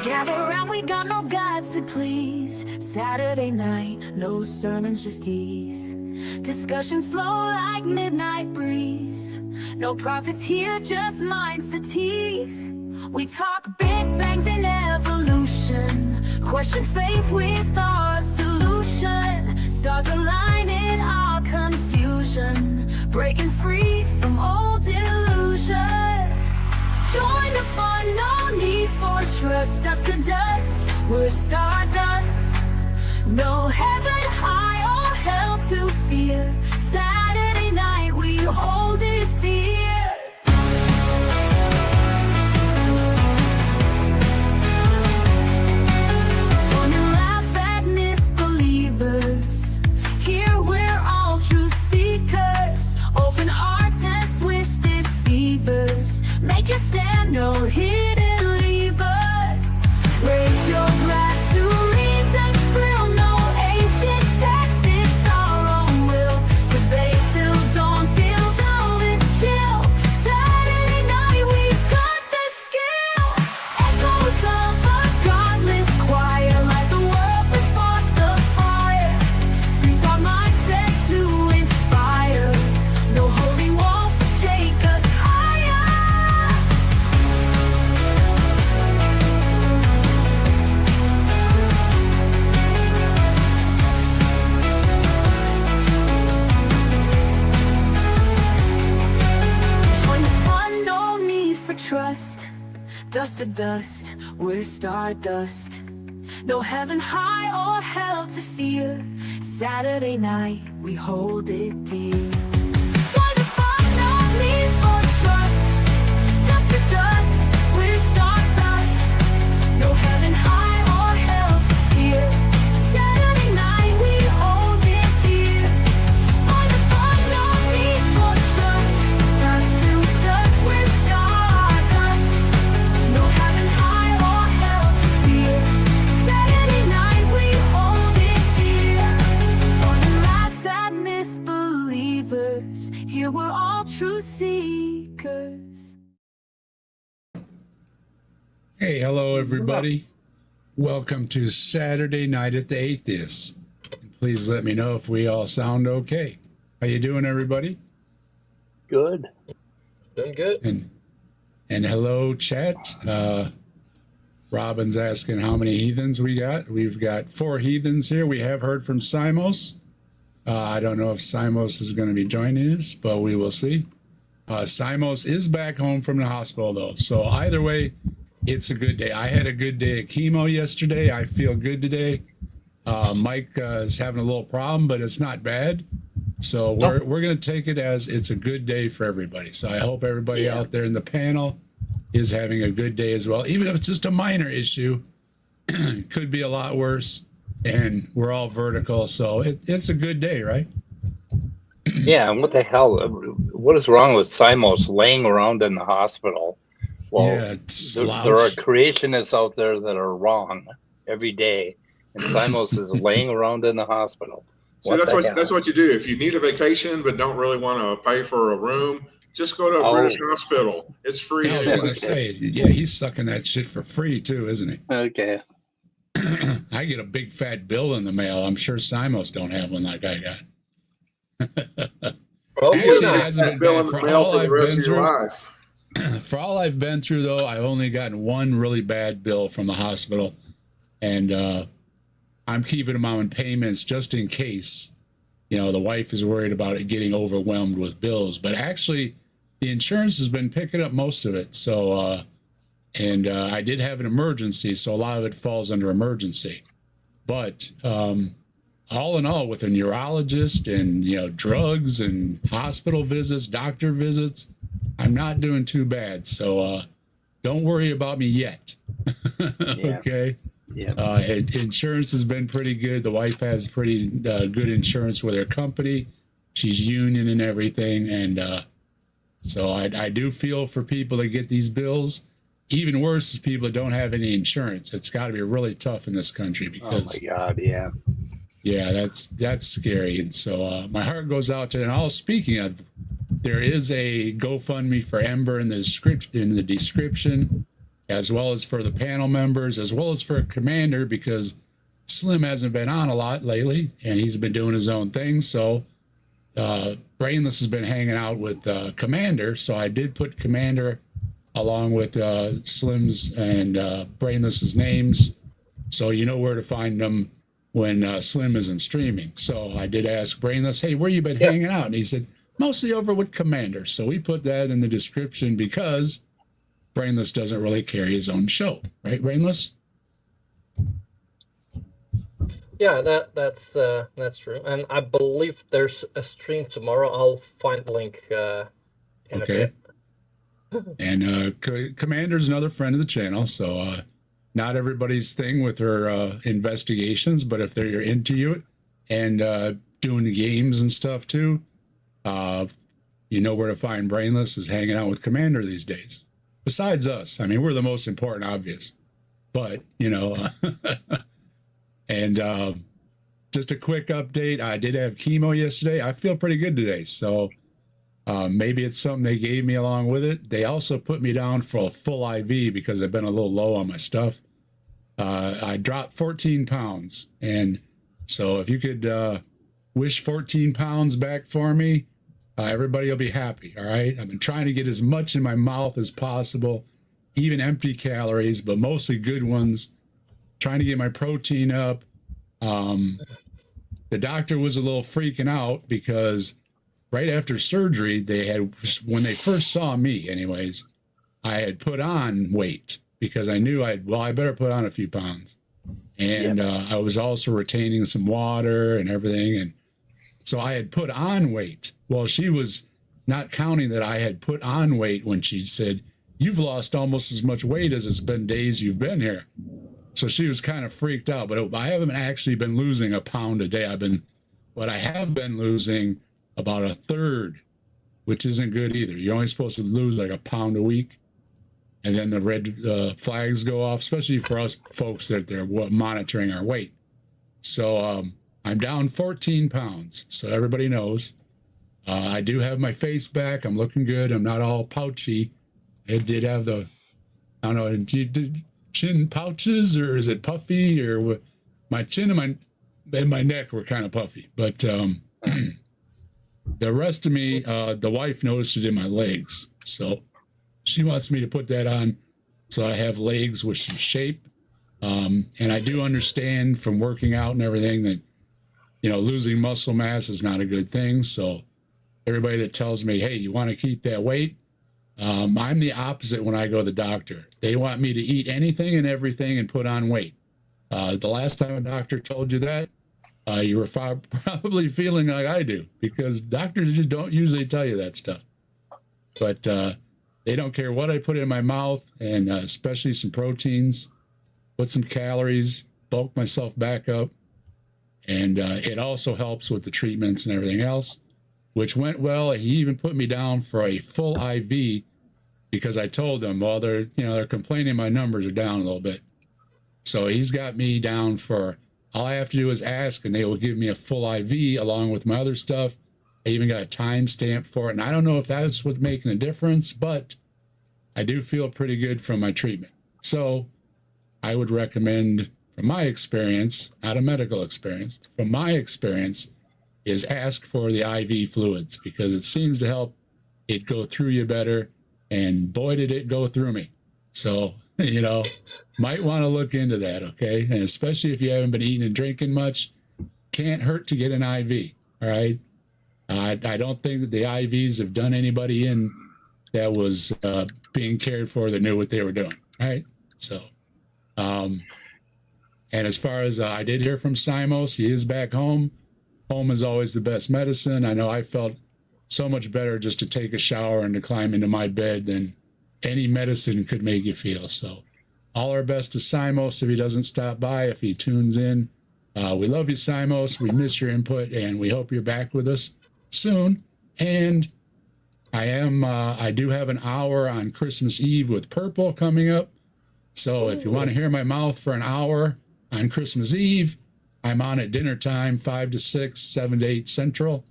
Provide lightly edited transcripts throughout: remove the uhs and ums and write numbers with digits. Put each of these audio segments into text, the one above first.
Gather round, we got no gods to please. Saturday night, no sermons, just ease. Discussions flow like midnight breeze. No prophets here, just minds to tease. We talk big bangs and evolution. Question faith with our solution. Stars align in our confusion. Breaking free from old illusion. Join the fun, no need for trust. Dust to dust, we're stardust. No heaven high or hell to fear. Saturday night, we hold it dear. Fun and laugh at myth believers. Here we're all truth seekers. Open hearts and swift deceivers. Make your stand, no hidden levers. Raise your glass to reason's thrill. No ancient text, it's our own will. Debate till dawn, feel golden chill. Saturday night, we've got the skill. Echoes of a godless choir. Light the world, we spark the fire. Free thought mindset to inspire. No holy walls to take us higher. Join the fun, no need for trust. Dust to dust, we're stardust. No heaven high or hell to fear. Saturday night, we hold it dear. Join the fun, no need for trust. Dust to dust, we're stardust. No heaven high or hell to fear. Saturday night, we hold it dear. Join the fun, no need for trust. Dust to dust, we're stardust. No heaven high or hell to fear. Saturday night, we hold it dear. Fun and laugh at myth believers. Here we're all truth seekers. Hey, hello everybody. Welcome to Saturday Night at the Atheist. Please let me know if we all sound okay. How you doing, everybody? Good. Doing good. And hello, chat. Robin's asking how many heathens we got. We've got 4 heathens here. We have heard from Simos. I don't know if Simos is going to be joining us, but we will see. Simos is back home from the hospital, though. So either way, it's a good day. I had a good day of chemo yesterday. I feel good today. Mike is having a little problem, but it's not bad. So we're going to take it as it's a good day for everybody. So I hope everybody out there in the panel is having a good day as well. Even if it's just a minor issue, could be a lot worse. And we're all vertical, so it's a good day, right? Yeah, and what the hell? What is wrong with Simos laying around in the hospital? Well, Yeah, there are creationists out there that are wrong every day, and Simos is laying around in the hospital. So that's what you do. If you need a vacation but don't really want to pay for a room, just go to a British hospital. It's free. I was going to say, yeah, he's sucking that shit for free too, isn't he? Okay. I get a big fat bill in the mail. I'm sure Simos don't have one like I got. Oh, Actually, yeah. it hasn't been Bill bad. in the For mail all for the I've rest been of your through, life. for all I've been through, though, I've only gotten one really bad bill from the hospital, and I'm keeping them on payments just in case. You know, the wife is worried about it getting overwhelmed with bills, but actually, the insurance has been picking up most of it. So, I did have an emergency, so a lot of it falls under emergency. But all in all, with a neurologist and drugs and hospital visits, doctor visits, I'm not doing too bad. So don't worry about me yet. Okay. Yeah. Insurance has been pretty good. The wife has pretty good insurance with her company. She's union and everything, and so I do feel for people that get these bills. Even worse is people that don't have any insurance. It's got to be really tough in this country because, oh my God, yeah. Yeah, that's scary. And so my heart goes out to, and all speaking of, there is a GoFundMe for Ember in the description. as well as for the panel members, as well as for Commander, because Slim hasn't been on a lot lately, and he's been doing his own thing. So Brainless has been hanging out with Commander, so I did put Commander along with Slim's and Brainless's names, so you know where to find them when Slim isn't streaming. So I did ask Brainless, hey, where you been hanging out? And he said, mostly over with Commander. So we put that in the description because Brainless doesn't really carry his own show, right, Brainless? Yeah, that's true. And I believe there's a stream tomorrow. I'll find the link in a bit. And Commander's another friend of the channel, so not everybody's thing with her investigations, but if they're into you and doing the games and stuff too, you know where to find Brainless is hanging out with Commander these days. Besides us, I mean, we're the most important, obvious, but you know. And just a quick update, I did have chemo yesterday. I feel pretty good today, so maybe it's something they gave me along with it. They also put me down for a full IV because I've been a little low on my stuff. I dropped 14 pounds, and so if you could wish 14 pounds back for me, everybody will be happy, all right? I've been trying to get as much in my mouth as possible, even empty calories, but mostly good ones, trying to get my protein up. The doctor was a little freaking out because right after surgery, when they first saw me anyways, I had put on weight because I knew I better put on a few pounds. And I was also retaining some water and everything. And so I had put on weight. Well, she was not counting that I had put on weight when she said, you've lost almost as much weight as it's been days you've been here. So she was kind of freaked out, but I haven't actually been losing a pound a day. I have been losing about a third, which isn't good either. You're only supposed to lose like a pound a week. And then the red flags go off, especially for us folks that they're monitoring our weight. So I'm down 14 pounds. So everybody knows. I do have my face back. I'm looking good. I'm not all pouchy. I did have I don't know, chin pouches, or is it puffy, or my chin and my neck were kind of puffy, but the rest of me, the wife noticed it in my legs, so she wants me to put that on so I have legs with some shape. And I do understand from working out and everything that, you know, losing muscle mass is not a good thing. So everybody that tells me, hey, you want to keep that weight, I'm the opposite when I go to the doctor. They want me to eat anything and everything and put on weight. The last time a doctor told you that, you were probably feeling like I do, because doctors just don't usually tell you that stuff. But they don't care what I put in my mouth, and especially some proteins, put some calories, bulk myself back up. And it also helps with the treatments and everything else, which went well. He even put me down for a full IV because I told them, well, they're complaining my numbers are down a little bit. So he's got me down for, all I have to do is ask and they will give me a full IV along with my other stuff. I even got a time stamp for it. And I don't know if that's what's making a difference, but I do feel pretty good from my treatment. So I would recommend, from my experience, not a medical experience, from my experience, is ask for the IV fluids, because it seems to help it go through you better. And boy, did it go through me. So, you know, might want to look into that, okay? And especially if you haven't been eating and drinking much, can't hurt to get an IV, all right? I don't think that the IVs have done anybody in that was being cared for that knew what they were doing, right? So, and as far as I did hear from Simos, he is back home. Home is always the best medicine. I know I felt so much better just to take a shower and to climb into my bed than any medicine could make you feel. So all our best to Simos if he doesn't stop by, if he tunes in. We love you, Simos. We miss your input, and we hope you're back with us soon. And I do have an hour on Christmas Eve with Purple coming up. So if you want to hear my mouth for an hour on Christmas Eve, I'm on at dinner time, 5 to 6, 7 to 8 Central.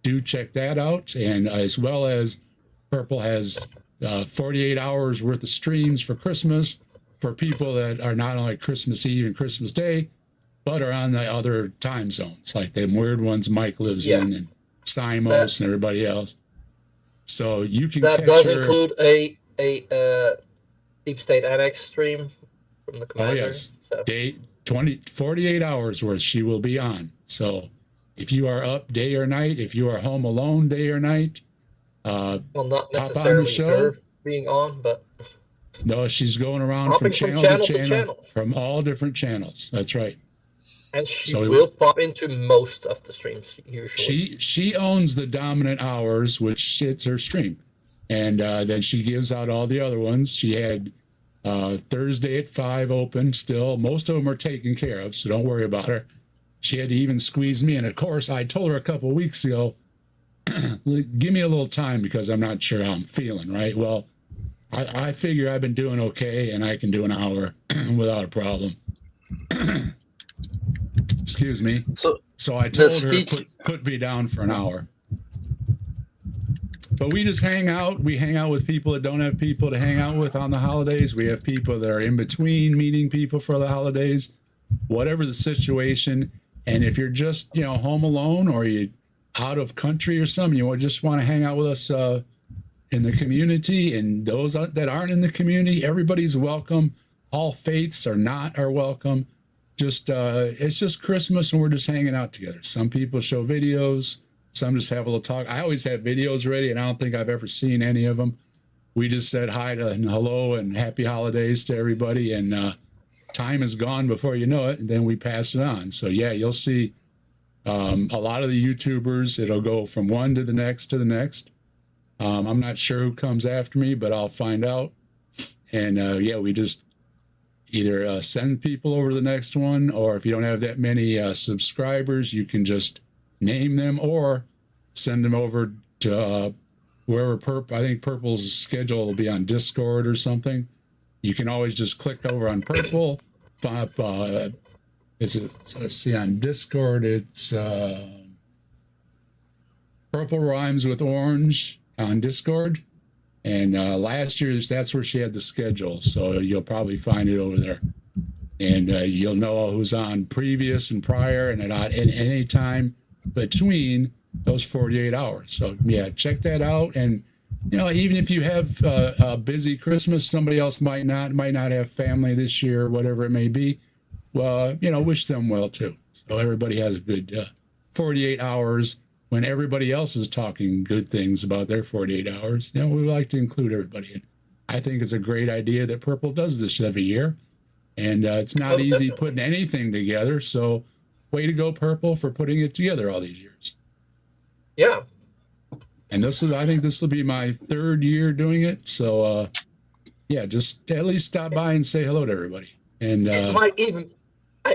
Do check that out. And as well as Purple has 48 hours worth of streams for Christmas for people that are not only Christmas Eve and Christmas Day, but are on the other time zones, like the weird ones Mike lives in, and Simos and everybody else. So you can that catch does her. include a Deep State Annex stream from the commander. Oh yes, So. 48 hours worth she will be on. So if you are up day or night, if you are home alone day or night, Well, not pop on the necessarily show. her being on, but No, she's going around Hopping from channel to channel, from all different channels. That's right. and she So will pop into most of the streams usually. She owns the dominant hours, which it's her stream, and then she gives out all the other ones. She had Thursday at 5 open still. Most of them are taken care of, so don't worry about her. She had to even squeeze me, and of course, I told her a couple of weeks ago, give me a little time because I'm not sure how I'm feeling. Right? Well, I figure I've been doing okay, and I can do an hour without a problem. Excuse me. So I told her put me down for an hour. But we just hang out. We hang out with people that don't have people to hang out with on the holidays. We have people that are in between meeting people for the holidays, whatever the situation. And if you're just, home alone or you out of country or something, you just want to hang out with us in the community, and those that aren't in the community, everybody's welcome. All faiths are welcome. It's just Christmas and we're just hanging out together. Some people show videos. Some just have a little talk. I always have videos ready, and I don't think I've ever seen any of them. We just said hi and hello and happy holidays to everybody, and time is gone before you know it, and then we pass it on. So yeah, you'll see a lot of the YouTubers. It'll go from one to the next to the next. I'm not sure who comes after me, but I'll find out. And we just either send people over to the next one, or if you don't have that many subscribers, you can just name them or send them over to wherever I think Purple's schedule will be on Discord or something. You can always just click over on Purple. Let's see, on Discord, it's Purple Rhymes with Orange on Discord. And last year, that's where she had the schedule. So you'll probably find it over there. And you'll know who's on previous and prior and at any time between those 48 hours. So yeah, check that out. And even if you have a busy Christmas, somebody else might not have family this year, whatever it may be. Well, wish them well too. So everybody has a good 48 hours when everybody else is talking good things about their 48 hours. We like to include everybody. And I think it's a great idea that Purple does this every year. And it's not easy putting anything together. So way to go, Purple, for putting it together all these years. Yeah. And I think this will be my 3rd year doing it. So just at least stop by and say hello to everybody. And it might even,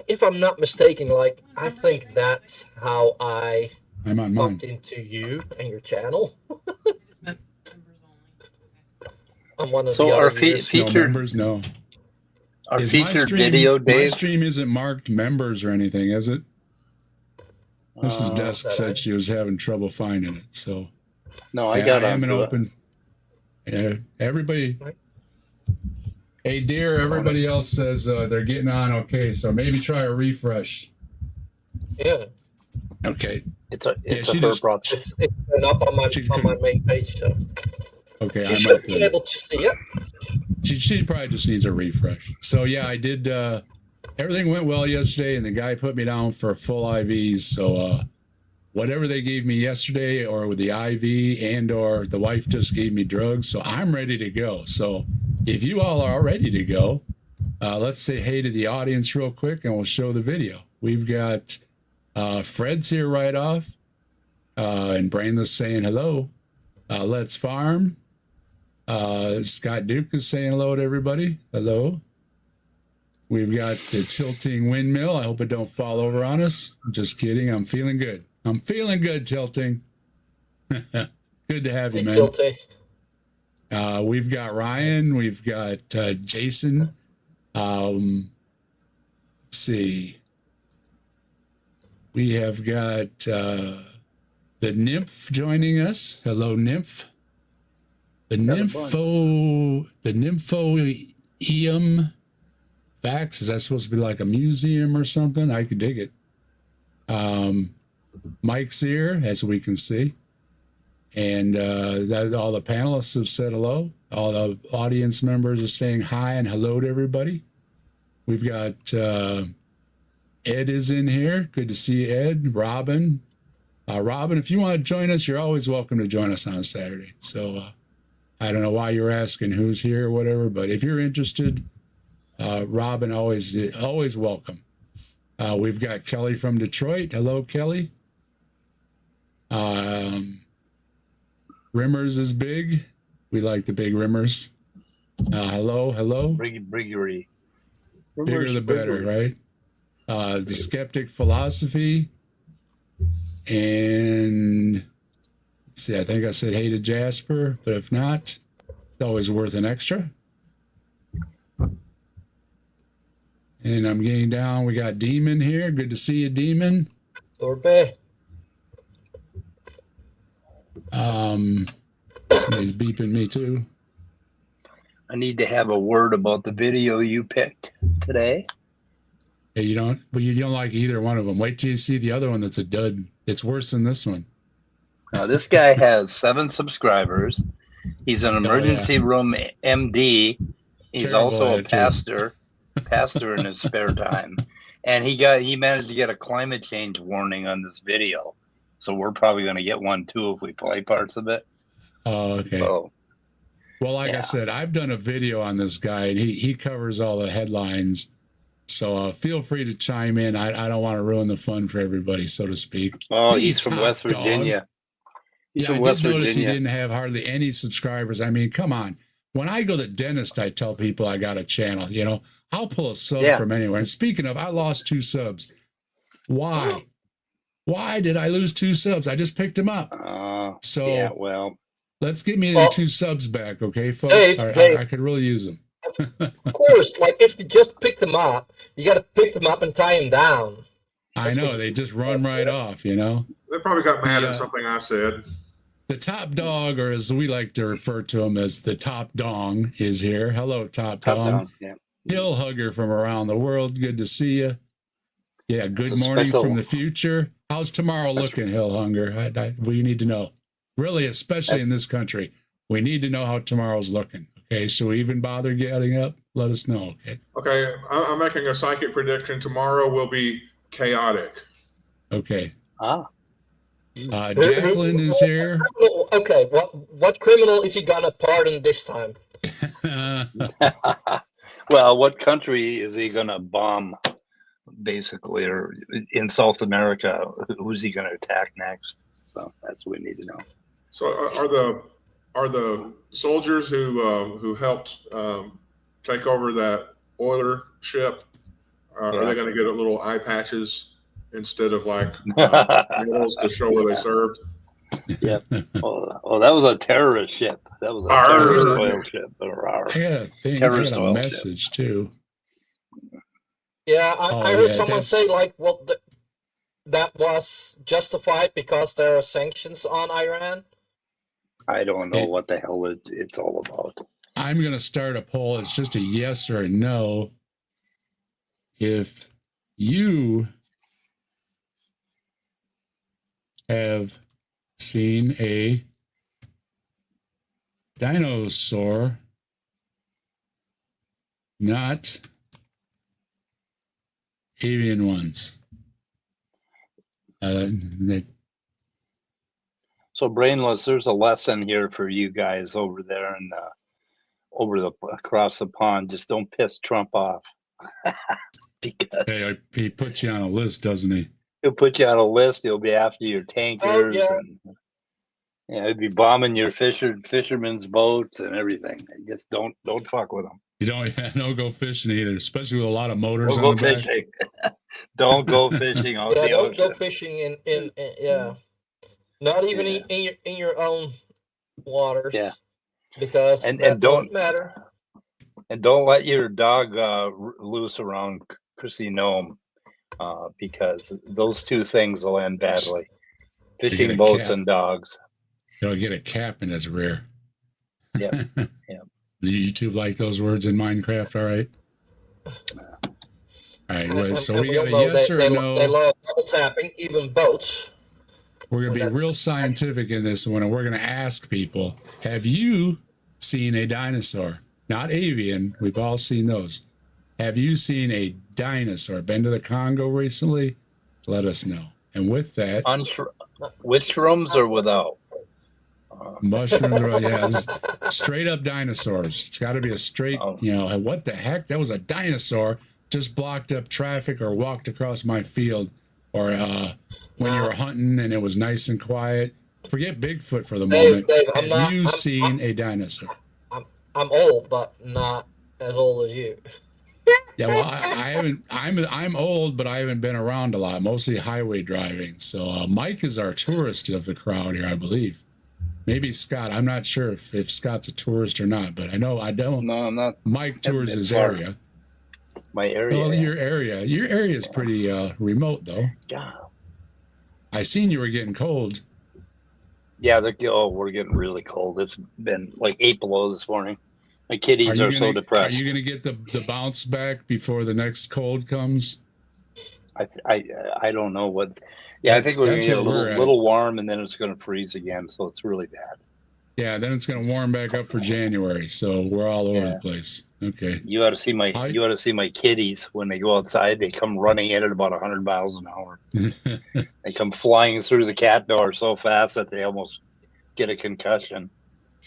if I'm not mistaken, I think that's how I'm on bumped into you and your channel. I'm one of so the our other featured members, no. Our featured video, Dave. My stream isn't marked members or anything, is it? Mrs. Desk said she was having trouble finding it. So no, I got an open. Everybody. Hey, dear, everybody else says they're getting on okay, so maybe try a refresh. Yeah. Okay. It's a her problem. It's been up on my main page, so. Okay, she should be able to see it. She probably just needs a refresh. So yeah, I did. Everything went well yesterday, and the guy put me down for full IVs. So whatever they gave me yesterday, or with the IV, or the wife just gave me drugs, so I'm ready to go. So if you all are ready to go, let's say hey to the audience real quick, and we'll show the video. We've got Fred's here right off, and Brainless saying hello. Let's Farm. Scott Duke is saying hello to everybody. Hello. We've got the Tilting Windmill. I hope it don't fall over on us. Just kidding. I'm feeling good. I'm feeling good, Tilting. Good to have you, man. Tilting. We've got Ryan. We've got Jason. Let's see. We have got the Nymph joining us. Hello, Nymph. The Nymphoeum Vax, is that supposed to be like a museum or something? I could dig it. Mike's here, as we can see. And all the panelists have said hello. All the audience members are saying hi and hello to everybody. We've got Ed is in here. Good to see Ed. Robin. Robin, if you want to join us, you're always welcome to join us on Saturday. So I don't know why you're asking who's here or whatever, but if you're interested, Robin, always welcome. We've got Kelly from Detroit. Hello, Kelly. Rimmers is big. We like the big Rimmers. Hello. Briggery. Bigger the better, right? The Skeptic Philosophy. And let's see, I think I said hey to Jasper, but if not, it's always worth an extra. And I'm getting down. We got Demon here. Good to see you, Demon. Sorbet. Somebody's beeping me too. I need to have a word about the video you picked today. Hey, you don't like either one of them. Wait till you see the other one that's a dud. It's worse than this one. Now, this guy has 7 subscribers. He's an emergency room MD. He's Terrible also attitude. a pastor in his spare time. And he managed to get a climate change warning on this video. So we're probably going to get one too if we play parts of it. Oh, okay. So, well, like I said, I've done a video on this guy, and he covers all the headlines. So feel free to chime in. I don't want to ruin the fun for everybody, so to speak. oh, Hey, he's from top West Virginia. dog. He's Yeah, from I West did notice he Virginia. didn't have hardly any subscribers. I mean, come on. When I go to the dentist, I tell people I got a channel. You know, I'll pull a sub from anywhere. And speaking of, I lost 2 subs. Why? Why did I lose 2 subs? I just picked them up. So yeah, well, let's get me the 2 subs back, okay, folks? Dave. I could really use them. Of course, like if you just pick them up, you got to pick them up and tie them down. I know, they just run right off, you know? They probably got mad at something I said. The top dog, or as we like to refer to him as the top dong, is here. Hello, top dong. down. Yeah. Hill hugger from around the world. Good to see you. Yeah, good It's a morning special- from the future. How's tomorrow looking, Hill Hunger? We need to know. Really, especially in this country, we need to know how tomorrow's looking. Okay, so even bother getting up? Let us know, okay? Okay, I'm making a psychic prediction. Tomorrow will be chaotic. Okay. Ah. Jacqueline is here. Okay, what criminal is he gonna pardon this time? Well, what country is he going to bomb, basically, or in South America? Who's he going to attack next? So that's what we need to know. So are the soldiers who helped take over that oiler ship? Are they going to get a little eye patches instead of like medals to show where they served? Yeah. Oh, that was a terrorist ship. That was a terrorist oil ship. I got a thing. I got a message too. Yeah, I heard someone say like, well, that was justified because there are sanctions on Iran. I don't know what the hell it's all about. I'm going to start a poll. It's just a yes or a no. If you have seen a dinosaur, not avian ones. So, Brainless, there's a lesson here for you guys over there and across the pond. Just don't piss Trump off. Because he puts you on a list, doesn't he? He'll put you on a list. He'll be after your tankers. And, he'll be bombing your fishermen's boats and everything. Just don't fuck with him. You don't go fishing either, especially with a lot of motors Don't on go the back. fishing. Don't go fishing on the don't ocean. go fishing in not even in your own waters. Yeah, because and that don't matter. And don't let your dog loose around Chrissy Gnome, because those 2 things will end badly. Fishing boats and dogs. He'll get a cap in his rear. Yep. The YouTube like those words in Minecraft, all right? All right, well, so we got a yes or a no. They love double tapping, even boats. We're going to be real scientific in this one, and we're going to ask people, have you seen a dinosaur? Not avian. We've all seen those. Have you seen a dinosaur? Been to the Congo recently? Let us know. And with that... with shrooms or without? Mushrooms, straight up dinosaurs. It's got to be a straight, what the heck? That was a dinosaur. Just blocked up traffic or walked across my field. Or when you were hunting and it was nice and quiet. Forget Bigfoot for the moment. Dave, have you seen a dinosaur? I'm old, but not as old as you. Yeah, well, I haven't. I'm old, but I haven't been around a lot. Mostly highway driving. So Mike is our tourist of the crowd here, I believe. Maybe Scott. I'm not sure if Scott's a tourist or not, but I know I don't. No, I'm not. Mike tours his area. My area. Well, your area is pretty remote, though. Yeah. I seen you were getting cold. Yeah, we're getting really cold. It's been like 8 below this morning. My kitties are so depressed. Are you going to get the bounce back before the next cold comes? I don't know what. Yeah, I think we're going to get a little warm, and then it's going to freeze again. So it's really bad. Yeah, then it's going to warm back up for January. So we're all over the place. Okay. You ought to see my kitties when they go outside. They come running in at about 100 miles an hour. They come flying through the cat door so fast that they almost get a concussion.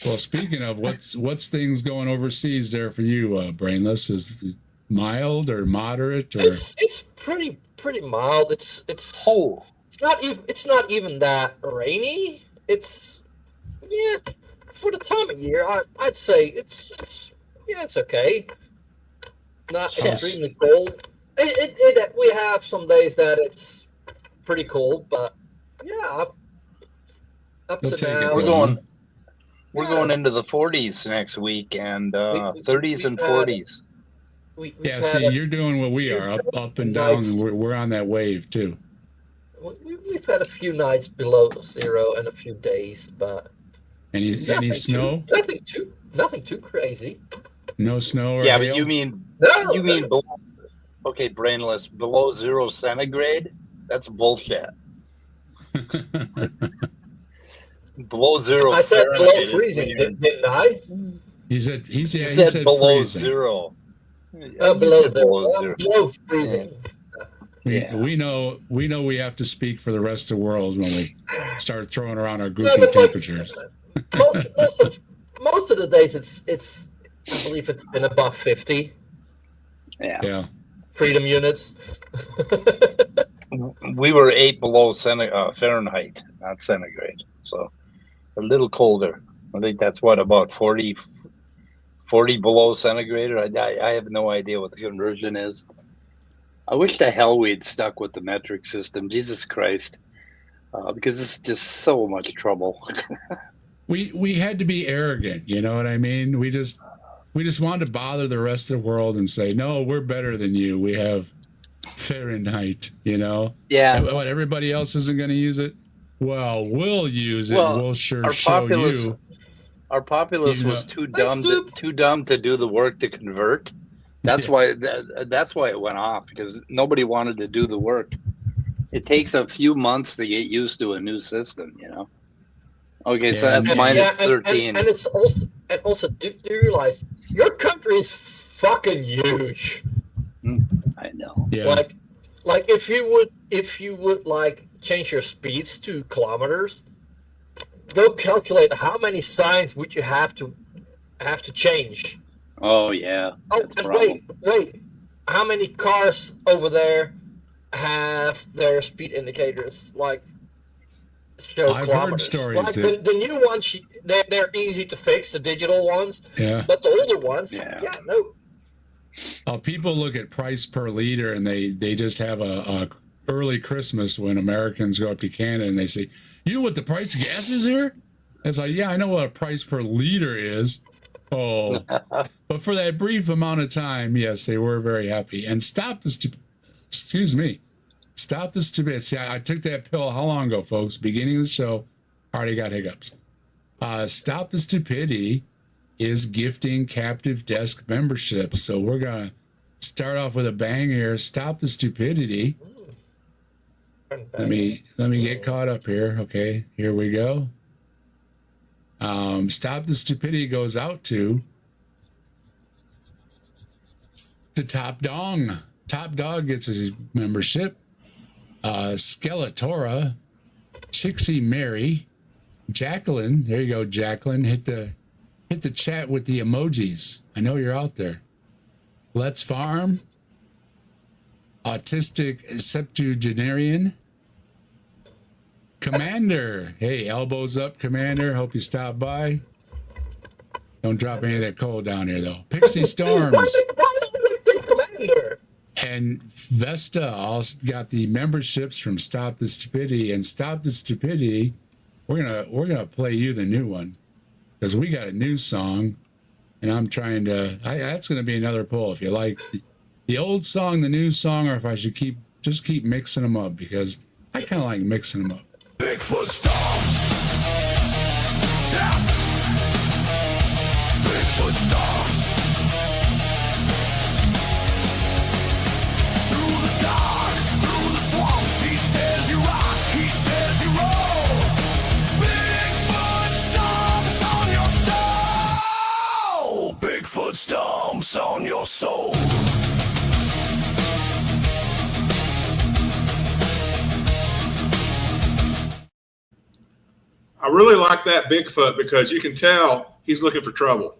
Well, speaking of what's things going overseas there for you, Brainless? Is mild or moderate or? It's pretty mild. It's not even that rainy. It's for the time of year. I'd say it's okay. Not extremely cold. We have some days that it's pretty cold, but up to now. We're going into the 40s next week, and 30s and 40s. See, you're doing what we are, up and down, and we're on that wave, too. We've had a few nights below 0 and a few days, but... Any snow? Nothing too crazy. No snow or hail? But you mean Brainless, below 0 centigrade? That's bullshit. Below 0. I said below freezing, didn't I? He said below freezing. 0. Below freezing. We know we have to speak for the rest of the world when we start throwing around our goofy temperatures. Most of the days it's I believe it's been above 50. Yeah. Freedom units. We were 8 below Fahrenheit, not centigrade. So a little colder. I think that's about 40 below centigrade. I have no idea what the conversion is. I wish to hell we'd stuck with the metric system. Jesus Christ. Because it's just so much trouble. We had to be arrogant, you know what I mean? We just wanted to bother the rest of the world and say, no, we're better than you. We have Fahrenheit, you know? Yeah. What, everybody else isn't going to use it? Well, we'll use it. We'll show you. Our populace was too dumb to do the work to convert. That's why it went off, because nobody wanted to do the work. It takes a few months to get used to a new system, you know. Okay, so that's minus 13. And it's also do you realize your country is fucking huge? I know. Yeah. Like if you would like change your speeds to kilometers, go calculate how many signs would you have to change. Oh yeah. Oh, and wait. How many cars over there have their speed indicators show I've kilometers? heard stories. Like the new ones, they're easy to fix, the digital ones. Yeah. But the older ones, no. People look at price per liter, and they just have a early Christmas when Americans go up to Canada and they say, you know what the price of gas is here? It's like, yeah, I know what a price per liter is. Oh, but for that brief amount of time, yes, they were very happy. And stop the stupidity. See, I took that pill how long ago, folks? Beginning of the show, already got hiccups. Stop the stupidity. is gifting captive desk memberships. So we're going to start off with a bang here. Stop the Stupidity. Let me get caught up here. Okay, here we go. Stop the Stupidity goes out to Top Dong. Top Dog gets his membership. Skeletora, Chixie Mary, Jacqueline. There you go, Jacqueline. Hit the chat with the emojis. I know you're out there. Let's Farm, Autistic Septuagenarian, Commander. Hey, elbows up, Commander. Hope you stop by. Don't drop any of that coal down here, though. Pixie Storms. Why don't we say Commander? And Vesta also got the memberships from Stop the Stupidity. And Stop the Stupidity, we're gonna play you the new one, because we got a new song, and I'm trying to. That's gonna be another poll if you like the old song, the new song, or if I should keep mixing them up, because I kind of like mixing them up. Bigfoot stomps. Yeah. Bigfoot stomps. Through the dark, through the swamps, he says you rock, he says you roll. Bigfoot stomps on your soul. Bigfoot stomps on your soul. I really like that Bigfoot because you can tell he's looking for trouble.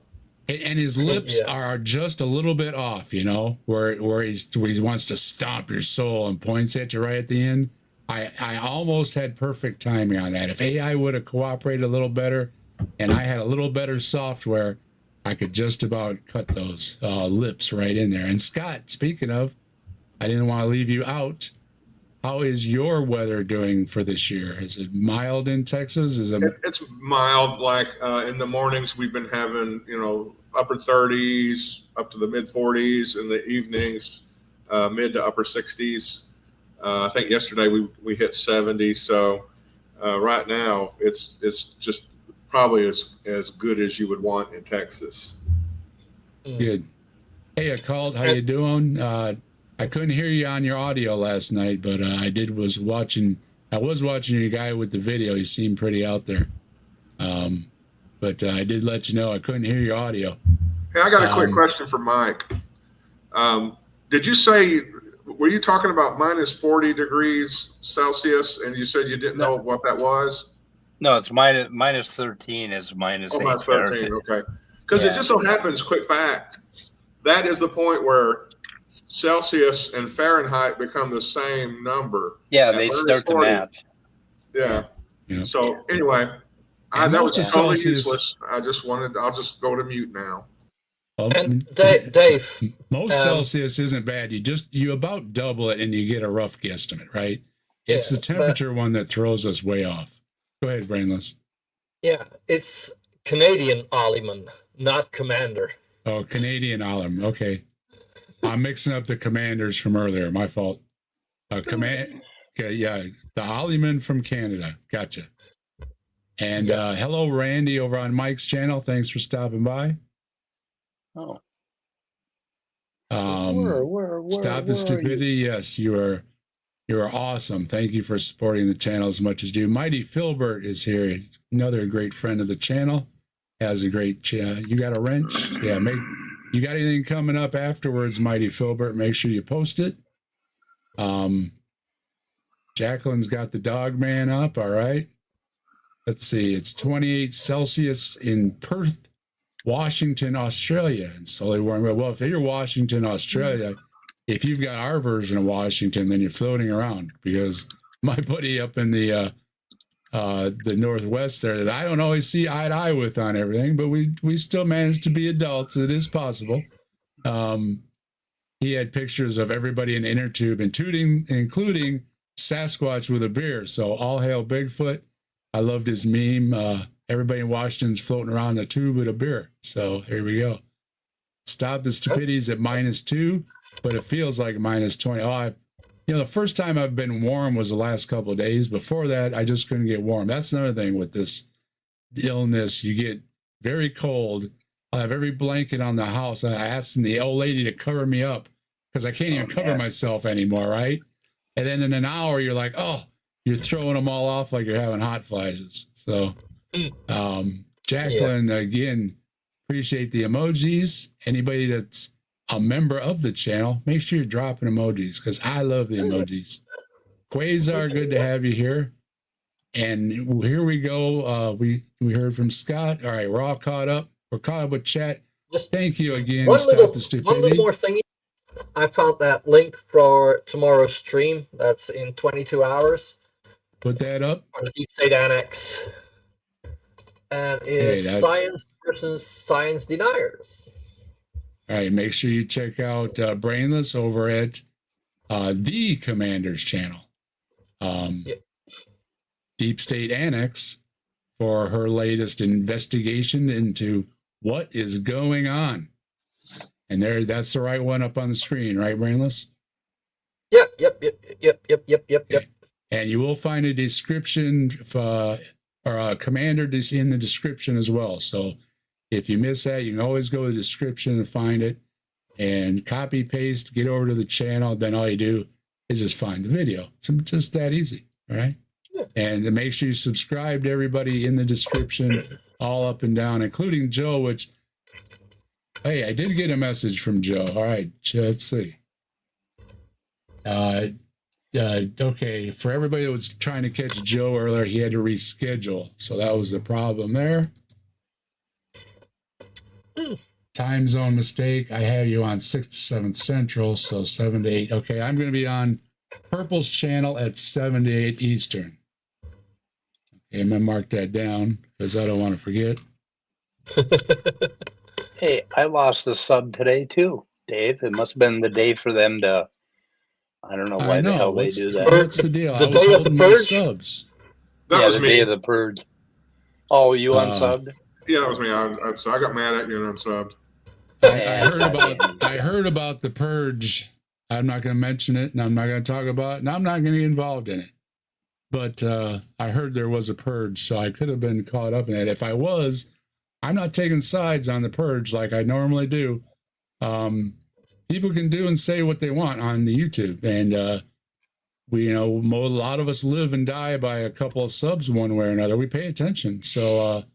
And his lips are just a little bit off, you know, where he wants to stomp your soul and points at you right at the end. I almost had perfect timing on that. If AI would have cooperated a little better and I had a little better software, I could just about cut those lips right in there. And Scott, speaking of, I didn't want to leave you out. How is your weather doing for this year? Is it mild in Texas? It's mild. Like in the mornings, we've been having, upper 30s up to the mid 40s. In the evenings, mid to upper 60s. I think yesterday we hit 70. So right now it's just probably as good as you would want in Texas. Good. Hey, Occult, how you doing? I couldn't hear you on your audio last night, but I was watching your guy with the video. He seemed pretty out there. But I did let you know I couldn't hear your audio. Hey, I got a quick question for Mike. Did you say, were you talking about minus 40 degrees Celsius and you said you didn't know what that was? No, it's minus 13 is minus 8. Minus 13, okay. Because it just so happens, quick fact, that is the point where Celsius and Fahrenheit become the same number. Yeah, they start to match. Yeah. So anyway, that was totally useless. I'll just go to mute now. And Dave, most Celsius isn't bad. You about double it and you get a rough guesstimate, right? It's the temperature one that throws us way off. Go ahead, Brainless. Yeah, it's Canadian Olliman, not Commander. Oh, Canadian Olliman. Okay. I'm mixing up the commanders from earlier. My fault. Okay, the Olliman from Canada. Gotcha. And hello, Randy, over on Mike's channel. Thanks for stopping by. Oh. Stop the Stupidity. Yes, you are awesome. Thank you for supporting the channel as much as you do. Mighty Filbert is here. He's another great friend of the channel. Has a great you got a wrench? Yeah, you got anything coming up afterwards, Mighty Filbert? Make sure you post it. Jacqueline's got the dog man up. All right. Let's see. It's 28 Celsius in Perth, Washington, Australia. And slowly warming up. Well, if you're Washington, Australia, if you've got our version of Washington, then you're floating around, because my buddy up in the Northwest there that I don't always see eye to eye with on everything, but we still manage to be adults. It is possible. He had pictures of everybody in the inner tube, including Sasquatch with a beer. So all hail Bigfoot. I loved his meme. Everybody in Washington's floating around in a tube with a beer. So here we go. Stop the Stupidities at -2, but it feels like -20. The first time I've been warm was the last couple of days. Before that, I just couldn't get warm. That's another thing with this illness. You get very cold, I'll have every blanket on the house. I asked the old lady to cover me up because I can't even cover myself anymore, right? And then in an hour, you're like, oh, you're throwing them all off like you're having hot flashes. So, Jacqueline, again, appreciate the emojis. Anybody that's a member of the channel, make sure you're dropping emojis because I love the emojis. Quasar, good to have you here. And here we go. We heard from Scott. All right, we're all caught up. We're caught up with chat. Thank you again. Stop the stupidity. One little more thing. I found that link for tomorrow's stream. That's in 22 hours. Put that up. On the Deep State Annex. And it's science versus science deniers. All right, make sure you check out Brainless over at the Commander's channel. Deep State Annex for her latest investigation into what is going on. And that's the right one up on the screen, right, Brainless? Yep. And you will find a description or a commander in the description as well. So if you miss that, you can always go to the description and find it and copy, paste, get over to the channel. Then all you do is just find the video. It's just that easy, all right? Yeah. And to make sure you subscribe to everybody in the description, all up and down, including Joe, which, hey, I did get a message from Joe. All right, let's see. Okay, for everybody that was trying to catch Joe earlier, he had to reschedule. So that was the problem there. Time zone mistake. I have you on 6 to 7 Central, so 7 to 8. Okay, I'm going to be on Purple's channel at 7 to 8 Eastern. Okay, I'm going to mark that down because I don't want to forget. Hey, I lost a sub today too, Dave. It must have been the day for them to, I don't know why the hell they do that. What's the deal? The day of the purge? Subs. That was the me. day of the purge. Oh, you unsubbed? Yeah, that was me. So I got mad at you and unsubbed. I heard about the purge. I'm not going to mention it, and I'm not going to talk about it, and I'm not going to get involved in it. But I heard there was a purge, so I could have been caught up in it. If I was, I'm not taking sides on the purge like I normally do. People can do and say what they want on the YouTube, and we, a lot of us live and die by a couple of subs one way or another. We pay attention, so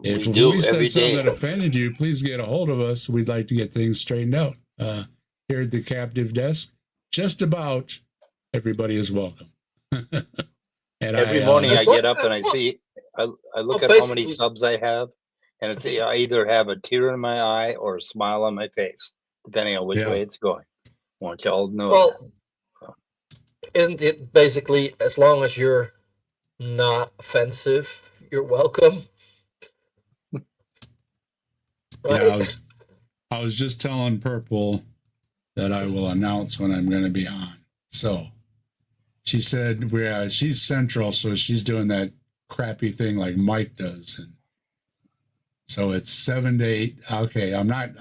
if we said something that offended you, please get a hold of us. We'd like to get things straightened out. Here at the captive desk, just about everybody is welcome. And every morning I get up and I see, I look at how many subs I have, and it's I either have a tear in my eye or a smile on my face, depending on which way it's going. I want y'all to know. Well, isn't it basically as long as you're not offensive, you're welcome? Right? Yeah, I was just telling Purple that I will announce when I'm going to be on. So she said she's central, so she's doing that crappy thing like Mike does, and so it's 7 to 8. Okay, I'm not.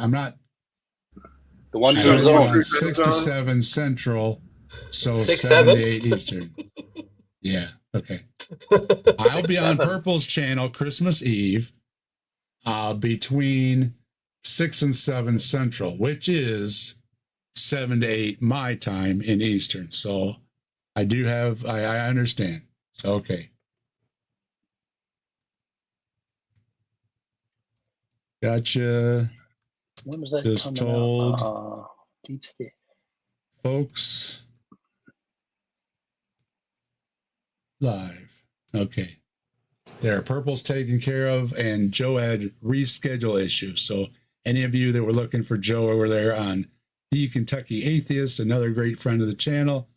The one on 6 to 7 Central, so 6, 7 to 8 Eastern. Yeah. Okay. I'll be on Purple's channel Christmas Eve, between 6 and 7 Central, which is 7 to 8 my time in Eastern. So I do have, I understand. So, okay. Gotcha. When was that Just coming told out? Deep State. Folks live. Okay. There, Purple's taken care of, and Joe had reschedule issues. So any of you that were looking for Joe over there on the Kentucky Atheist, another great friend of the channel,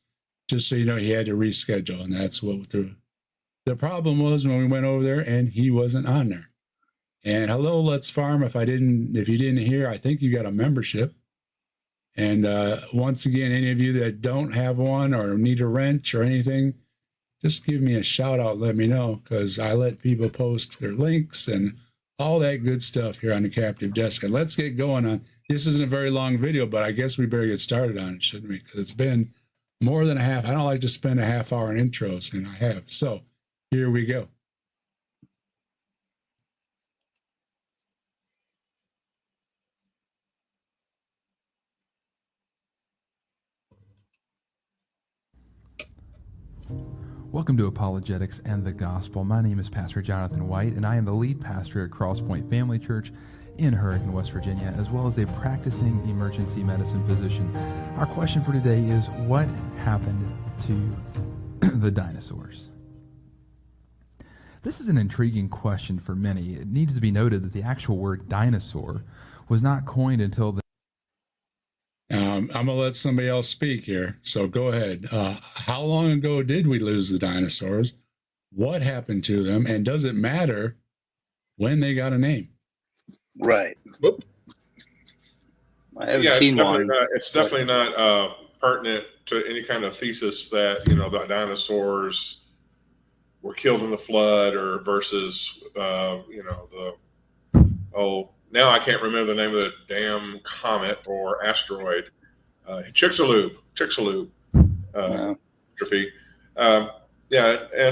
just so you know, he had to reschedule, and that's what the problem was when we went over there, and he wasn't on there. And hello, Let's Farm. If you didn't hear, I think you got a membership. And once again, any of you that don't have one or need a wrench or anything, just give me a shout out. Let me know, because I let people post their links and all that good stuff here on the captive desk. And let's get going on. This isn't a very long video, but I guess we better get started on it, shouldn't we? Because it's been more than a half. I don't like to spend a half hour in intros, and I have. So here we go. Welcome to Apologetics and the Gospel. My name is Pastor Jonathon White, and I am the lead pastor at Crosspoint Family Church in Hurricane, West Virginia, as well as a practicing emergency medicine physician. Our question for today is, what happened to the dinosaurs? This is an intriguing question for many. It needs to be noted that the actual word dinosaur was not coined until the I'm going to let somebody else speak here, so go ahead. How long ago did we lose the dinosaurs? What happened to them? And does it matter when they got a name? Right. Whoop. I haven't Yeah, seen one. it's definitely not pertinent to any kind of thesis that the dinosaurs were killed in the flood, or versus now I can't remember the name of the damn comet or asteroid. Chicxulub. Trophy. And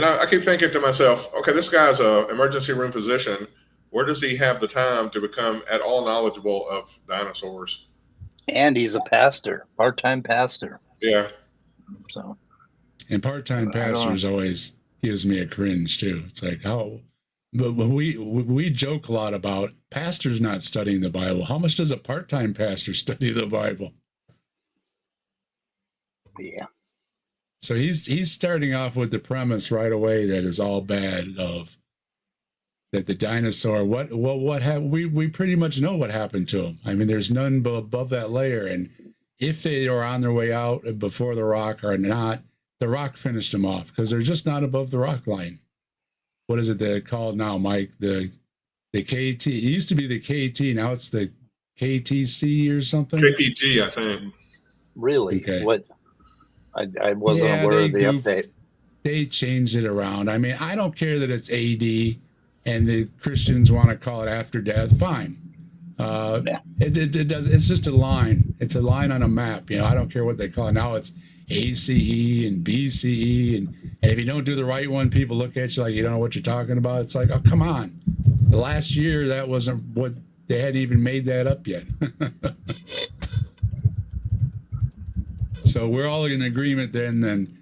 I keep thinking to myself, okay, this guy's an emergency room physician. Where does he have the time to become at all knowledgeable of dinosaurs? And he's a pastor, part-time pastor. Yeah. So. And part-time pastors always gives me a cringe too. It's like, oh, but we joke a lot about pastors not studying the Bible. How much does a part-time pastor study the Bible? Yeah. So he's starting off with the premise right away that is all bad, of that the dinosaur. We pretty much know what happened to them. I mean, there's none above that layer, and if they are on their way out before the rock or not, the rock finished them off because they're just not above the rock line. What is it they're called now, Mike? The KT. It used to be the KT. Now it's the KTC or something. KPG, I think. Really? Okay. What? I wasn't aware of the update. They changed it around. I mean, I don't care that it's AD and the Christians want to call it after death. Fine. It does. It's just a line. It's a line on a map. I don't care what they call it. Now it's ACE and BCE, and if you don't do the right one, people look at you like you don't know what you're talking about. It's like, oh, come on. The last year, that wasn't what they hadn't even made that up yet. So we're all in agreement then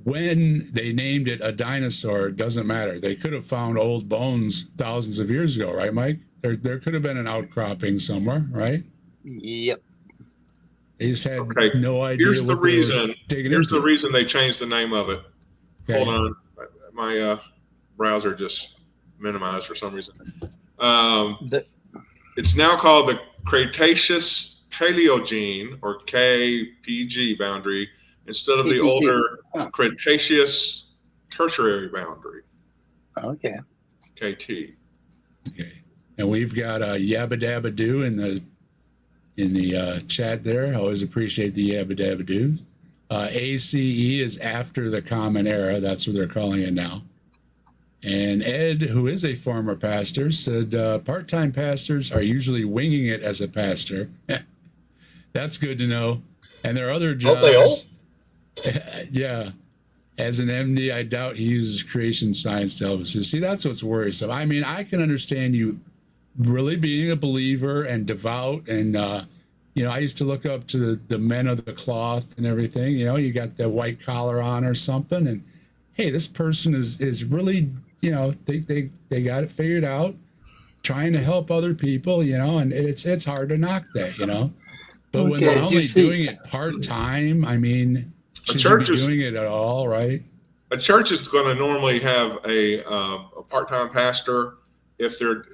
when they named it a dinosaur, it doesn't matter. They could have found old bones thousands of years ago, right, Mike? There could have been an outcropping somewhere, right? Yep. They just had no idea. Here's the reason they changed the name of it. Okay. Hold on, my browser just minimized for some reason. It's now called the Cretaceous Paleogene, or KPG boundary, instead of the older Cretaceous Tertiary boundary. Okay. KT. Okay. And we've got Yabba Dabba Doo in the chat there. I always appreciate the Yabba Dabba Doos. ACE is after the Common Era. That's what they're calling it now. And Ed, who is a former pastor, said part-time pastors are usually winging it as a pastor. That's good to know. And there are other jobs. Yeah. As an MD, I doubt he uses creation science to help us. See, that's what's worrisome. I mean, I can understand you really being a believer and devout, and I used to look up to the men of the cloth and everything. You got the white collar on or something, and hey, this person is really, they got it figured out, trying to help other people, and it's hard to knock that, But when they're only doing it part time, I mean, should you be doing it at all, right? A church is going to normally have a part-time pastor if their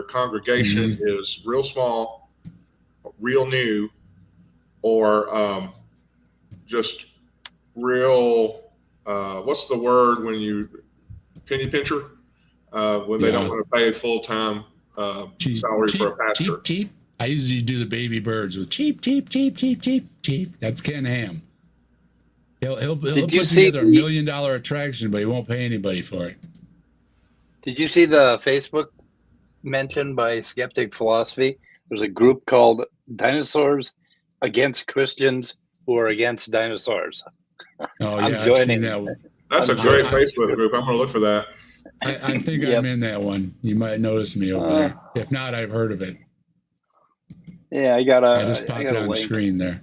congregation is real small, real new, or just real. What's the word when you penny pincher? When they don't want to pay full-time salary for a pastor. Cheap. I usually do the baby birds with cheap. That's Ken Ham. He'll put together $1 million attraction, but he won't pay anybody for it. Did you see the Facebook mention by Skeptic Philosophy? There's a group called Dinosaurs Against Christians Who Are Against Dinosaurs. Oh, I'm yeah, I've joining. seen that. That's a great Facebook group. I'm going to look for that. I think I'm in that one. You might notice me over there. If not, I've heard of it. Yeah, I just popped it on link. screen there.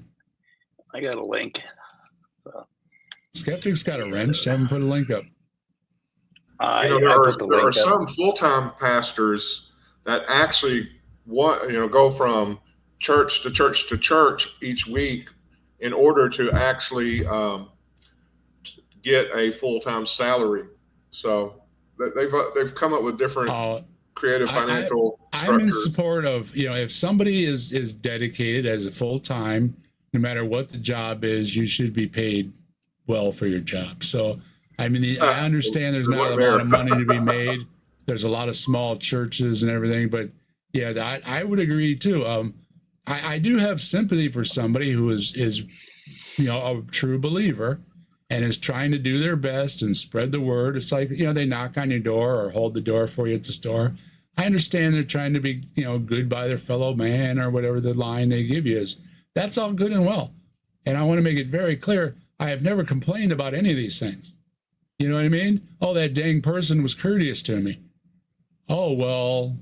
I got a link. Skeptics got a wrench. Haven't put a link up. There are some full-time pastors that actually go from church to church to church each week in order to actually get a full-time salary. So they've come up with different creative financial structures. I'm in support of, if somebody is dedicated as a full-time, no matter what the job is, you should be paid well for your job. So, I mean, I understand there's not a lot of money to be made. There's a lot of small churches and everything, but yeah, I would agree too. I do have sympathy for somebody who is a true believer and is trying to do their best and spread the word. It's like, they knock on your door or hold the door for you at the store. I understand they're trying to be, good by their fellow man or whatever the line they give you is. That's all good and well. And I want to make it very clear, I have never complained about any of these things. You know what I mean? Oh, that dang person was courteous to me. Oh, well,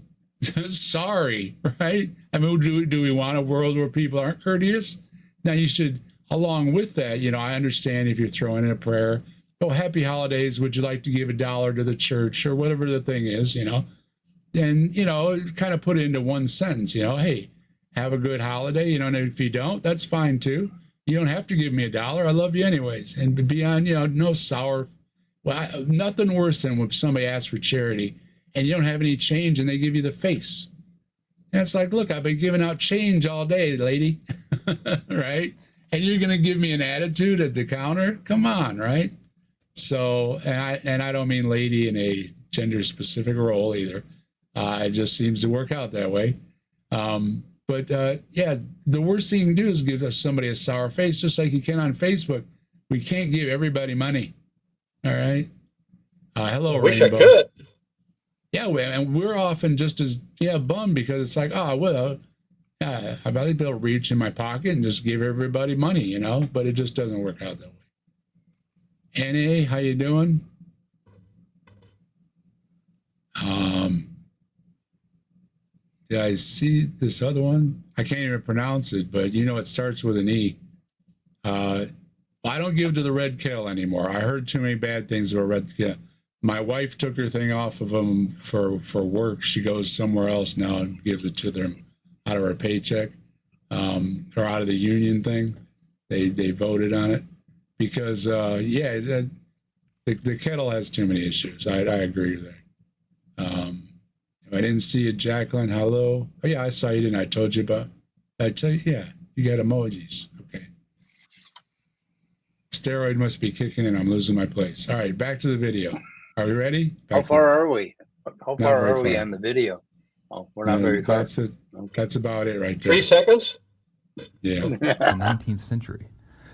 sorry, right? I mean, do we want a world where people aren't courteous? Now, you should, along with that, I understand if you're throwing in a prayer, oh, happy holidays, would you like to give $1 to the church or whatever the thing is, and, kind of put it into one sentence, hey, have a good holiday, and if you don't, that's fine too. You don't have to give me $1. I love you anyways. And beyond, no sour, nothing worse than when somebody asks for charity and you don't have any change and they give you the face. And it's like, look, I've been giving out change all day, lady, right? And you're going to give me an attitude at the counter? Come on, right? So, and I don't mean lady in a gender-specific role either. It just seems to work out that way. But the worst thing you can do is give somebody a sour face, just like you can on Facebook. We can't give everybody money. All right. Hello, I wish Rainbow. I could. Yeah, and we're often just as bummed because it's like, I'd rather be able to reach in my pocket and just give everybody money, but it just doesn't work out that way. N.A., how you doing? Did I see this other one? I can't even pronounce it, but it starts with an E. I don't give to the red kettle anymore. I heard too many bad things about red kettle. My wife took her thing off of them for work. She goes somewhere else now and gives it to them out of her paycheck, or out of the union thing. They voted on it because, the kettle has too many issues. I agree with that. I didn't see it, Jacqueline. Hello. Oh, yeah, I saw you, didn't I? Told you about. I tell you, yeah, you got emojis. Okay. Steroid must be kicking in. I'm losing my place. All right, back to the video. Are we ready? How far are we? How far are we on the video? Oh, we're not very far. That's about it right there. 3 seconds? Yeah. The 19th century.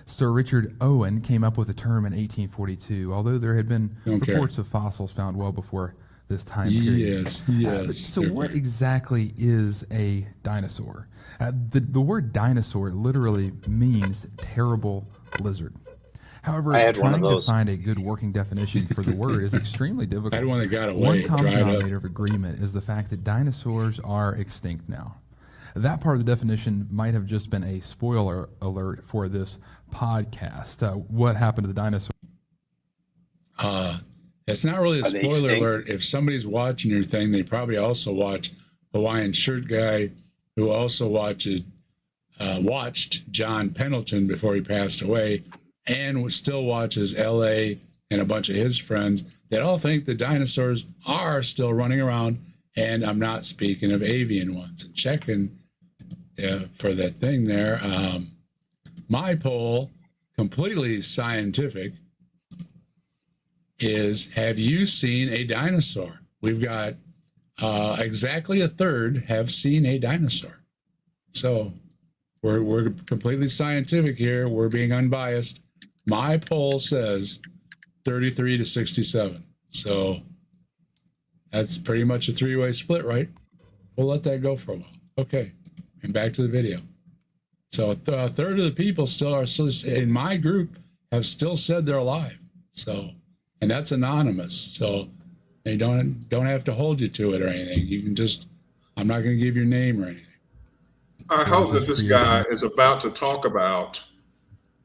Sir Richard Owen came up with the term in 1842, although there had been reports of fossils found well before this time period. Yes. So what exactly is a dinosaur? The word dinosaur literally means terrible lizard. However, trying to find a good working definition for the word is extremely difficult. I had one that got away. One common denominator of agreement is the fact that dinosaurs are extinct now. That part of the definition might have just been a spoiler alert for this podcast. What happened to the dinosaur? It's not really a spoiler alert. If somebody's watching your thing, they probably also watch Hawaiian Shirt Guy, who also watched John Pendleton before he passed away, and still watches L.A. and a bunch of his friends that all think the dinosaurs are still running around, and I'm not speaking of avian ones. And checking for that thing there, my poll, completely scientific, is, have you seen a dinosaur? We've got exactly a third have seen a dinosaur. So we're completely scientific here. We're being unbiased. My poll says 33 to 67. So that's pretty much a 3-way split, right? We'll let that go for a while. Okay, and back to the video. So a third of the people still are, in my group, have still said they're alive. So, and that's anonymous. So they don't have to hold you to it or anything. You can just, I'm not going to give your name or anything. I hope that this guy is about to talk about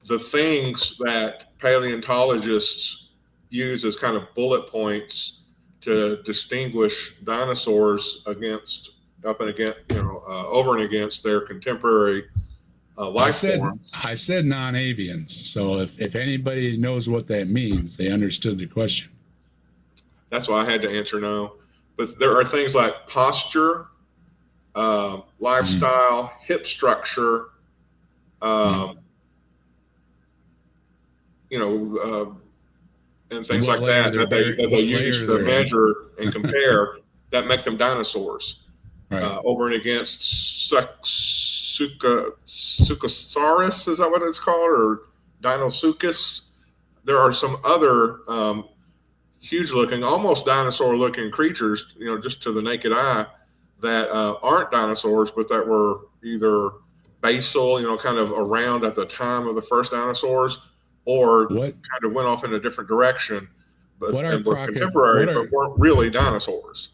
the things that paleontologists use as kind of bullet points to distinguish dinosaurs over and against their contemporary life forms. I said non-avians. So if anybody knows what that means, they understood the question. That's why I had to answer no. But there are things like posture, lifestyle, hip structure, and things like that they use to measure and compare that make them dinosaurs. Right. Over and against Suchosaurus, is that what it's called, or Dinosuchus? There are some other huge-looking, almost dinosaur-looking creatures, just to the naked eye, that aren't dinosaurs, but that were either basal, kind of around at the time of the first dinosaurs, or kind of went off in a different direction, but were contemporary, but weren't really dinosaurs.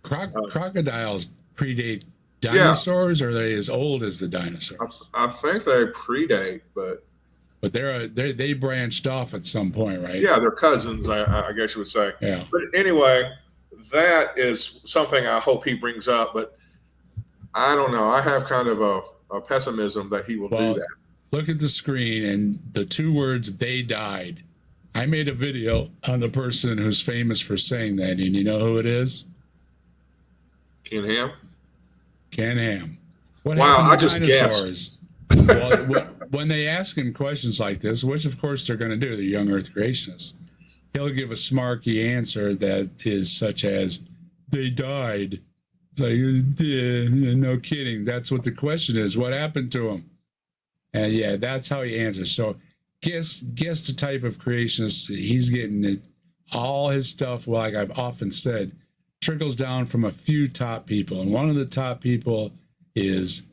Crocodiles predate dinosaurs, or are they as old as the dinosaurs? I think they predate, but they branched off at some point, right? Yeah, they're cousins, I guess you would say. Yeah. But anyway, that is something I hope he brings up, but I don't know. I have kind of a pessimism that he will do that. Look at the screen and the two words, "they died." I made a video on the person who's famous for saying that, and you know who it is? Ken Ham? Ken Ham. What wow, happened I to just dinosaurs? Well, when they ask him questions like this, which of course they're going to do, they're young Earth creationists, he'll give a smarky answer that is such as, "they died." It's like, no kidding. That's what the question is. What happened to them? And yeah, that's how he answers. So guess the type of creationist he's getting. It, all his stuff, well, like I've often said, trickles down from a few top people. And one of the top people is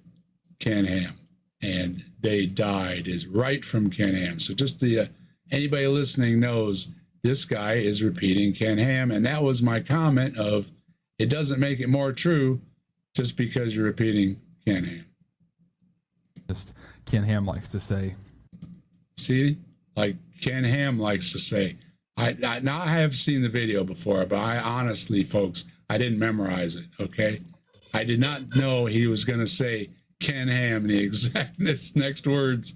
Ken Ham. And "they died" is right from Ken Ham. So just anybody listening knows this guy is repeating Ken Ham. And that was my comment of, it doesn't make it more true just because you're repeating Ken Ham. Just Ken Ham likes to say. See, like Ken Ham likes to say. I have seen the video before, but I honestly, folks, I didn't memorize it. Okay, I did not know he was going to say Ken Ham in the exact next words,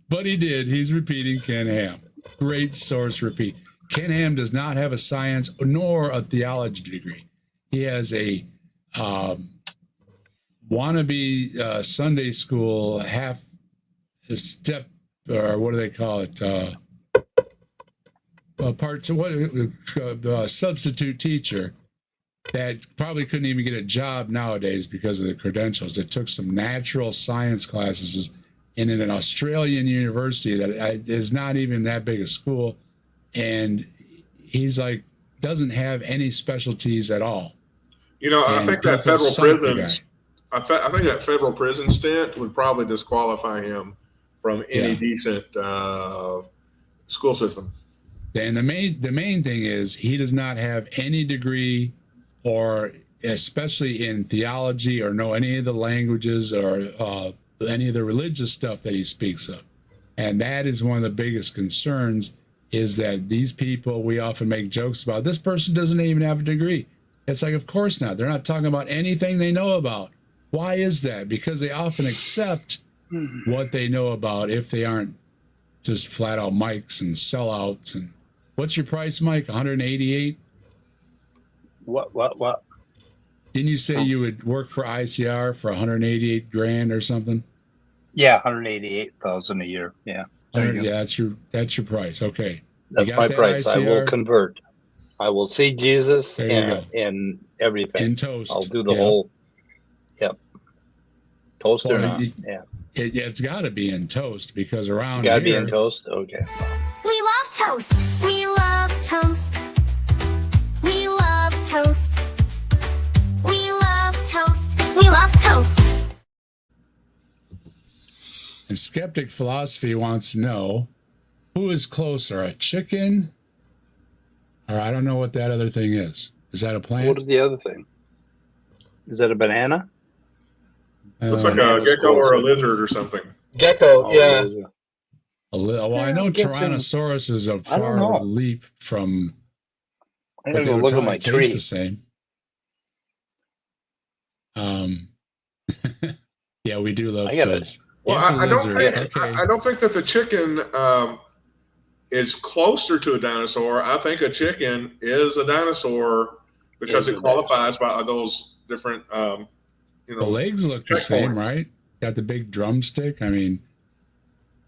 but he did. He's repeating Ken Ham. Great source repeat. Ken Ham does not have a science nor a theology degree. He has a wannabe Sunday school half a step, or what do they call it? Substitute teacher that probably couldn't even get a job nowadays because of the credentials. It took some natural science classes in an Australian university that is not even that big a school, and he's like doesn't have any specialties at all. I think that federal prison. I think that federal prison stint would probably disqualify him from any decent school system. And the main thing is he does not have any degree, or especially in theology, or know any of the languages or any of the religious stuff that he speaks of. And that is one of the biggest concerns, is that these people, we often make jokes about, this person doesn't even have a degree. It's like, of course not. They're not talking about anything they know about. Why is that? Because they often accept what they know about if they aren't just flat out mics and sellouts. And what's your price, Mike? 188? What? Didn't you say you would work for ICR for 188 grand or something? Yeah, 188,000 a year. Yeah. Yeah, that's your price. Okay. That's my price. ICR? I will convert. I will see Jesus and everything. In toast. I'll do the whole. Yep. Toast or not? It's got to be in toast, because around here. Got to be in toast? Okay. We love toast. We love toast. We love toast. We love toast. We love toast. And Skeptic Philosophy wants to know, who is closer, a chicken? Or I don't know what that other thing is. Is that a plant? What is the other thing? Is that a banana? Looks like a gecko or a lizard or something. Gecko, yeah. A little. Well, I know I'm guessing- Tyrannosaurus is a I don't far know. leap from. I But gotta they go would look at probably my taste tree. the same. Yeah, we do love I gotta- toes. Well, It's a I don't lizard. think Okay. I don't think that the chicken is closer to a dinosaur. I think a chicken is a dinosaur because Is it a qualifies by those different, The legs look the same, right? Got the big drumstick. I mean,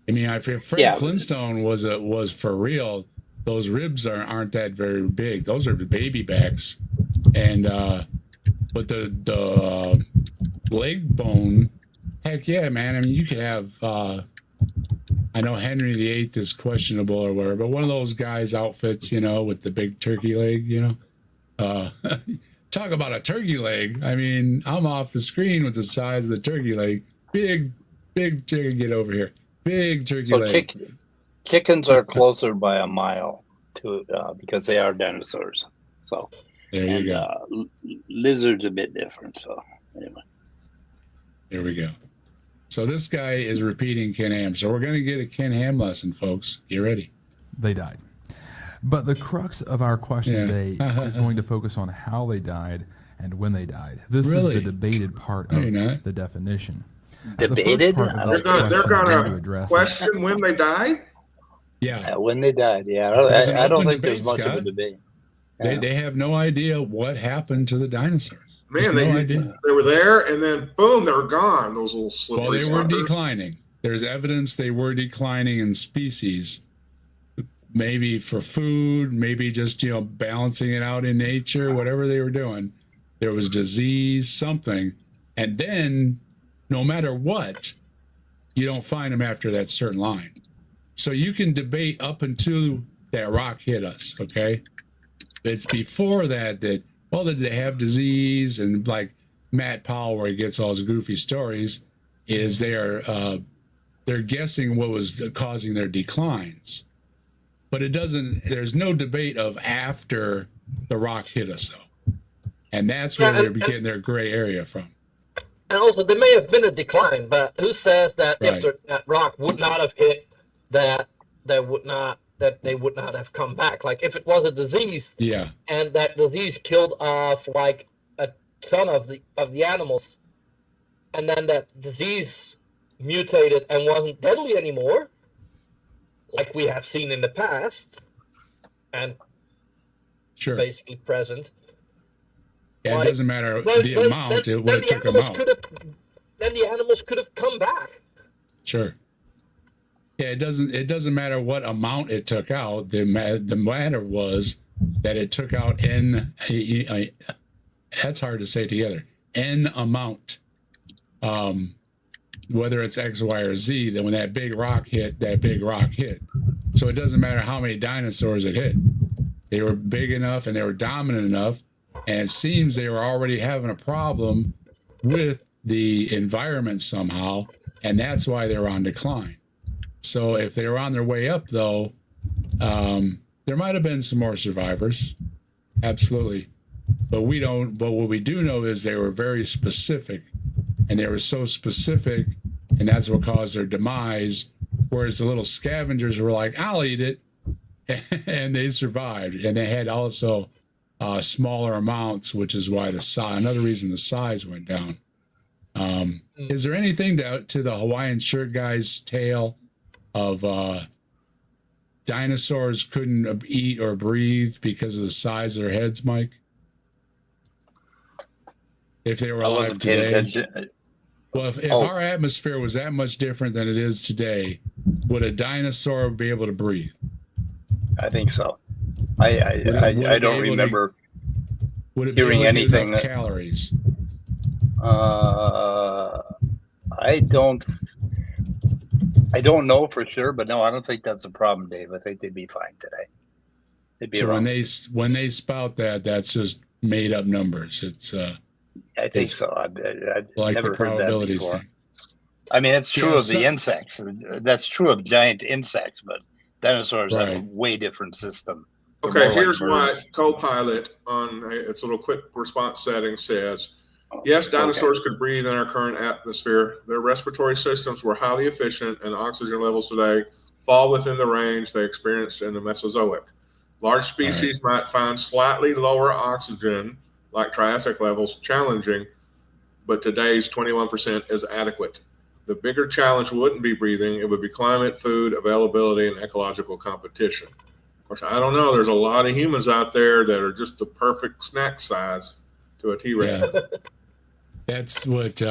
if Fred Yeah. Flintstone was for real, those ribs aren't that very big. Those are the baby backs, and but the leg bone, heck yeah, man. I mean, you could have. I know Henry VIII is questionable or whatever, but one of those guys' outfits, with the big turkey leg, talk about a turkey leg. I mean, I'm off the screen with the size of the turkey leg. Big chicken, get over here. Big turkey So leg. chickens are closer by a mile to because they are dinosaurs. So There you go. Lizards a bit different. So anyway, Here we go. So this guy is repeating Ken Ham. So we're going to get a Ken Ham lesson, folks. Get ready. They died. But the crux of our question Yeah. today is going to focus on how they died and when they died. This Really? is the debated part No, of you're not. the definition. debated. The first part of They're this gonna question to address question when they died. Yeah. When they died, yeah. There's an I don't open think there's debate, much of a Scott. debate. They have no idea what happened to the dinosaurs. Man, There's no idea. they were there, and then boom, they were gone. Those little slippery. Well, they were suckers. declining. There's evidence they were declining in species. Maybe for food, maybe just, balancing it out in nature, whatever they were doing. There was disease, something. And then, no matter what, you don't find them after that certain line. So you can debate up until that rock hit us, okay? It's before that, did they have disease? And like Matt Powell, where he gets all his goofy stories, is they're guessing what was causing their declines. But there's no debate of after the rock hit us, though. And that's where they're getting their gray area from. And also, there may have been a decline, but who says that Right. if that rock would not have hit, that they would not have come back? Like if it was a disease, Yeah. and that disease killed off like a ton of the animals, and then that disease mutated and wasn't deadly anymore, like we have seen in the past, and Sure. basically present. Yeah, Like, it doesn't matter then- the then- amount, then- it then would the have took them animals out. then the animals could have come back. Sure. Yeah, it doesn't matter what amount it took out. The matter was that it took out that's hard to say together. N amount. Whether it's X, Y, or Z, then when that big rock hit. So it doesn't matter how many dinosaurs it hit. They were big enough and they were dominant enough. And it seems they were already having a problem with the environment somehow. And that's why they were on decline. So if they were on their way up, though, there might have been some more survivors. Absolutely. But what we do know is they were very specific. And they were so specific, and that's what caused their demise. Whereas the little scavengers were like, I'll eat it. And they survived. And they had also smaller amounts, which is why another reason the size went down. Is there anything to the Hawaiian shirt guy's tale of dinosaurs couldn't eat or breathe because of the size of their heads, Mike? If they were I alive wasn't paying today. attention. Well, if our atmosphere was that much different than it is today, would a dinosaur be able to breathe? I think so. I don't remember Would it be hearing able to get anything enough that- calories? I don't know for sure, but no, I don't think that's a problem, Dave. I think they'd be fine today. They'd be So around. when they spout that's just made up numbers. It's I think so. I've like never the heard that probabilities before. thing. I mean, it's true Yeah, of the insects. That's true of giant insects, but dinosaurs have a Right. way different system. They're Okay, more like here's what birds. Copilot on its little quick response setting says. Yes, dinosaurs could breathe in our current atmosphere. Their respiratory systems were highly efficient, and oxygen levels today fall within the range they experienced in the Mesozoic. Large species might find slightly lower oxygen, like Triassic levels, challenging, but today's 21% is adequate. The bigger challenge wouldn't be breathing, it would be climate, food, availability, and ecological competition. Of course, I don't know, there's a lot of humans out there that are just the perfect snack size to a T-Rex. Yeah. That's what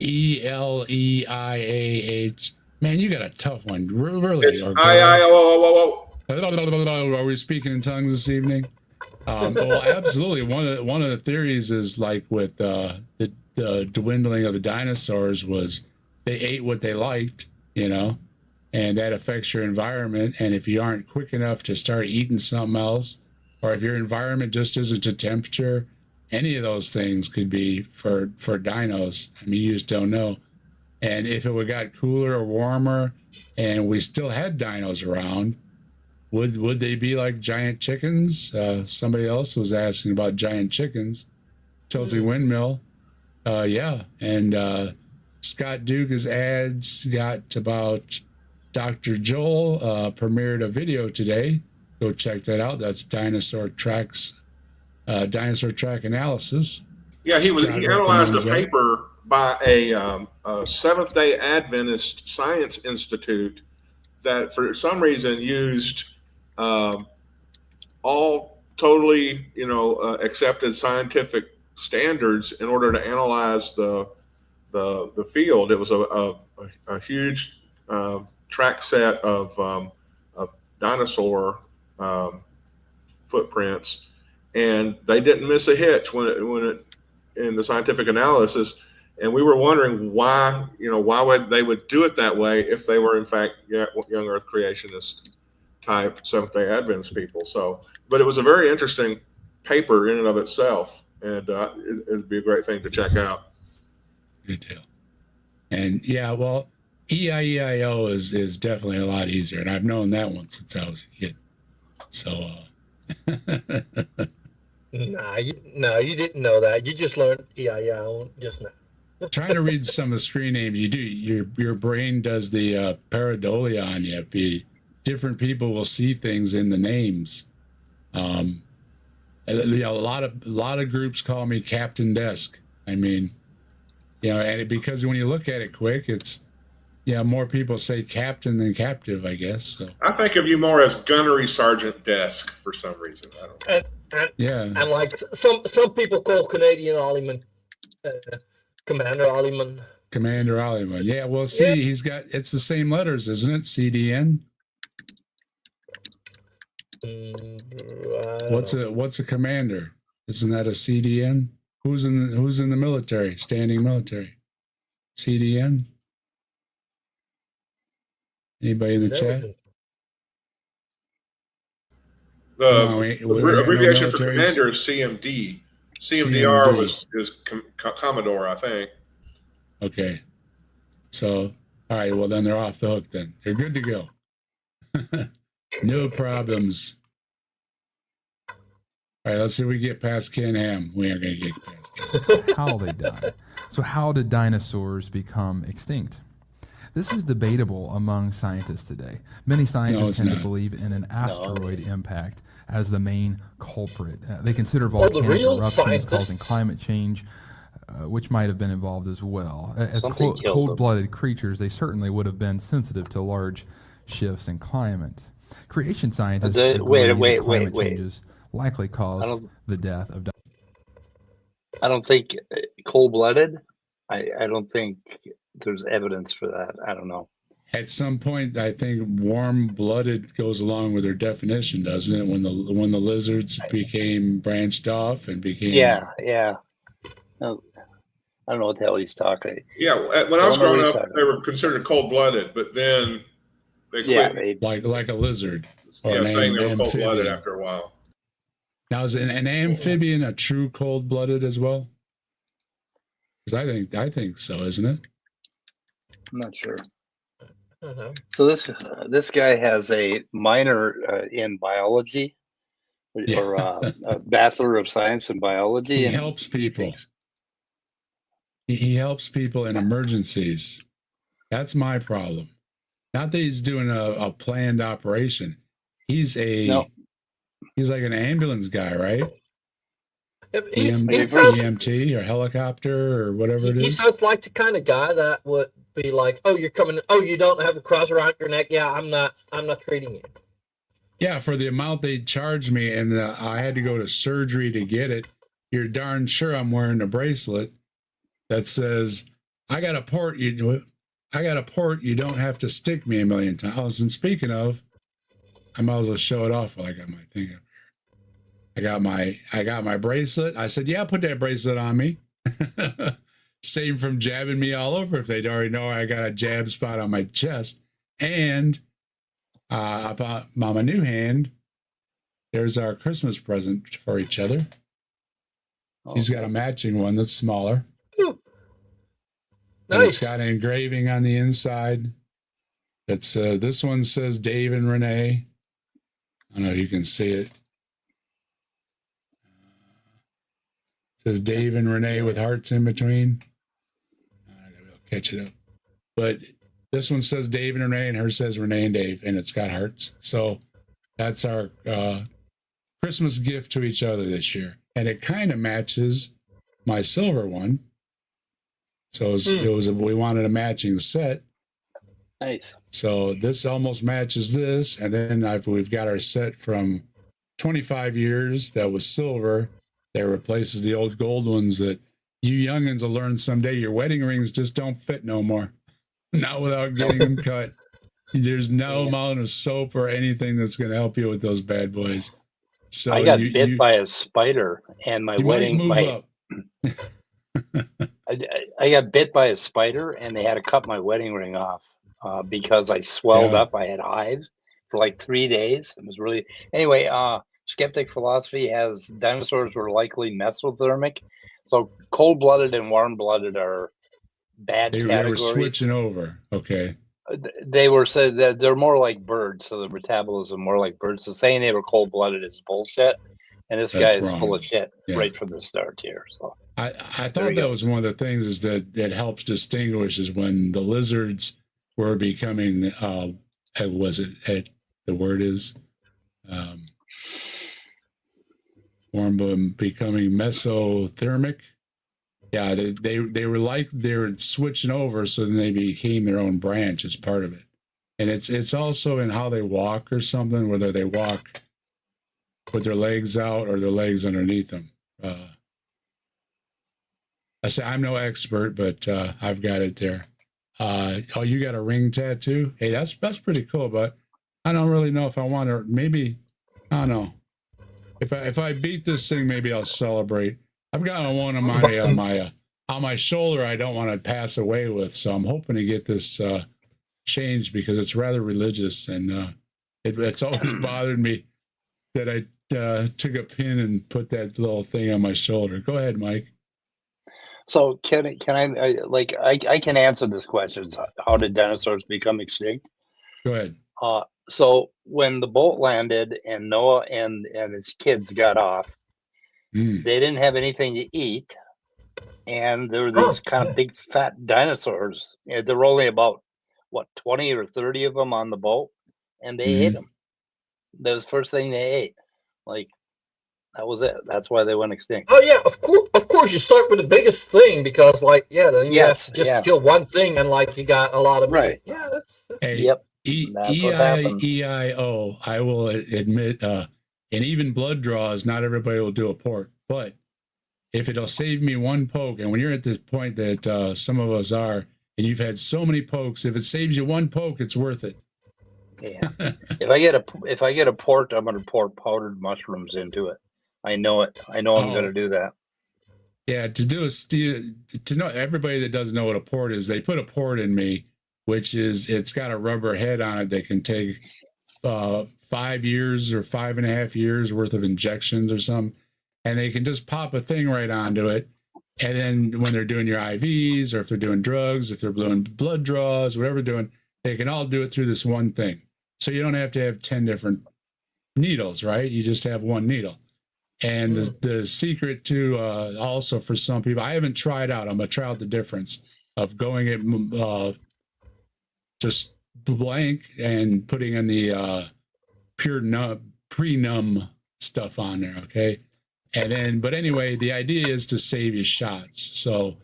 Eleiah. Man, you got a tough one. Really. It's I. Are we speaking in tongues this evening? Well, absolutely. One of the theories is like with the dwindling of the dinosaurs was they ate what they liked, you know, and that affects your environment. And if you aren't quick enough to start eating something else, or if your environment just isn't to temperature, any of those things could be for dinos. I mean, you just don't know. And if it would got cooler or warmer and we still had dinos around, would they be like giant chickens? Somebody else was asking about giant chickens. Tulsi Windmill. Yeah. And Scott Duke's ads got about Dr. Joel premiered a video today. Go check that out. That's Dinosaur Track Analysis. Yeah, he analyzed a recommends that. paper by a Seventh-day Adventist Science Institute that for some reason used all totally, accepted scientific standards in order to analyze the field. It was a huge track set of dinosaur footprints, and they didn't miss a hitch when it in the scientific analysis. And we were wondering why they would do it that way if they were in fact young Earth creationist type Seventh-day Adventist people. So, but it was a very interesting paper in and of itself, and it'd be a great thing to check out. Good deal. And yeah, well, EIEIO is definitely a lot easier, and I've known that one since I was a kid. So, No, you didn't know that. You just learned EIEIO just now. trying to read some of the screen names, you do your brain does the pareidolia on you. Different people will see things in the names. A lot of groups call me Captain Desk. I mean, and because when you look at it quick, it's more people say captain than captive, I guess. So I think of you more as Gunnery Sergeant Desk for some reason. I don't know. And like some people call Canadian Ollyman Commander Ollyman. Commander Ollyman. Yeah, well, see, he's got, it's the same letters, isn't it? CDN. What's a commander? Isn't that a CDN? Who's in the military? Standing military. CDN. Anybody in the chat? The abbreviation for commander is CMD. CMDR is Commodore, I think. Okay. So, all right. Well, then they're off the hook. Then they're good to go. No problems. All right. Let's see if we get past Ken Ham. We aren't going to get past Ken. How they died. So, how did dinosaurs become extinct? This is debatable among scientists today. Many scientists tend to believe in an asteroid impact as the main culprit. They consider volcanic eruptions causing climate change, which might have been involved as well. As cold-blooded creatures, they certainly would have been sensitive to large shifts in climate. Creation scientists agree climate changes likely caused the death of dinosaurs. I don't think cold-blooded. I don't think there's evidence for that. I don't know. At some point, I think warm-blooded goes along with their definition, doesn't it? When the lizards became branched off and became yeah. I don't know what the hell he's talking. Yeah, when I was growing up, they were considered cold-blooded, but then they quit. Like a lizard. Saying they were cold-blooded after a while. Now, is an amphibian a true cold-blooded as well? Because I think so, isn't it? I'm not sure. So this guy has a minor in biology, or a Bachelor of Science in Biology. He helps people. He helps people in emergencies. That's my problem. Not that he's doing a planned operation. He's No. he's like an ambulance guy, right? He sounds, EMT or helicopter or whatever it he is. sounds like the kind of guy that would be like, "Oh, you're coming. Oh, you don't have a cross around your neck. Yeah, I'm not treating you." Yeah, for the amount they charged me, and I had to go to surgery to get it. You're darn sure I'm wearing a bracelet that says, "I got a port. You do it. I got a port. You don't have to stick me a million times." And speaking of, I might as well show it off while I got my thing up here. I got my bracelet. I said, "Yeah, put that bracelet on me." Save from jabbing me all over if they'd already know I got a jab spot on my chest. And on my new hand, there's our Christmas present for each other. She's got a matching one that's smaller. Ooh. And Nice. it's got an engraving on the inside. It's this one says Dave and Renee. I don't know if you can see it. It says Dave and Renee with hearts in between. I'll catch it up. But this one says Dave and Renee, and hers says Renee and Dave, and it's got hearts. So that's our Christmas gift to each other this year. And it kind of matches my silver one. So we wanted a matching set. Nice. So this almost matches this. And then we've got our set from 25 years that was silver that replaces the old gold ones that you youngins will learn someday. Your wedding rings just don't fit no more. Not without getting them cut. There's no amount of soap or anything that's going to help you with those bad boys. So I got bit by a spider, and my wedding. I got bit by a spider, and they had to cut my wedding ring off because I swelled up. I had hives for like 3 days. It was really anyway. Skeptic philosophy has dinosaurs were likely mesothermic, so cold-blooded and warm-blooded are bad categories. They were switching over. Okay. They were said that they're more like birds, so the metabolism more like birds. So saying they were cold-blooded is bullshit, and this guy is full of shit right from the start here. So I thought that was one of the things is that it helps distinguish is when the lizards were becoming the word is becoming mesothermic. Yeah, they were switching over, so then they became their own branch as part of it. And it's also in how they walk or something, whether they walk with their legs out or their legs underneath them. I say I'm no expert, but I've got it there. You got a ring tattoo? Hey, that's pretty cool, but I don't really know if I want to. Maybe I don't know. If I beat this thing, maybe I'll celebrate. I've got one on my shoulder I don't want to pass away with, so I'm hoping to get this changed because it's rather religious, and it's always bothered me that I took a pin and put that little thing on my shoulder. Go ahead, Mike. So can I can answer this question. How did dinosaurs become extinct? Go ahead. So when the boat landed and Noah and his kids got off, they didn't have anything to eat, and there were these kind of big fat dinosaurs. There were only about 20 or 30 of them on the boat, and they ate them. That was the first thing they ate. Like that was it. That's why they went extinct. Oh yeah, of course. You start with the biggest thing because, then you have to just kill one thing, and you got a lot of right. Yeah, that's hey, yep. E-I-E-I-O. I will admit, and even blood draws, not everybody will do a port. But if it'll save me one poke, and when you're at the point that some of us are, and you've had so many pokes, if it saves you one poke, it's worth it. Yeah. if I get a port, I'm going to pour powdered mushrooms into it. I know it. I know I'm going to do that. Yeah, to know everybody that doesn't know what a port is, they put a port in me, which is it's got a rubber head on it that can take 5 years or 5.5 years worth of injections or something, and they can just pop a thing right onto it. And then when they're doing your IVs or if they're doing drugs, if they're doing blood draws, whatever they're doing, they can all do it through this one thing. So you don't have to have 10 different needles, right? You just have one needle. And the secret to also for some people, I haven't tried out. I'm going to try out the difference of going it just blank and putting in the pre-numb stuff on there, okay? And then, but anyway, the idea is to save you shots. So,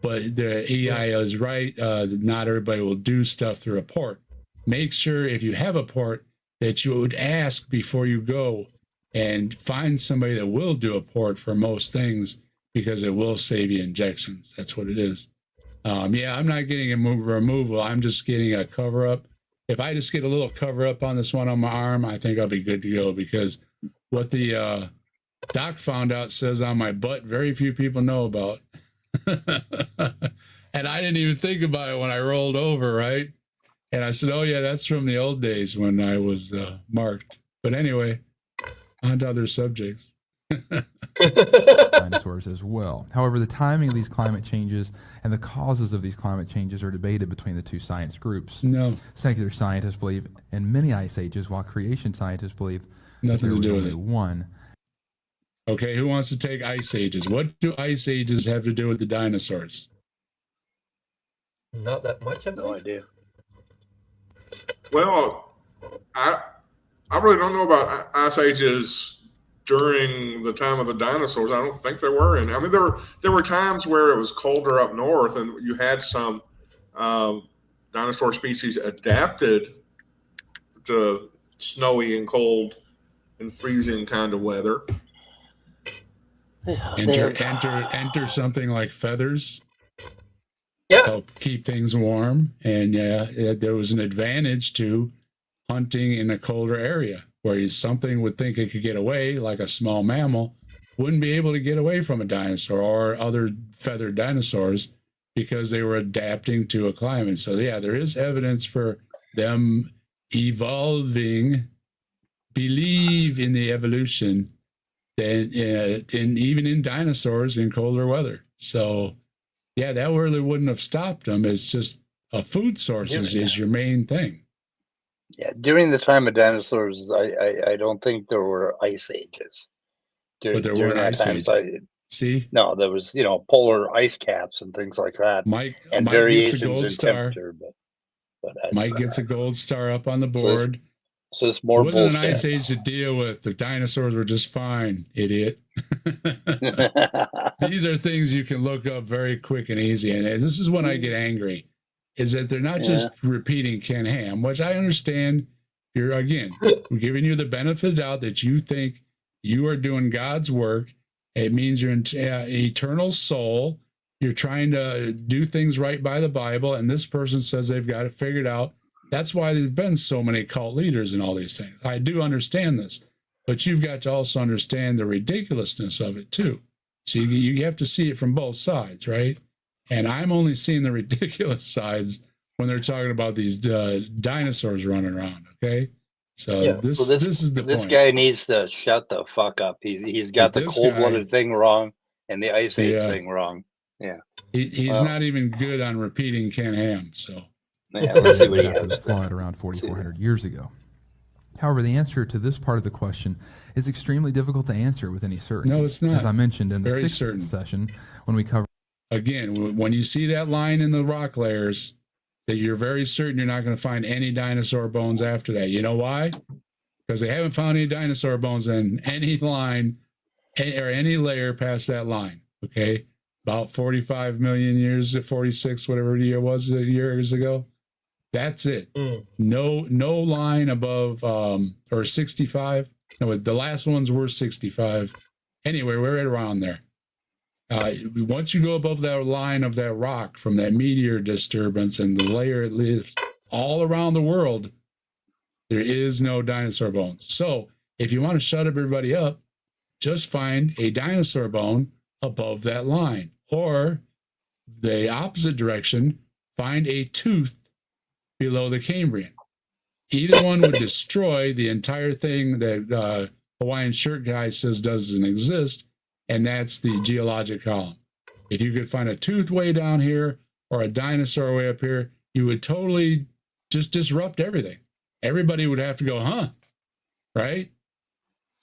but the EI is right. Not everybody will do stuff through a port. Make sure if you have a port that you would ask before you go and find somebody that will do a port for most things, because it will save you injections. That's what it is. Yeah, I'm not getting a removal. I'm just getting a cover up. If I just get a little cover up on this one on my arm, I think I'll be good to go, because what the doc found out says on my butt, very few people know about. And I didn't even think about it when I rolled over, right? And I said, oh yeah, that's from the old days when I was marked. But anyway, on to other subjects. Dinosaurs as well. However, the timing of these climate changes and the causes of these climate changes are debated between the two science groups. No. Secular scientists believe in many ice ages, while creation scientists believe Nothing there to do was with only it. one. Okay, who wants to take ice ages? What do ice ages have to do with the dinosaurs? Not that much, I No believe. idea. Well, I really don't know about ice ages during the time of the dinosaurs. I don't think there were any. I mean, there were times where it was colder up north, and you had some dinosaur species adapted to snowy and cold and freezing kind of weather. Enter something like feathers. Yeah. Help keep things warm. And there was an advantage to hunting in a colder area, where something would think it could get away, like a small mammal, wouldn't be able to get away from a dinosaur or other feathered dinosaurs, because they were adapting to a climate. So yeah, there is evidence for them evolving, believe in the evolution, and even in dinosaurs in colder weather. So yeah, that really wouldn't have stopped them. It's just food sources is your main thing. Yeah, during the time of dinosaurs, I don't think there were ice ages. But there During were that ice time, ages. See? no, there was polar ice caps and things like that, Mike and gets a variations gold in star. temperature. But Mike gets a gold star up on the board. So it's It more wasn't an bullshit. ice age to deal with. The dinosaurs were just fine, idiot. These are things you can look up very quick and easy. And this is when I get angry, is that they're not just repeating Ken Ham, which I understand. You're, again, giving you the benefit of the doubt that you think you are doing God's work. It means you're an eternal soul. You're trying to do things right by the Bible, and this person says they've got it figured out. That's why there's been so many cult leaders and all these things. I do understand this, but you've got to also understand the ridiculousness of it too. So you have to see it from both sides, right? And I'm only seeing the ridiculous sides when they're talking about these dinosaurs running around, okay? So this is the point. This guy needs to shut the fuck up. He's got the cold-blooded thing wrong and the ice age thing wrong. Yeah. He's not even good on repeating Ken Ham, so. Yeah, let's see what he That was has. flawed around 4,400 years ago. However, the answer to this part of the question is extremely difficult to answer with any certainty. No, it's not. As I mentioned in the Very sixth certain. session, when we covered Again, when you see that line in the rock layers, that you're very certain you're not going to find any dinosaur bones after that. You know why? Because they haven't found any dinosaur bones in any line or any layer past that line, okay? About 45 million years, 46, whatever the year was, years ago. That's it. No line above, or 65. No, the last ones were 65. Anyway, we're right around there. Once you go above that line of that rock from that meteor disturbance and the layer it lives all around the world, there is no dinosaur bones. So if you want to shut everybody up, just find a dinosaur bone above that line. Or the opposite direction, find a tooth below the Cambrian. Either one would destroy the entire thing that Hawaiian shirt guy says doesn't exist, and that's the geologic column. If you could find a tooth way down here or a dinosaur way up here, you would totally just disrupt everything. Everybody would have to go, huh? Right?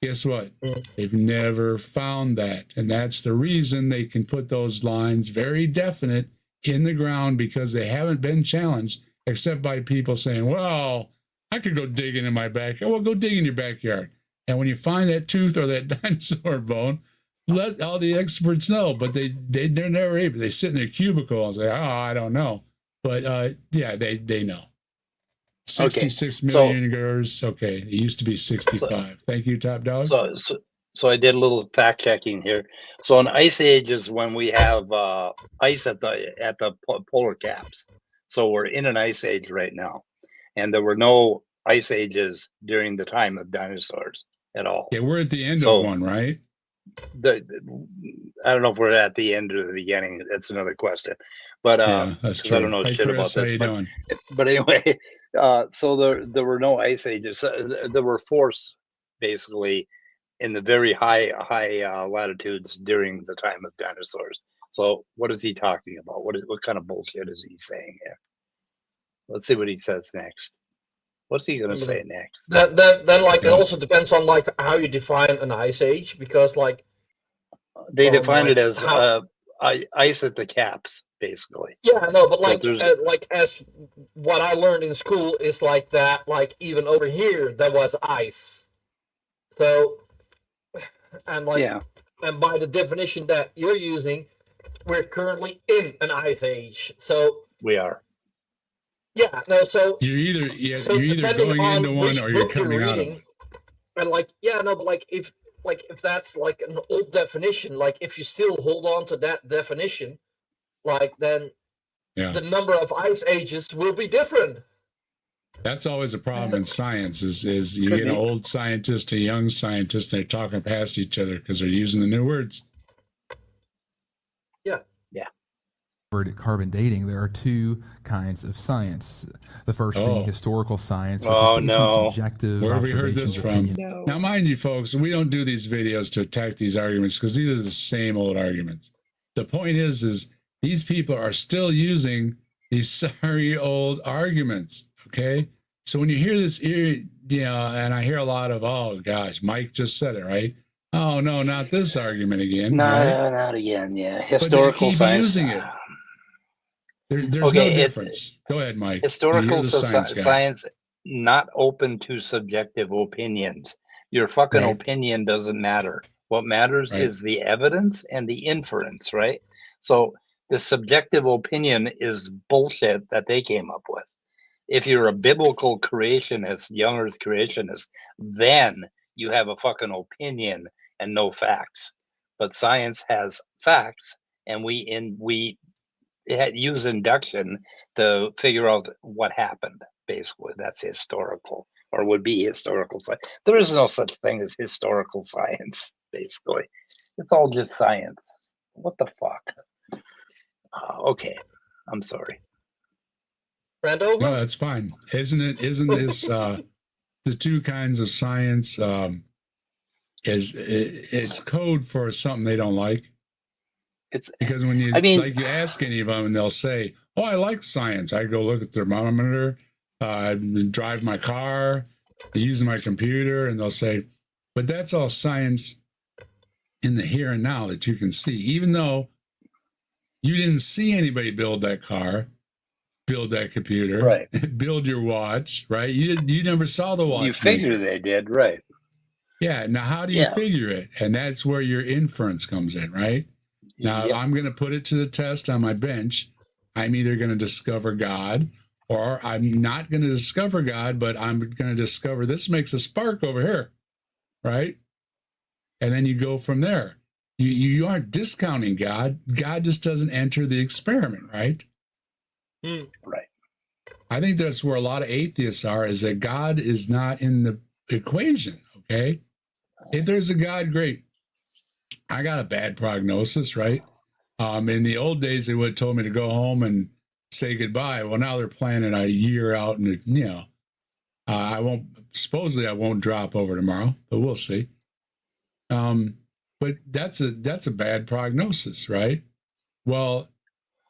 Guess what? They've never found that. And that's the reason they can put those lines very definite in the ground, because they haven't been challenged. except by people saying, well, I could go digging in my backyard. Well, go dig in your backyard. And when you find that tooth or that dinosaur bone, let all the experts know. But they're never able. They sit in their cubicle and say, oh, I don't know. But yeah, they know. 66 million girls. Okay, it used to be 65. Thank you, Top Dog. So I did a little fact checking here. So in ice ages, when we have ice at the polar caps, so we're in an ice age right now, and there were no ice ages during the time of dinosaurs at all. Yeah, we're at the end of one, right? I don't know if we're at the end or the beginning. That's another question. But yeah, that's true. I don't know Hey, shit Chris, about how you doing? But anyway, so there were no ice ages. There were forests basically in the very high latitudes during the time of dinosaurs. So what is he talking about? What kind of bullshit is he saying here? Let's see what he says next. What's he gonna say next? Then like it also depends on like how you define an ice age, because like they define it as ice at the caps, basically. Yeah, no, but So like as what I learned in school is like that, like even over here there was ice. So and like and by the definition that you're using, we're currently in an ice age. So we are. Yeah, no, so you're either going into one or you're coming out of one. And like, yeah, no, but like if that's like an old definition, like if you still hold on to that definition, like then the number of ice ages will be different. That's always a problem in science is you get an old scientist, a young scientist, they're talking past each other because they're using the new words. Yeah. Carbon dating, there are two kinds of science. The first being historical science, which is based on subjective. Where have we heard this from? No. Now, mind you, folks, we don't do these videos to attack these arguments because these are the same old arguments. The point is these people are still using these sorry old arguments. Okay, so when you hear this, and I hear a lot of, oh gosh, Mike just said it, right? Oh no, not this argument again. No, right? not again. Yeah, historical but they keep science. Using it. There's no difference. Go ahead, Mike. Historical science not open to subjective opinions. Your fucking opinion doesn't matter. What matters is the evidence and the inference, right? So the subjective opinion is bullshit that they came up with. If you're a biblical creationist, young earth creationist, then you have a fucking opinion and no facts. But science has facts, and we use induction to figure out what happened. Basically, that's historical, or would be historical science. There is no such thing as historical science. Basically, it's all just science. What the fuck? Okay, I'm sorry. Randall? No, that's fine. Isn't this the two kinds of science? It's code for something they don't like. It's because when you you ask any of them and they'll say, "Oh, I like science." I go look at the thermometer, drive my car, use my computer, and they'll say, "But that's all science in the here and now that you can see, even though you didn't see anybody build that car, build that computer, build your watch, right? You never saw the watch. You figure they did, right? Yeah. Now, how do you figure it? And that's where your inference comes in, right? Now, I'm going to put it to the test on my bench. I'm either going to discover God, or I'm not going to discover God, but I'm going to discover this makes a spark over here, right? And then you go from there. You aren't discounting God. God just doesn't enter the experiment, right? Right. I think that's where a lot of atheists are, is that God is not in the equation, okay? If there's a God, great. I got a bad prognosis, right? In the old days, they would have told me to go home and say goodbye. Well, now they're planning a year out, and I won't drop over tomorrow, but we'll see. But that's a bad prognosis, right? Well,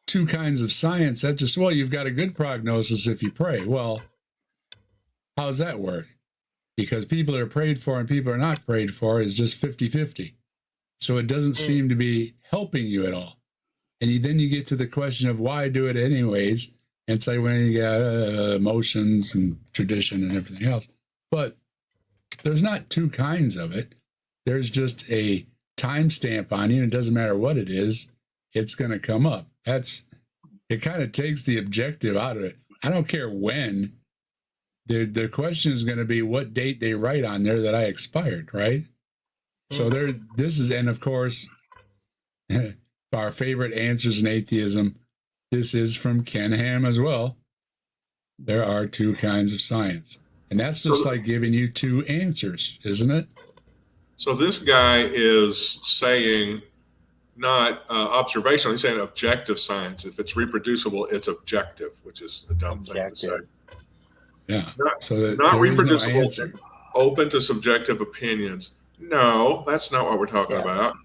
two kinds of science, you've got a good prognosis if you pray. Well, how does that work? Because people are prayed for and people are not prayed for is just 50-50. So it doesn't seem to be helping you at all. And then you get to the question of why do it anyways? It's like when you got emotions and tradition and everything else. But there's not two kinds of it. There's just a timestamp on you. And it doesn't matter what it is, it's going to come up. It kind of takes the objective out of it. I don't care when. The question is going to be what date they write on there that I expired, right? So and of course, our favorite answers in atheism, this is from Ken Ham as well. There are two kinds of science. And that's just like giving you two answers, isn't it? So this guy is saying not observational, he's saying objective science. If it's reproducible, it's objective, which is a dumb thing to say. Yeah. Not reproducible, open to subjective opinions. No, that's not what we're talking about.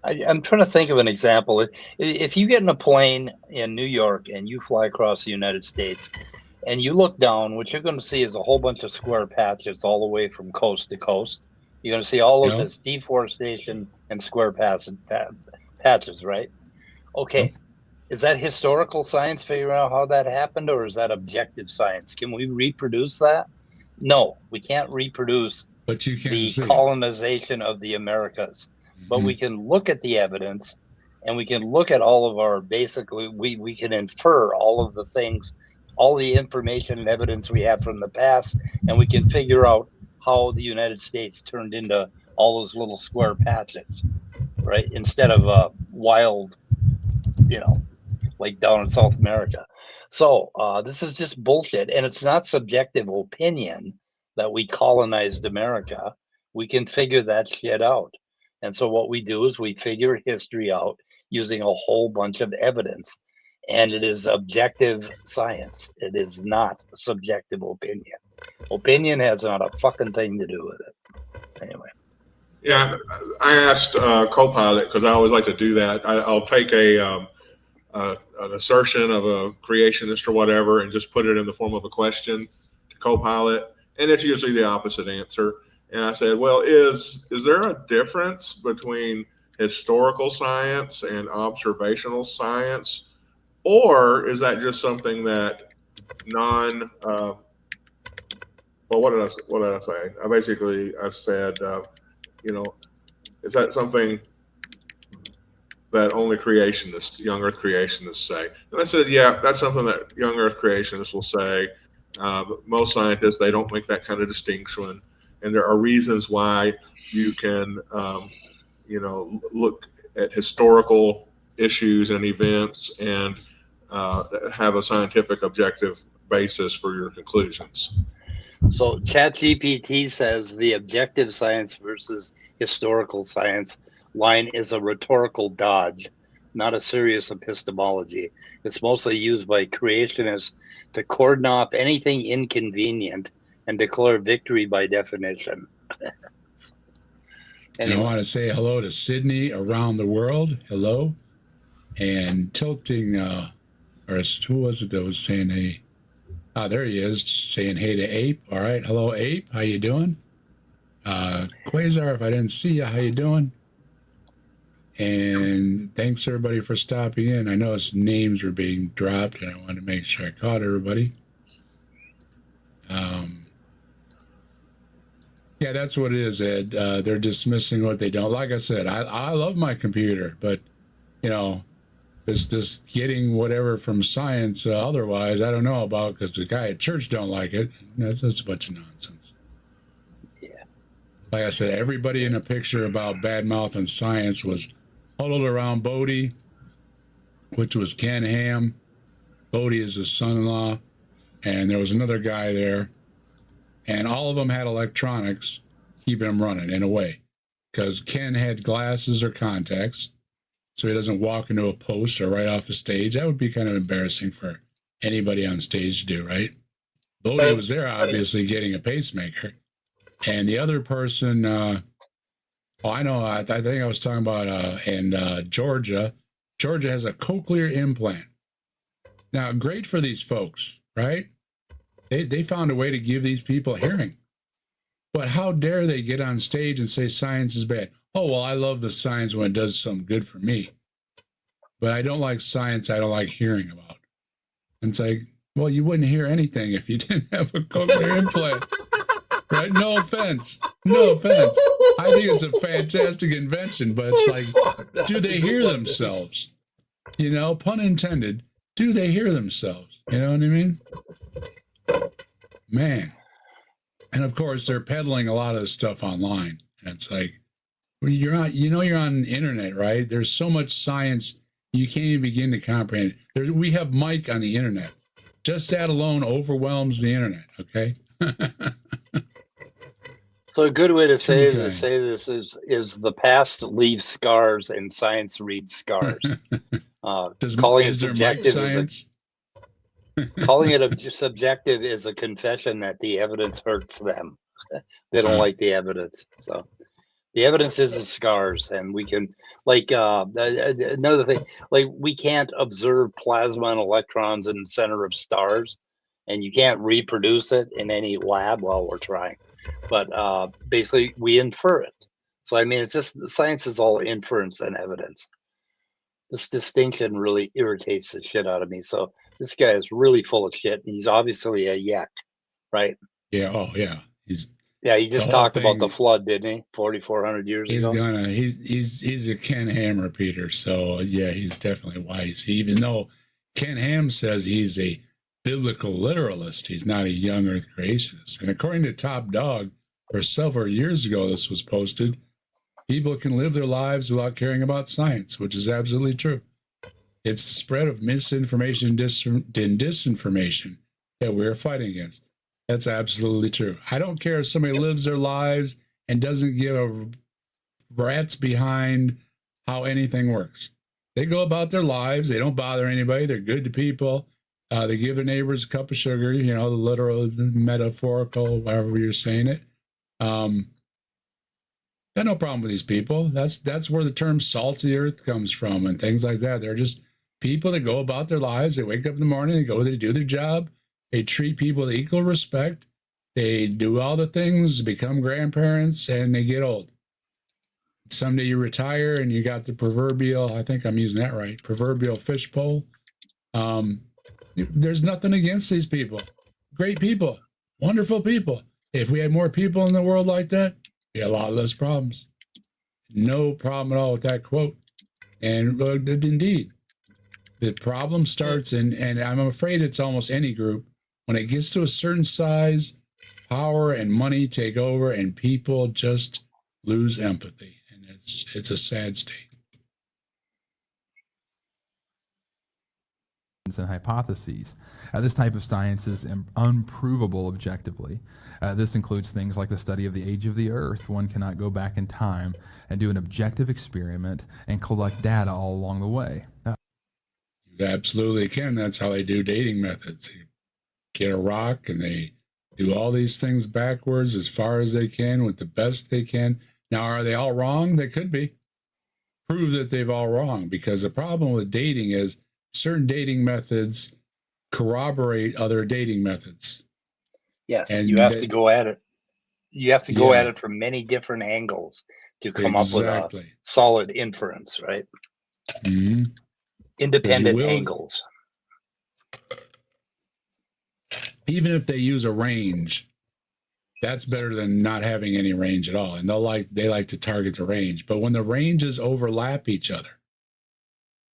I'm trying to think of an example. If you get in a plane in New York and you fly across the United States and you look down, what you're going to see is a whole bunch of square patches all the way from coast to coast. You're going to see all of this deforestation and square patches, right? Okay. Is that historical science figuring out how that happened, or is that objective science? Can we reproduce that? No, we can't reproduce the colonization of the Americas. But we can look at the evidence, and we can look at all of our we can infer all of the things, all the information and evidence we have from the past, and we can figure out how the United States turned into all those little square patches, right? Instead of wild, like down in South America. So this is just bullshit. And it's not subjective opinion that we colonized America. We can figure that shit out. And so what we do is we figure history out using a whole bunch of evidence. And it is objective science. It is not subjective opinion. Opinion has not a fucking thing to do with it. Anyway. Yeah, I asked Copilot, because I always like to do that. I'll take an assertion of a creationist or whatever and just put it in the form of a question to Copilot, and it's usually the opposite answer. And I said, well, is there a difference between historical science and observational science, or is that just something that what did I say? I said, is that something that only creationists, young Earth creationists say? And I said, yeah, that's something that young Earth creationists will say. But most scientists, they don't make that kind of distinction. And there are reasons why you can, look at historical issues and events and have a scientific objective basis for your conclusions. So ChatGPT says the objective science versus historical science line is a rhetorical dodge, not a serious epistemology. It's mostly used by creationists to cordon off anything inconvenient and declare victory by definition. And I want to say hello to Sydney around the world. Hello. And Tilting, or who was it that was saying hey? There he is, saying hey to Ape. All right. Hello, Ape. How you doing? Quasar, if I didn't see you, how you doing? And thanks, everybody, for stopping in. I know his names were being dropped, and I wanted to make sure I caught everybody. Yeah, that's what it is, Ed. They're dismissing what they don't. Like I said, I love my computer, but, this getting whatever from science otherwise, I don't know about, because the guy at church don't like it. That's a bunch of nonsense. Yeah. Like I said, everybody in a picture about bad mouth and science was huddled around Bodie, which was Ken Ham. Bodie is his son-in-law, and there was another guy there, and all of them had electronics keeping them running in a way, because Ken had glasses or contacts, so he doesn't walk into a post or right off the stage. That would be kind of embarrassing for anybody on stage to do, right? Bodie was there, obviously, getting a pacemaker. And the other person, I know, I think I was talking about Georgia. Georgia has a cochlear implant. Now, great for these folks, right? They found a way to give these people hearing. But how dare they get on stage and say science is bad? Oh, well, I love the science when it does something good for me. But I don't like science I don't like hearing about. And it's like, Well, you wouldn't hear anything if you didn't have a cochlear implant. Right? No offense. No offense. I think it's a fantastic invention, but it's like, do they hear themselves? You know, pun intended. Do they hear themselves? You know what I mean? Man. And of course, they're peddling a lot of this stuff online. And it's like, well, you're on the internet, right? There's so much science you can't even begin to comprehend it. We have Mike on the internet. Just that alone overwhelms the internet, okay? So a good way to say this is the past leaves scars and science reads scars. Calling it subjective calling it subjective is a confession that the evidence hurts them. They don't like the evidence. So the evidence is the scars, and we can another thing, like we can't observe plasma and electrons in the center of stars, and you can't reproduce it in any lab. Well, we're trying. But basically, we infer it. So, I mean, it's just science is all inference and evidence. This distinction really irritates the shit out of me. So, this guy is really full of shit. And he's obviously a yak, right? Yeah. Oh, yeah. He just talked about the flood, didn't he? 4,400 years ago. He's a Ken Ham repeater. So, yeah, he's definitely wise. Even though Ken Ham says he's a biblical literalist, he's not a young earth creationist. And according to Top Dog, for several years ago this was posted, people can live their lives without caring about science, which is absolutely true. It's the spread of misinformation and disinformation that we're fighting against. That's absolutely true. I don't care if somebody lives their lives and doesn't give a rat's behind how anything works. They go about their lives, they don't bother anybody, they're good to people. They give their neighbors a cup of sugar, you know, the literal, the metaphorical, however you're saying it. Got no problem with these people. That's where the term salt of the earth comes from and things like that. They're just people that go about their lives. They wake up in the morning, they do their job. They treat people with equal respect. They do all the things, become grandparents, and they get old. Someday you retire and you got the proverbial, I think I'm using that right, proverbial fishbowl. There's nothing against these people. Great people, wonderful people. If we had more people in the world like that, we had a lot less problems. No problem at all with that quote. And indeed, the problem starts, and I'm afraid it's almost any group, when it gets to a certain size, power and money take over, and people just lose empathy. And it's a sad state. And hypotheses. This type of science is unprovable objectively. This includes things like the study of the age of the earth. One cannot go back in time and do an objective experiment and collect data all along the way. You absolutely can. That's how they do dating methods. They get a rock and they do all these things backwards as far as they can with the best they can. Now, are they all wrong? They could be. Prove that they've all wrong, because the problem with dating is certain dating methods corroborate other dating methods. Yes, and you have to go at it. You have to go at it from many different angles to come up with a solid inference, right? Mm-hmm. Independent angles. Even if they use a range, that's better than not having any range at all. And they like to target the range. But when the ranges overlap each other,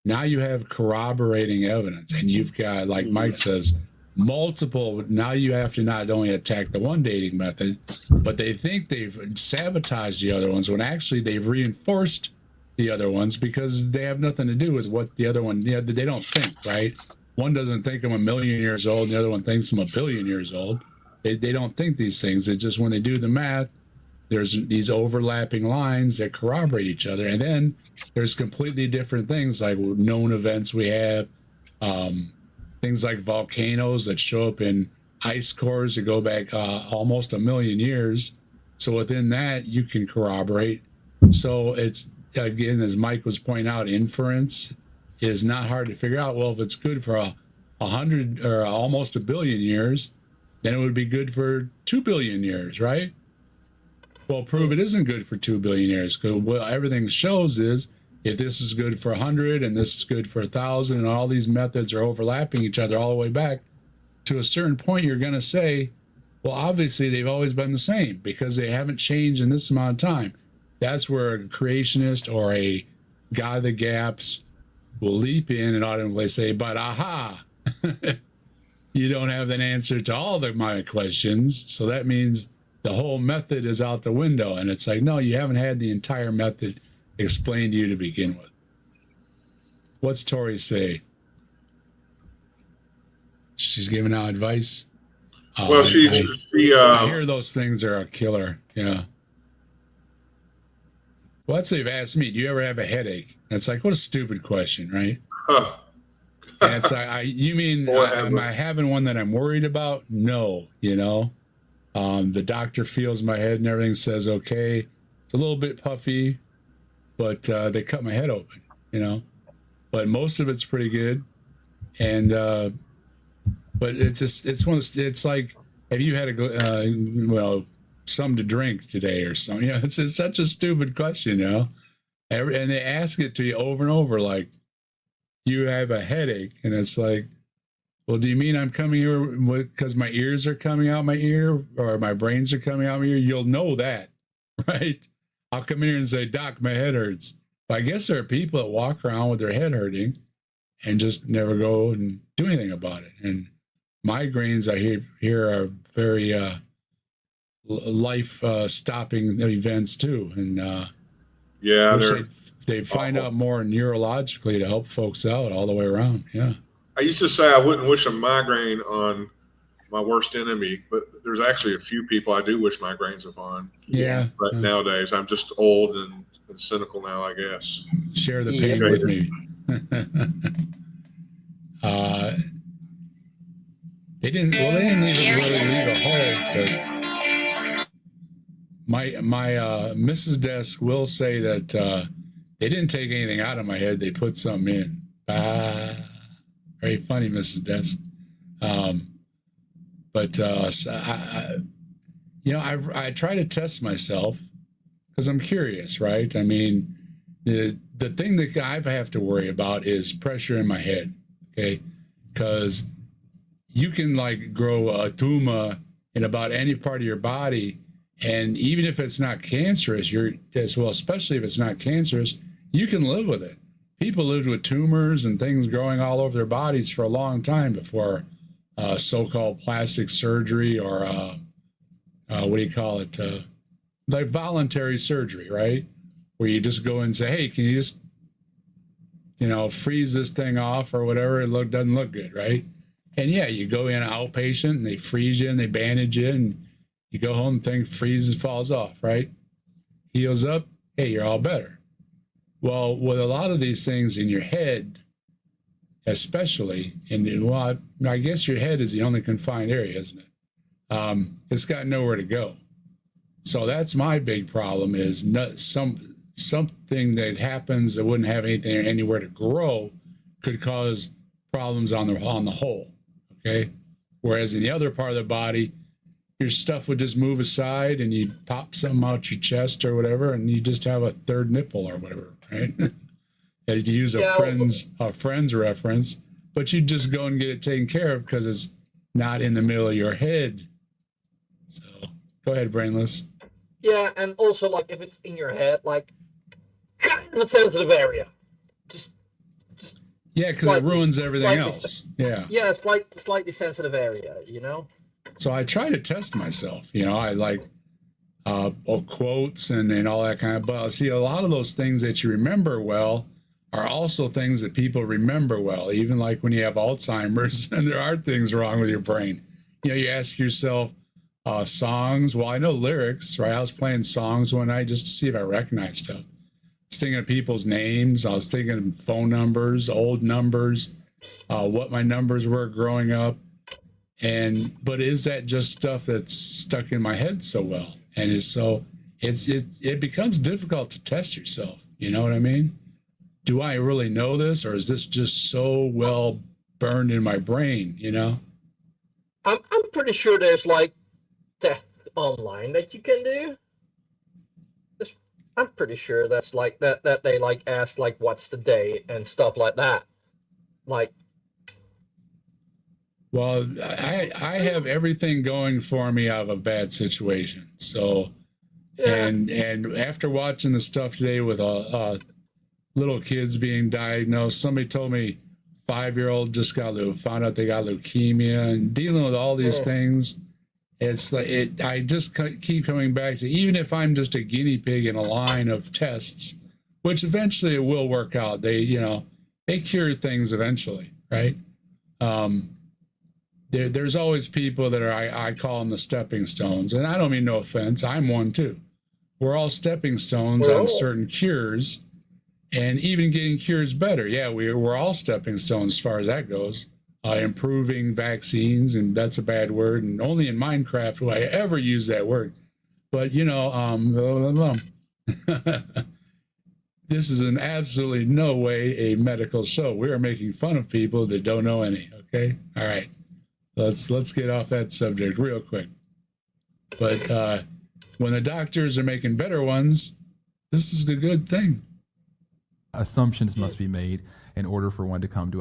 now you have corroborating evidence, and you've got, like Mike says, multiple. Now you have to not only attack the one dating method, but they think they've sabotaged the other ones when actually they've reinforced the other ones because they have nothing to do with what the other one, they don't think, right? One doesn't think I'm 1,000,000 years old, and the other one thinks I'm 1,000,000,000 years old. They don't think these things. It's just when they do the math, there's these overlapping lines that corroborate each other. And then there's completely different things like known events we have, things like volcanoes that show up in ice cores that go back almost 1,000,000 years. So within that, you can corroborate. So it's, again, as Mike was pointing out, inference is not hard to figure out. Well, if it's good for 100 or almost 1,000,000,000 years, then it would be good for 2,000,000,000 years, right? Well, prove it isn't good for 2,000,000,000 years. Because what everything shows is if this is good for 100 and this is good for 1,000 and all these methods are overlapping each other all the way back, to a certain point, you're going to say, well, obviously they've always been the same because they haven't changed in this amount of time. That's where a creationist or a God of the gaps will leap in and automatically say, but aha, you don't have an answer to all of my questions. So that means the whole method is out the window. And it's like, no, you haven't had the entire method explained to you to begin with. What's Tori say? She's giving out advice. Well, I hear those things are a killer. Yeah. Well, let's say you've asked me, do you ever have a headache? And it's like, what a stupid question, right? Huh. And it's like, you mean, am I having one that I'm worried about? No, the doctor feels my head and everything, says, okay, it's a little bit puffy, but they cut my head open, but most of it's pretty good. And, but it's like, have you had something to drink today or something? It's just such a stupid question, and they ask it to you over and over, like, you have a headache, and it's like, well, do you mean I'm coming here because my ears are coming out my ear or my brains are coming out my ear? You'll know that, right? I'll come in here and say, Doc, my head hurts. But I guess there are people that walk around with their head hurting and just never go and do anything about it. And migraines, I hear are very life-stopping events too. And they find out more neurologically to help folks out all the way around. Yeah. I used to say I wouldn't wish a migraine on my worst enemy, but there's actually a few people I do wish migraines upon. Yeah. But nowadays I'm just old and cynical now, I guess. Share the pain with me. They didn't even really leave a hole, but my Mrs. Desk will say that they didn't take anything out of my head. They put something in. Very funny, Mrs. Desk. I try to test myself because I'm curious, right? I mean, the thing that I have to worry about is pressure in my head, okay? Because you can grow a tumor in about any part of your body, and even if it's not cancerous, especially if it's not cancerous, you can live with it. People lived with tumors and things growing all over their bodies for a long time before so-called plastic surgery or like voluntary surgery, right? Where you just go and say, hey, can you just, freeze this thing off or whatever? It doesn't look good, right? And yeah, you go in outpatient and they freeze you and they bandage you and you go home, thing freezes, falls off, right? Heals up, hey, you're all better. Well, with a lot of these things in your head, especially, I guess your head is the only confined area, isn't it? It's got nowhere to go. So that's my big problem is something that happens that wouldn't have anywhere to grow could cause problems on the whole, okay? Whereas in the other part of the body, your stuff would just move aside and you'd pop something out your chest or whatever, and you just have a third nipple or whatever, right? You use a friend's reference, but you just go and get it taken care of because it's not in the middle of your head. So go ahead, Brainless. Yeah, and also if it's in your head, kind of a sensitive area. Just yeah, because it ruins everything else. Yeah. Yeah, slightly sensitive area, So I try to test myself. I like quotes and all that kind of. But see, a lot of those things that you remember well are also things that people remember well. Even like when you have Alzheimer's and there are things wrong with your brain. You ask yourself songs. Well, I know lyrics, right? I was playing songs one night just to see if I recognized stuff. I was thinking of people's names. I was thinking of phone numbers, old numbers, what my numbers were growing up. But is that just stuff that's stuck in my head so well? And it becomes difficult to test yourself. You know what I mean? Do I really know this, or is this just so well burned in my brain? I'm pretty sure there's tests online that you can do. I'm pretty sure that's that they ask what's the date and stuff like that. Well, I have everything going for me out of a bad situation. So, Yeah. and after watching the stuff today with little kids being diagnosed, somebody told me 5-year-old just found out they got leukemia, and dealing with all these things. It's like I just keep coming back to, even if I'm just a guinea pig in a line of tests, which eventually it will work out. They cure things eventually, right? There's always people that are, I call them the stepping stones, and I don't mean no offense. I'm one too. We're all stepping stones on certain cures, and even getting cures better. Yeah, we're all stepping stones as far as that goes. Improving vaccines, and that's a bad word, and only in Minecraft will I ever use that word. But this is in absolutely no way a medical show. We are making fun of people that don't know any. Okay, all right. Let's get off that subject real quick. But when the doctors are making better ones, this is a good thing. Assumptions must be made in order for one to come to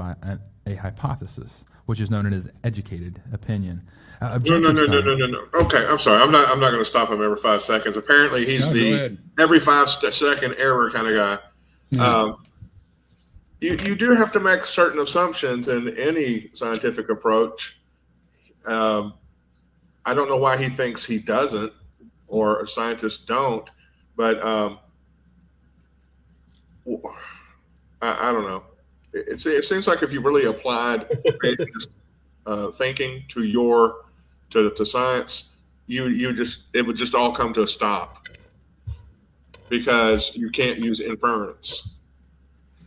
a hypothesis, which is known as educated opinion. No. Okay, I'm sorry. I'm not going to stop him every 5 seconds. Apparently, he's every 5-second error kind of guy. Yeah. You do have to make certain assumptions in any scientific approach. I don't know why he thinks he doesn't, or scientists don't, but I don't know. It seems like if you really applied thinking to science, it would just all come to a stop, because you can't use inference.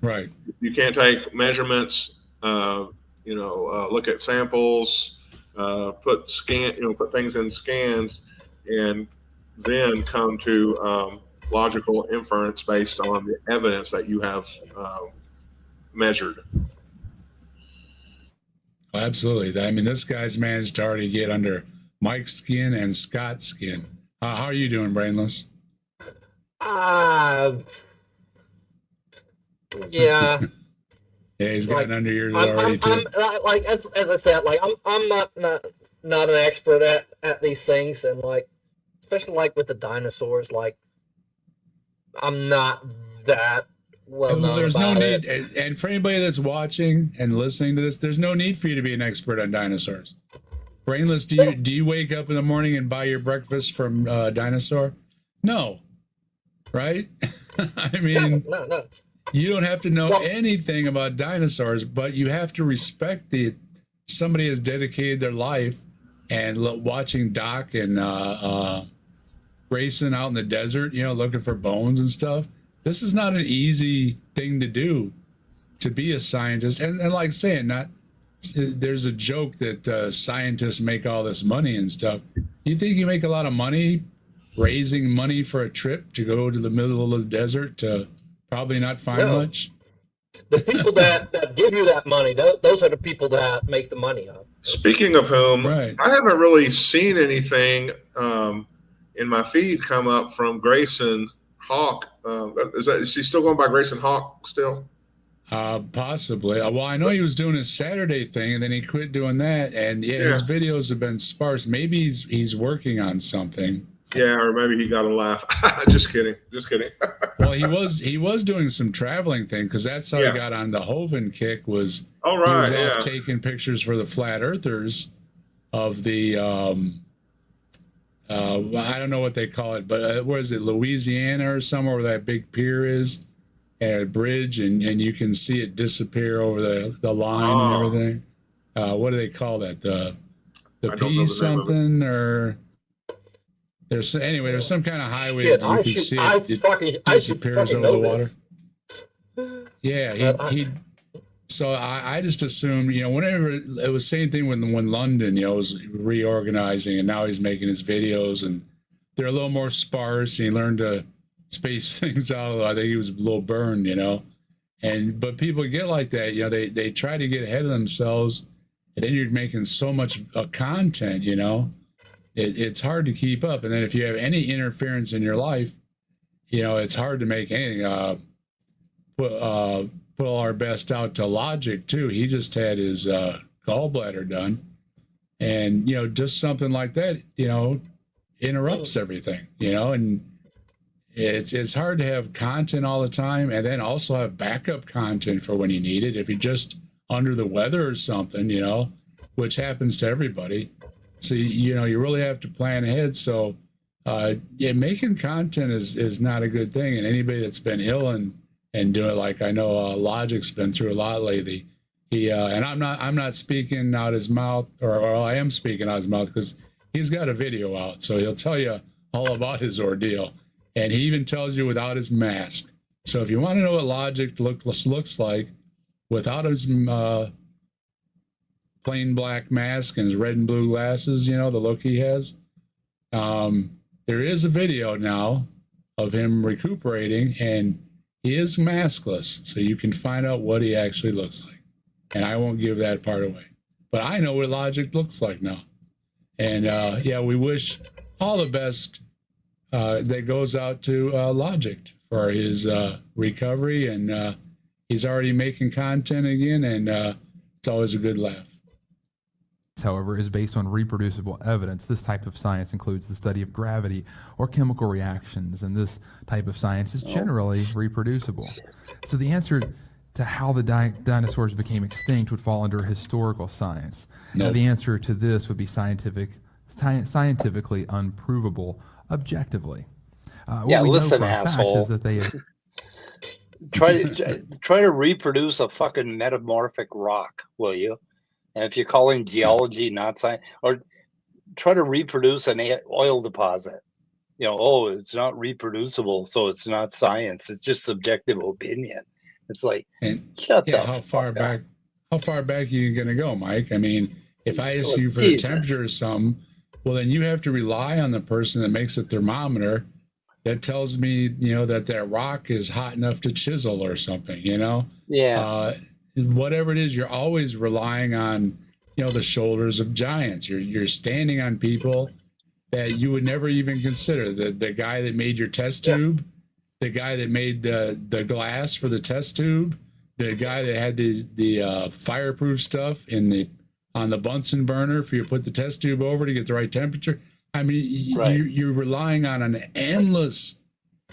Right. You can't take measurements. Look at samples, put things in scans, and then come to logical inference based on the evidence that you have measured. Absolutely. I mean, this guy's managed to already get under Mike's skin and Scott's skin. How are you doing, Brainless? Yeah. Yeah, he's gotten under yours already too. I'm as I said, I'm not an expert at these things, and especially with the dinosaurs, I'm not that well known. There's no about need, it. and for anybody that's watching and listening to this, there's no need for you to be an expert on dinosaurs. Brainless, do you wake up in the morning and buy your breakfast from Dinosaur? No, right? I mean, no. You don't have to know anything about dinosaurs, but you have to respect somebody has dedicated their life and watching Doc and Grayson out in the desert, looking for bones and stuff. This is not an easy thing to do, to be a scientist. And like saying that, there's a joke that scientists make all this money and stuff. You think you make a lot of money raising money for a trip to go to the middle of the desert to probably not find much? The people that give you that money, those are the people that make the money up. Speaking of whom, right. I haven't really seen anything in my feed come up from Grayson Hawk. Is he still going by Grayson Hawk still? Possibly. Well, I know he was doing his Saturday thing, and then he quit doing that. And his videos have been sparse. Maybe he's working on something. Yeah, or maybe he got a laugh. Just kidding. Well, he was doing some traveling thing, because that's how he got on the Hovind kick. He was off taking pictures for the flat earthers of the I don't know what they call it, but where is it, Louisiana or somewhere where that big pier is, and a bridge, and you can see it disappear over the line and everything. What do they call that? The P something, or there's some kind of highway that you can see it disappears over the water. Yeah, he so I just assumed, whenever it was same thing when London, was reorganizing, and now he's making his videos, and they're a little more sparse. He learned to space things out. I think he was a little burned, but people get like that, they try to get ahead of themselves, and then you're making so much content, it's hard to keep up. And then if you have any interference in your life, it's hard to make anything. Put all our best out to Logic too. He just had his gallbladder done. And, just something like that, interrupts everything, and it's hard to have content all the time and then also have backup content for when you need it. If you're just under the weather or something, which happens to everybody. So, you really have to plan ahead. So, making content is not a good thing. And anybody that's been ill and doing it, like I know Logic's been through a lot lately. He and I'm not speaking out his mouth, or I am speaking out his mouth because he's got a video out, so he'll tell you all about his ordeal, and he even tells you without his mask. So if you want to know what Logic looks like without his plain black mask and his red and blue glasses, the look he has, there is a video now of him recuperating, and he is maskless, so you can find out what he actually looks like. And I won't give that part away. But I know what Logic looks like now. And we wish all the best that goes out to Logic for his recovery. And he's already making content again, and it's always a good laugh. However, is based on reproducible evidence. This type of science includes the study of gravity or chemical reactions, and this type of science is generally reproducible. So the answer to how the dinosaurs became extinct would fall under historical science. Now, the answer to this would be scientifically unprovable objectively. Listen, asshole. That they try to reproduce a fucking metamorphic rock, will you? And if you're calling geology not science, or try to reproduce an oil deposit, it's not reproducible, so it's not science. It's just subjective opinion. It's like, how far back are you going to go, Mike? I mean, if I ask you for the temperature or something, well, then you have to rely on the person that makes a thermometer that tells me, that rock is hot enough to chisel or something, Yeah. Whatever it is, you're always relying on, the shoulders of giants. You're standing on people that you would never even consider. The guy that made your test tube, the guy that made the glass for the test tube, the guy that had the fireproof stuff on the Bunsen burner for you to put the test tube over to get the right temperature. I mean, you're relying on an endless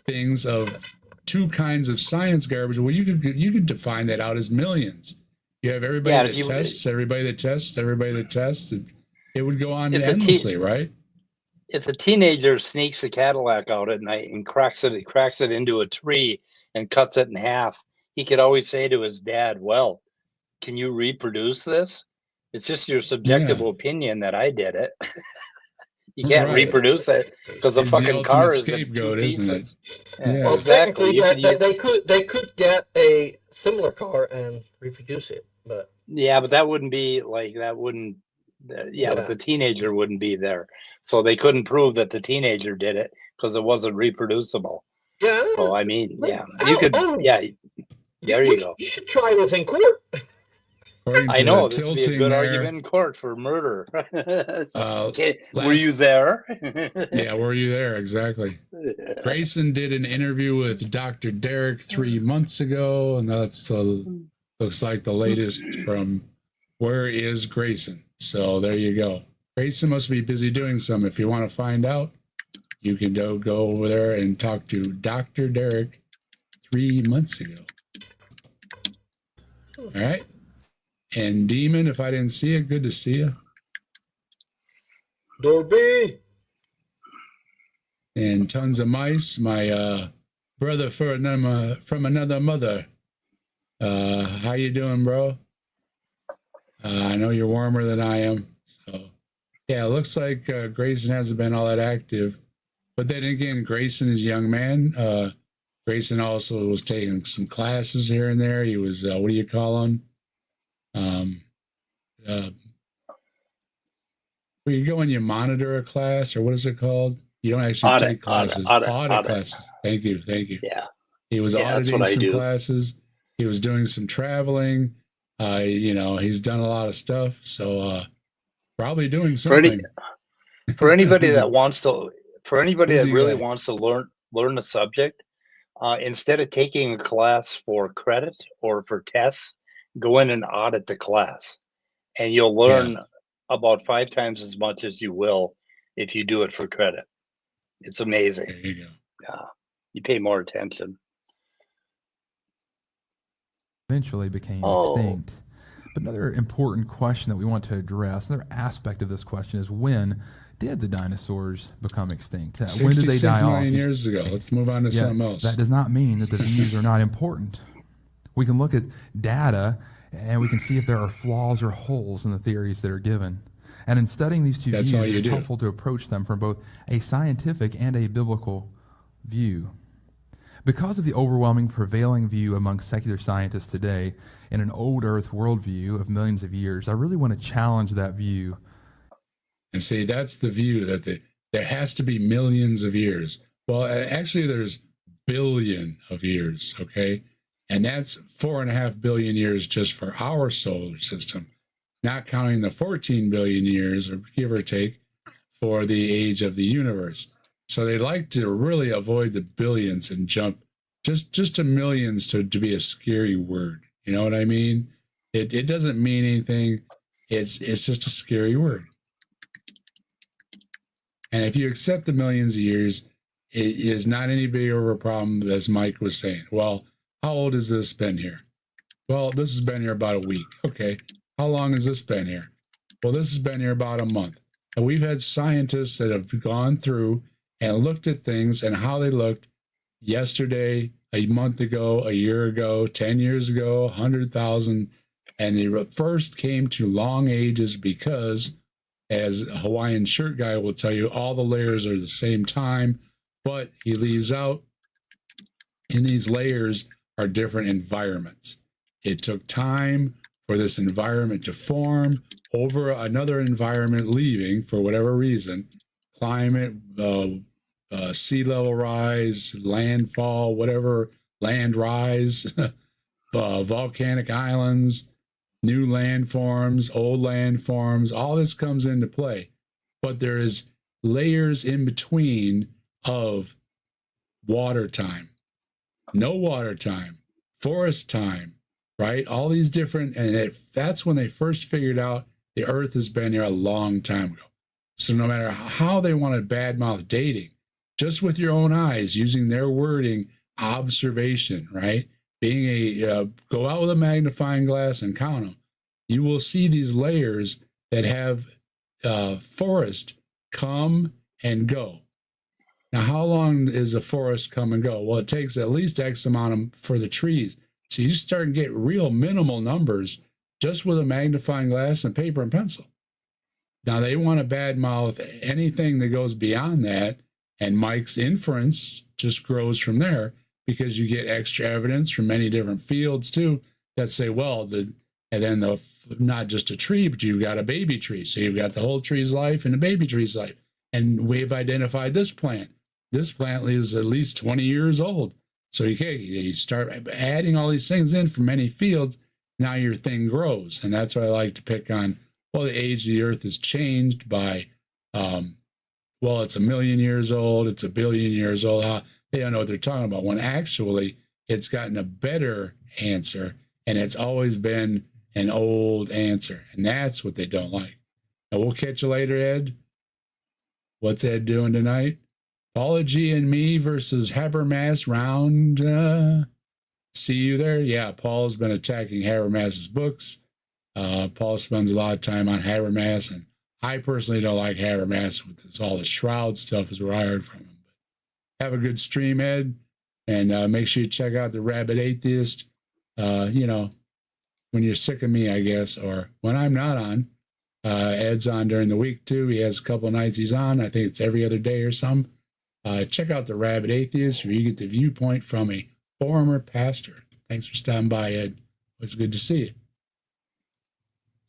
things of two kinds of science garbage. Well, you could define that out as millions. You have everybody that tests, everybody that tests, everybody that tests. It would go on endlessly, right? If a teenager sneaks a Cadillac out at night and cracks it into a tree and cuts it in half, he could always say to his dad, "Well, can you reproduce this? It's just your subjective opinion that I did it." You can't reproduce it because the fucking car is scapegoat, isn't it? Yeah. Well, Exactly. technically, they could get a similar car and reproduce it, but but that wouldn't be like that. Wouldn't. But the teenager wouldn't be there, so they couldn't prove that the teenager did it because it wasn't reproducible. Yeah. So I mean, you could. There you go. You should try this in court. I know this would be a good argument in court for murder. Were you there? Were you there? Exactly. Grayson did an interview with Dr. Derek 3 months ago, and that's looks like the latest from Where Is Grayson? So there you go. Grayson must be busy doing something. If you want to find out, you can go over there and talk to Dr. Derek 3 months ago. All right. And Demon, if I didn't see you, good to see you. Dorby. And Tons of Mice, my brother from another mother. How you doing, bro? I know you're warmer than I am. So, it looks like Grayson hasn't been all that active. But then again, Grayson is a young man. Grayson also was taking some classes here and there. He was, what do you call them? Where you go and you monitor a class, or what is it called? You don't actually take classes. Audit classes. Thank you. Yeah. He was auditing some classes. He was doing some traveling. He's done a lot of stuff. So probably doing something. For anybody that wants to, really wants to learn the subject, instead of taking a class for credit or for tests, go in and audit the class. and you'll learn about 5 times as much as you will if you do it for credit. It's amazing. There you go. Yeah, you pay more attention. Eventually became Oh. extinct. But another important question that we want to address, another aspect of this question is, when did the dinosaurs become extinct? When did they 66 die off? million years ago. Let's move on to something else. That does not mean that the views are not important. We can look at data and we can see if there are flaws or holes in the theories that are given. And in studying these two That's views, all you it's do. helpful to approach them from both a scientific and a biblical view. Because of the overwhelming prevailing view among secular scientists today in an old Earth worldview of millions of years, I really want to challenge that view. And see, that's the view that there has to be millions of years. Well, actually, there's billion of years, okay? And that's 4.5 billion years just for our solar system, not counting the 14 billion years, or give or take, for the age of the universe. So they like to really avoid the billions and jump just to millions to be a scary word. You know what I mean? It doesn't mean anything. It's just a scary word. And if you accept the millions of years, it is not any bigger of a problem, as Mike was saying. Well, how old has this been here? Well, this has been here about a week. Okay. How long has this been here? Well, this has been here about a month. And we've had scientists that have gone through and looked at things and how they looked yesterday, a month ago, a year ago, 10 years ago, 100,000. And they first came to long ages because, as a Hawaiian shirt guy will tell you, all the layers are the same time, but he leaves out, in these layers are different environments. It took time for this environment to form over another environment leaving for whatever reason, climate, sea level rise, landfall, whatever, land rise, volcanic islands, new landforms, old landforms, all this comes into play. But there is layers in between of water time, no water time, forest time, right? All these different, and that's when they first figured out the Earth has been here a long time ago. So no matter how they want to badmouth dating, just with your own eyes, using their wording, observation, right? Being go out with a magnifying glass and count them. You will see these layers that have forest come and go. Now, how long is a forest come and go? Well, it takes at least X amount for the trees. So you start to get real minimal numbers just with a magnifying glass and paper and pencil. Now, they want to badmouth anything that goes beyond that, and Mike's inference just grows from there because you get extra evidence from many different fields, too, that say, well, not just a tree, but you've got a baby tree. So you've got the whole tree's life and the baby tree's life. And we've identified this plant. This plant is at least 20 years old. So you start adding all these things in from many fields. Now your thing grows. And that's what I like to pick on. Well, the age of the earth has changed by, it's 1 million years old. It's 1 billion years old. They don't know what they're talking about. When actually it's gotten a better answer, and it's always been an old answer. And that's what they don't like. Now, we'll catch you later, Ed. What's Ed doing tonight? Paula G and me versus Habermas round. See you there? Yeah, Paul's been attacking Habermas's books. Paul spends a lot of time on Habermas, and I personally don't like Habermas with all the shroud stuff is where I heard from him. But have a good stream, Ed, and make sure you check out the Rabid Atheist. When you're sick of me, I guess, or when I'm not on. Ed's on during the week, too. He has a couple of nights he's on. I think it's every other day or something. Check out the Rabid Atheist, where you get the viewpoint from a former pastor. Thanks for stopping by, Ed. It was good to see you.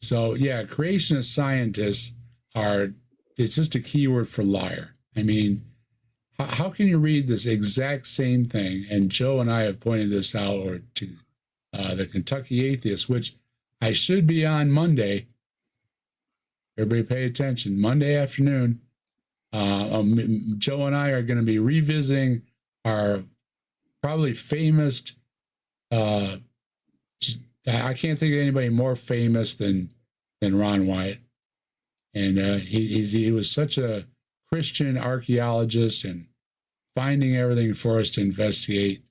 So, yeah, creationist scientists it's just a keyword for liar. I mean, how can you read this exact same thing? And Joe and I have pointed this out to the Kentucky Atheist, which I should be on Monday. Everybody pay attention. Monday afternoon, Joe and I are going to be revisiting our probably famous, I can't think of anybody more famous than than Ron Wyatt. And he was such a Christian archaeologist and finding everything for us to investigate.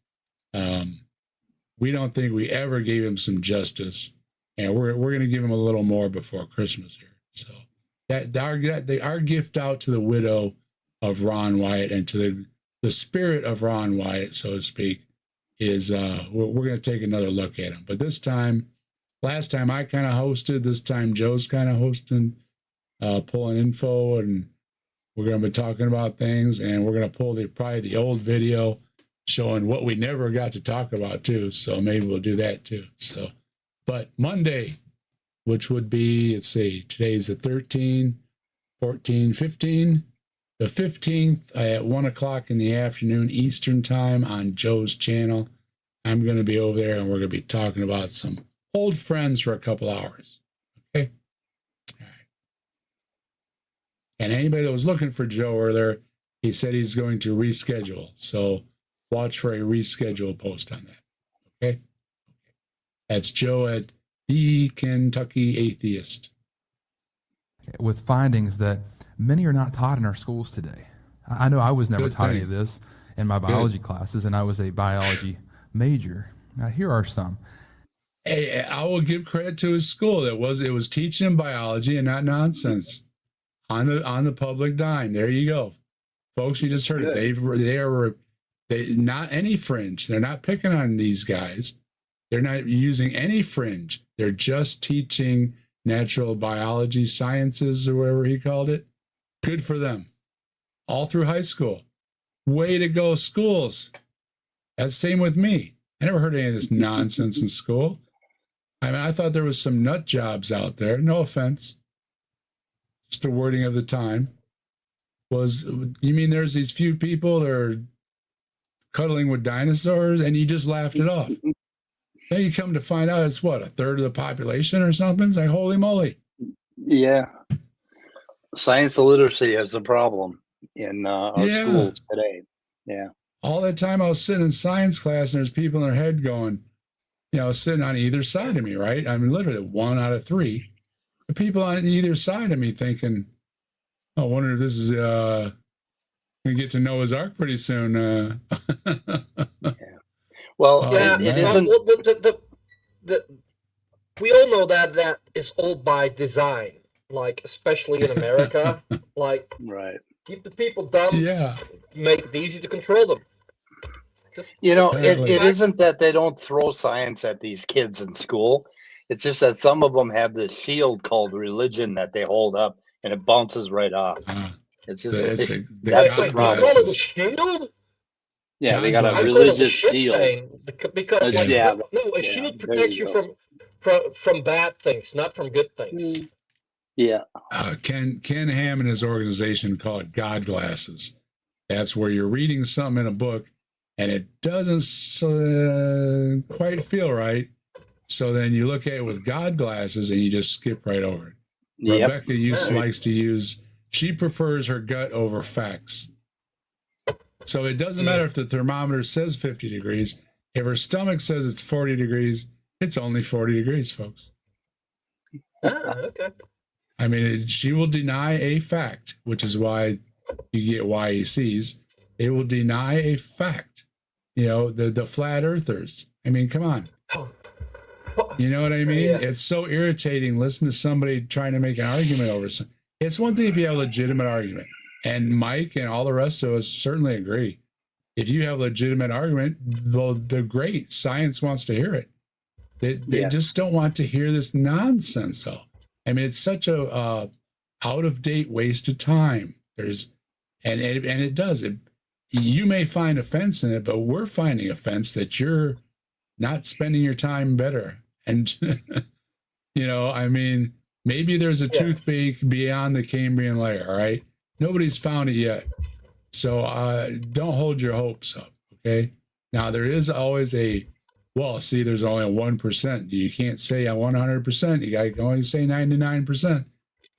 We don't think we ever gave him some justice, and we're going to give him a little more before Christmas here. So our gift out to the widow of Ron Wyatt and to the spirit of Ron Wyatt, so to speak, is we're going to take another look at him. But this time, last time I kind of hosted, this time Joe's kind of hosting, pulling info, and we're going to be talking about things, and we're going to pull probably the old video showing what we never got to talk about too. So maybe we'll do that too. So, but Monday, which would be, let's see, today's the 13, 14, 15, the 15th at 1 o'clock in the afternoon Eastern time on Joe's channel. I'm going to be over there, and we're going to be talking about some old friends for a couple hours. Okay. All right. And anybody that was looking for Joe earlier, he said he's going to reschedule. So watch for a reschedule post on that. Okay. That's Joe at the Kentucky Atheist. With findings that many are not taught in our schools today. I know I was never taught any of this in my biology classes, and I was a biology major. Now, here are some. Hey, I will give credit to his school. It was teaching biology and not nonsense on the public dime. There you go, folks. You just heard it. They not any fringe. They're not picking on these guys. They're not using any fringe. They're just teaching natural biology sciences or whatever he called it. Good for them. All through high school. Way to go, schools. That's the same with me. I never heard any of this nonsense in school. I mean, I thought there was some nut jobs out there. No offense. Just the wording of the time. You mean there's these few people that are cuddling with dinosaurs and you just laughed it off? Then you come to find out it's what, a third of the population or something? It's like, holy moly. Yeah. Science literacy is a problem in our schools today. Yeah. All that time I was sitting in science class and there's people in their head going, sitting on either side of me, right? I mean, literally 1 out of 3. The people on either side of me thinking, I wonder if this is going to get to Noah's Ark pretty soon. Yeah. Well, it isn't. We all know that is all by design, like especially in America. Like, right. Keep the people dumb. Yeah. Make it easy to control them. It isn't that they don't throw science at these kids in school. It's just that some of them have this shield called religion that they hold up, and it bounces right off. It's just that's the problem. Shield? Yeah, they got a religious shield. Because a shield protects you from bad things, not from good things. Yeah. Ken Ham and his organization call it God glasses. That's where you're reading something in a book and it doesn't quite feel right. So then you look at it with God glasses and you just skip right over it. Yep. Rebecca likes to use, she prefers her gut over facts. So it doesn't matter if the thermometer says 50 degrees. If her stomach says it's 40 degrees, it's only 40 degrees, folks. Okay. I mean, she will deny a fact, which is why you get YACs. It will deny a fact. The flat earthers. I mean, come on. You know what I mean? Yeah. It's so irritating listening to somebody trying to make an argument over something. It's one thing if you have a legitimate argument. And Mike and all the rest of us certainly agree. If you have a legitimate argument, well, they're great. Science wants to hear it. They just don't want to hear this nonsense, though. I mean, it's such a out-of-date waste of time. And it does. You may find offense in it, but we're finding offense that you're not spending your time better. And, I mean, maybe there's a toothpick beyond the Cambrian layer, all right? Nobody's found it yet. So don't hold your hopes up, okay? Now, there is always there's only a 1%. You can't say 100%. You can only say 99%.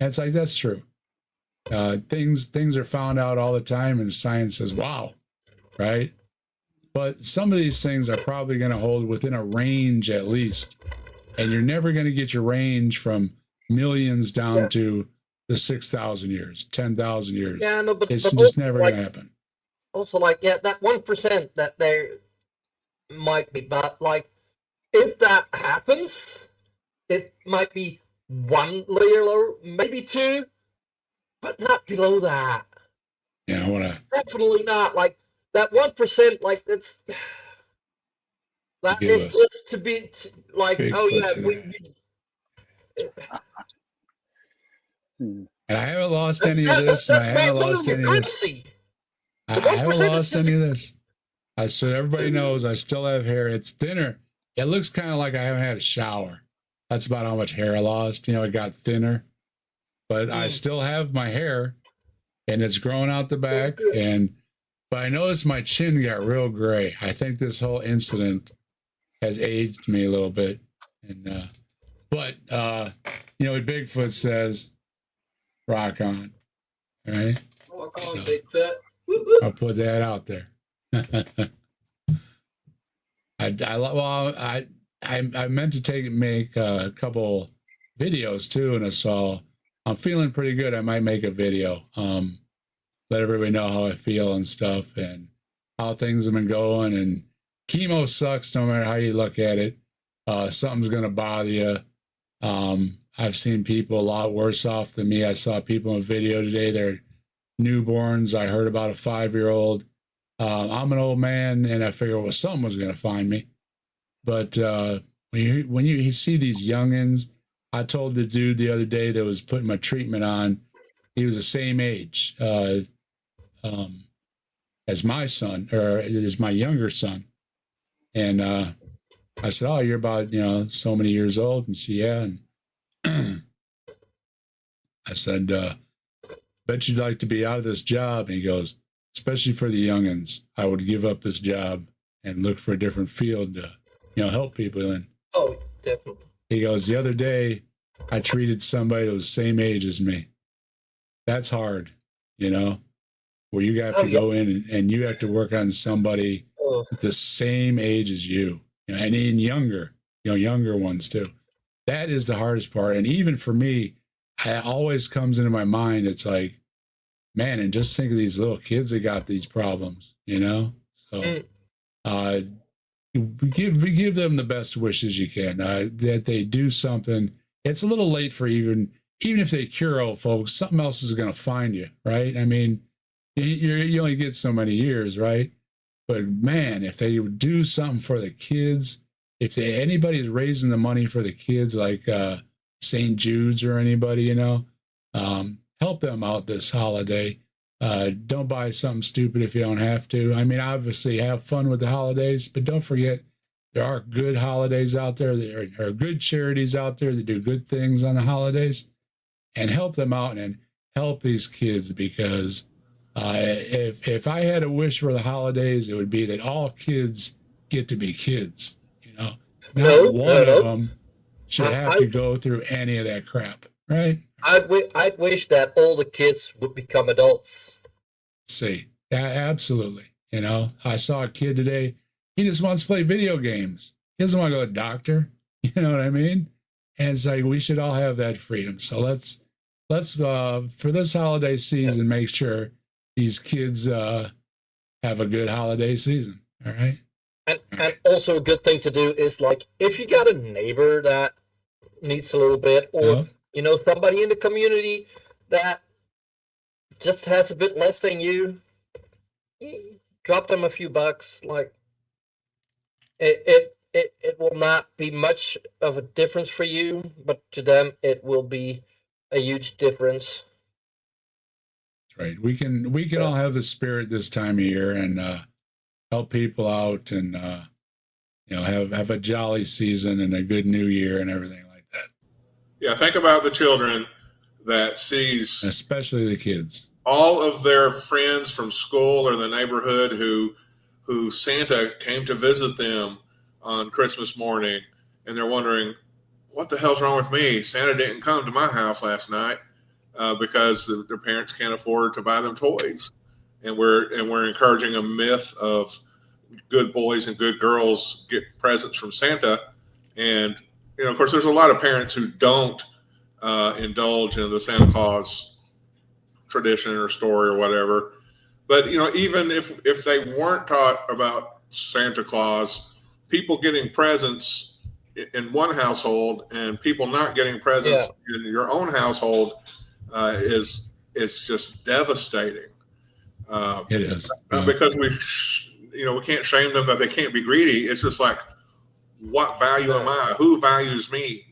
That's true. Things are found out all the time, and science says, wow, right? But some of these things are probably going to hold within a range at least. And you're never going to get your range from millions down Yeah. to the 6,000 years, 10,000 years. Yeah, no, but It's but just also, never like, going to happen. also, like, yeah, that 1% that there might be, but like, if that happens, it might be one layer lower, maybe two, but not below that. Yeah, I want to Definitely not. Like that 1%. Like that give is a just to be like, oh Bigfoot yeah, to that. And I haven't lost that's, any of this, and I that's haven't minimum lost any of this. courtesy. I The haven't 1% is lost just any of this. So everybody knows I still have hair. It's thinner. It looks kind of like I haven't had a shower. That's about how much hair I lost. You know, it got thinner, but I still have my hair, and it's growing out the back. But I noticed my chin got real gray. I think this whole incident has aged me a little bit. And but you know what Bigfoot says, rock on. All right. Walk So, on, Bigfoot. Whoop, whoop. I'll put that out there. I meant to make a couple videos too, and I saw I'm feeling pretty good. I might make a video, let everybody know how I feel and stuff, and how things have been going. And chemo sucks, no matter how you look at it. Something's gonna bother you. I've seen people a lot worse off than me. I saw people in a video today. They're newborns. I heard about a 5-year-old. I'm an old man, and I figured, well, something was going to find me. But when you see these youngins, I told the dude the other day that was putting my treatment on, he was the same age as my son, or as my younger son. And I said, oh, you're about, so many years old. And she, yeah. And I said, bet you'd like to be out of this job. And he goes, especially for the youngins, I would give up this job and look for a different field to, help people. And Oh, definitely. he goes, the other day, I treated somebody that was the same age as me. That's hard, where you have to go in and you have to work on somebody at the same age as you, and even younger, younger ones too. That is the hardest part. And even for me, it always comes into my mind. It's like, man, and just think of these little kids that got these problems, So give them the best wishes you can, that they do something. It's a little late for even if they cure old folks, something else is going to find you, right? I mean, you only get so many years, right? But man, if they would do something for the kids, if anybody's raising the money for the kids, like St. Jude's or anybody, help them out this holiday. Don't buy something stupid if you don't have to. I mean, obviously have fun with the holidays, but don't forget there are good holidays out there. There are good charities out there that do good things on the holidays, and help them out and help these kids, because if I had a wish for the holidays, it would be that all kids get to be kids, Not one of them should have to go through any of that crap, right? I'd wish that all the kids would become adults. See, yeah, absolutely. I saw a kid today. He just wants to play video games. He doesn't want to go to a doctor. You know what I mean? And it's like, we should all have that freedom. So let's for this holiday season, make sure these kids have a good holiday season. All right. And also a good thing to do is, like, if you got a neighbor that needs a little bit, or somebody in the community that just has a bit less than you, drop them a few bucks. Like, it will not be much of a difference for you, but to them it will be a huge difference. That's right. We can all have the spirit this time of year and help people out, and have a jolly season and a good new year and everything like that. Yeah, think about the children that sees, especially the kids, all of their friends from school or the neighborhood who Santa came to visit them on Christmas morning, and they're wondering, what the hell's wrong with me? Santa didn't come to my house last night because their parents can't afford to buy them toys. And we're encouraging a myth of good boys and good girls get presents from Santa. And, of course, there's a lot of parents who don't indulge in the Santa Claus tradition or story or whatever. But even if they weren't taught about Santa Claus, people getting presents in one household and people not getting presents in your own household is just devastating. It is because we can't shame them that they can't be greedy. It's just like, what value am I? Who values me?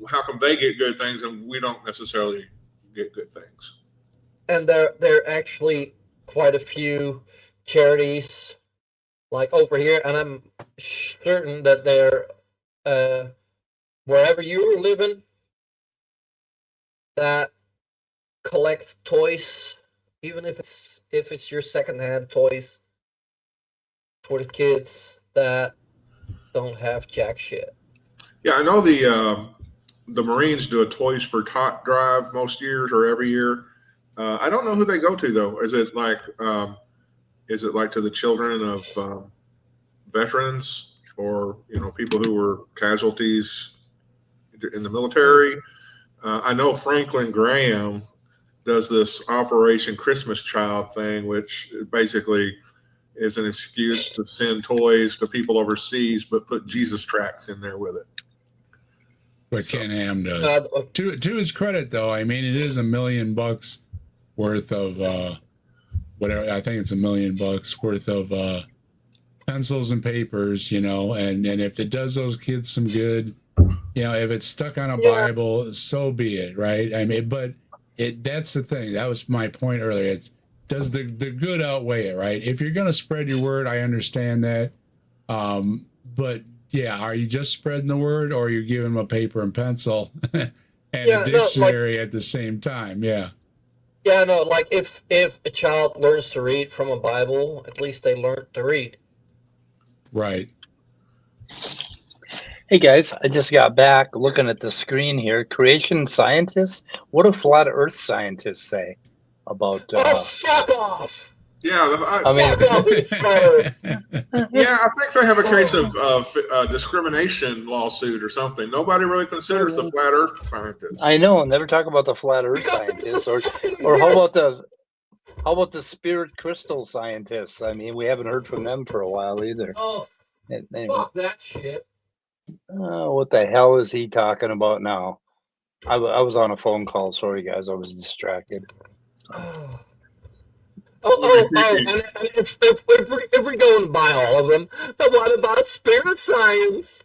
How come they get good things and we don't necessarily get good things? And there are actually quite a few charities like over here, and I'm certain that they're wherever you're living that collect toys, even if it's your secondhand toys for the kids that don't have jack shit. Yeah, I know the Marines do a Toys for Tot drive most years or every year. I don't know who they go to though. Is it like to the children of veterans or people who were casualties in the military? I know Franklin Graham does this Operation Christmas Child thing, which basically is an excuse to send toys to people overseas, but put Jesus tracts in there with it. What Ken Ham does. To his credit, though, I mean, it is $1 million worth of whatever. I think it's $1 million worth of pencils and papers, and if it does those kids some good, if it's stuck on a Bible, so be it, right? I mean, but that's the thing. That was my point earlier. Does the good outweigh it, right? If you're going to spread your word, I understand that. But yeah, are you just spreading the word, or are you giving them a paper and pencil and a dictionary at the same time? Yeah. Yeah, no, like if a child learns to read from a Bible, at least they learn to read. Right. Hey guys, I just got back looking at the screen here. Creation scientists? What do flat Earth scientists say about? Fuck off! Yeah, I mean, yeah, I think they have a case of discrimination lawsuit or something. Nobody really considers the flat Earth scientists. I know. Never talk about the flat Earth scientists, or how about the spirit crystal scientists? I mean, we haven't heard from them for a while either. Oh, anyway. fuck that shit. What the hell is he talking about now? I was on a phone call. Sorry, guys, I was distracted. And if we're going to buy all of them, then what about spirit science?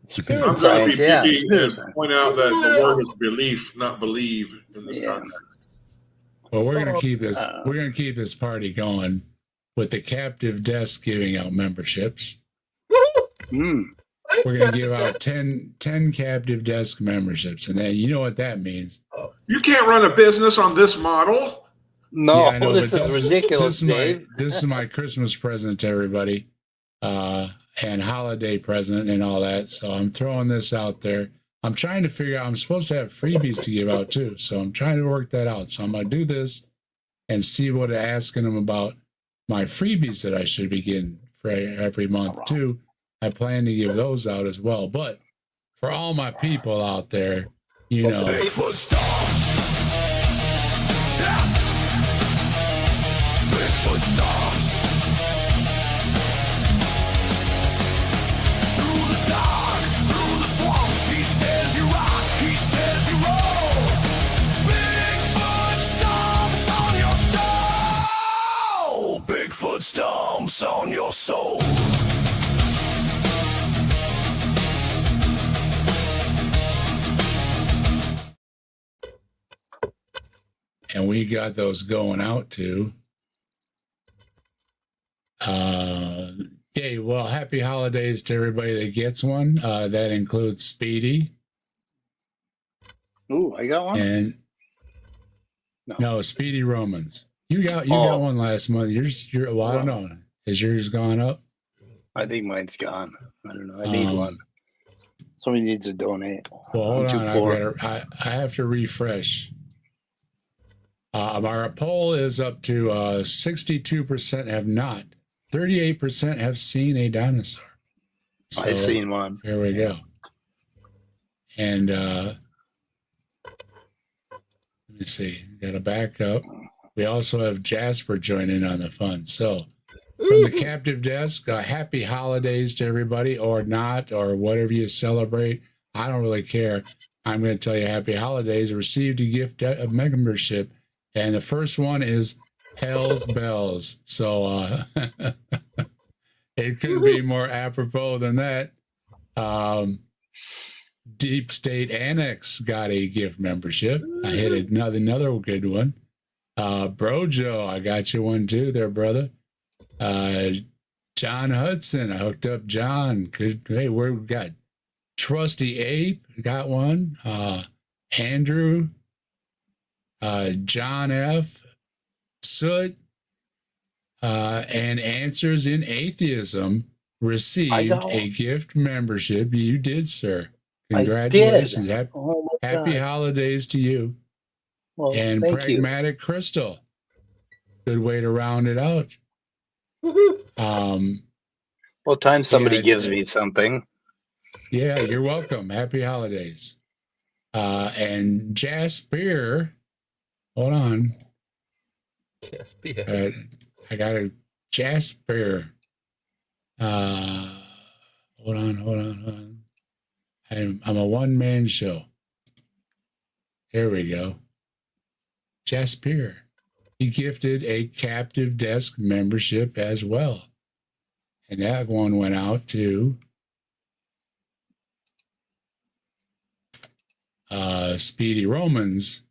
Spirit I'm going to be picky and point out that the word is belief, not believe in this context. Well, we're going to keep this. We're going to keep this party going with the captive desk giving out memberships. We're going to give out 10 captive desk memberships, and then you know what that means. You can't run a business on this model. No, yeah, I know, this is ridiculous, Dave. This is my Christmas present to everybody, and holiday present and all that. So I'm throwing this out there. I'm trying to figure out, I'm supposed to have freebies to give out too. So I'm trying to work that out. So I'm going to do this and see what asking them about my freebies that I should be getting for every month too. I plan to give those out as well. But for all my people out there, Bigfoot stomps. Yeah. Bigfoot stomps. Through the dark, through the swamps, he says you rock, he says you roll. Bigfoot stomps on your soul. Bigfoot stomps on your soul. and we got those going out too. Yeah, well, happy holidays to everybody that gets one. That includes Speedy. Ooh, I got one. And no, Speedy Romans. You got one last month. Well, I don't know. Has yours gone up? I think mine's gone. I don't know. I need one. Somebody needs to donate. Well, hold on. I have to refresh. Our poll is up to 62% have not. 38% have seen a dinosaur. So, I've seen one. There we go. And Let me see. Got to back up. We also have Jasper joining on the fun. So from the captive desk, happy holidays to everybody, or not, or whatever you celebrate. I don't really care. I'm going to tell you happy holidays. Received a gift of membership, and the first one is Hell's Bells. So it couldn't be more apropos than that. Deep State Annex got a gift membership. I hit another good one. Brojo, I got you one too there, brother. John Hudson, I hooked up John. Hey, we've got Trusty Ape, got one. Andrew, John F, Soot, and Answers in Atheism received a gift membership. You did, sir. Congratulations. Happy holidays to you. Well, and Pragmatic Crystal. Good way to round it out. Well, time somebody gives me something. Yeah, you're welcome. Happy holidays. And Jasper, hold on. Jasper. I got a Jasper. Hold on. I'm a one-man show. Here we go. Jasper. He gifted a captive desk membership as well. And that one went out to Speedy Romans.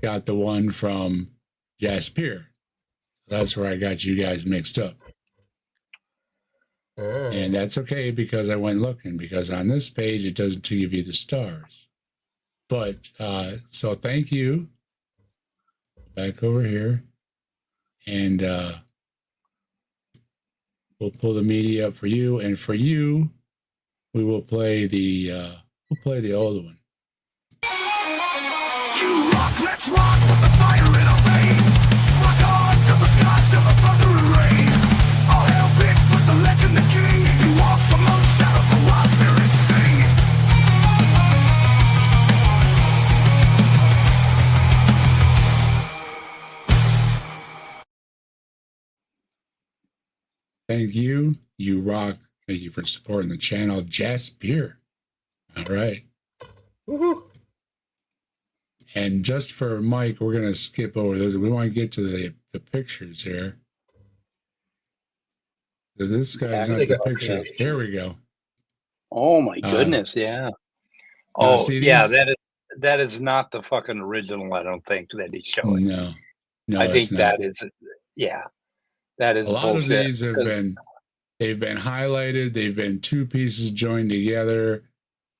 Got the one from Jasper. That's where I got you guys mixed up. And that's okay because I went looking, because on this page it doesn't give you the stars. But so thank you. Back over here, and we'll pull the media up for you, and for you, we will play the old one. You rock, let's rock with the fire in our veins. Rock on till the skies, till the thunder and rain. All hail Bigfoot, the legend, the king. He walks among shadows, the wild spirits sing. Thank you. You rock. Thank you for supporting the channel, Jasper. All right. Woohoo. And just for Mike, we're going to skip over those. We want to get to the pictures here. So this guy's not the picture. Here we go. Oh my goodness, yeah. Oh yeah, that is not the fucking original. I don't think that he's showing. No, I think that is, yeah, that is a lot bullshit. of these they've been highlighted. They've been two pieces joined together.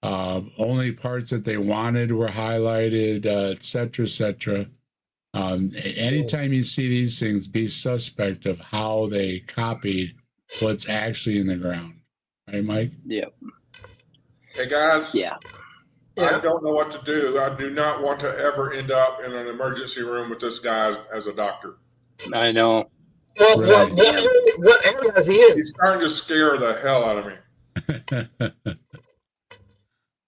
Only parts that they wanted were highlighted, et cetera, et cetera. Anytime you see these things, be suspect of how they copied what's actually in the ground. Right, Mike? Yep. Hey, guys. Yeah. I don't know what to do. I do not want to ever end up in an emergency room with this guy as a doctor. I know. Well, Right. what area is he in? He's starting to scare the hell out of me.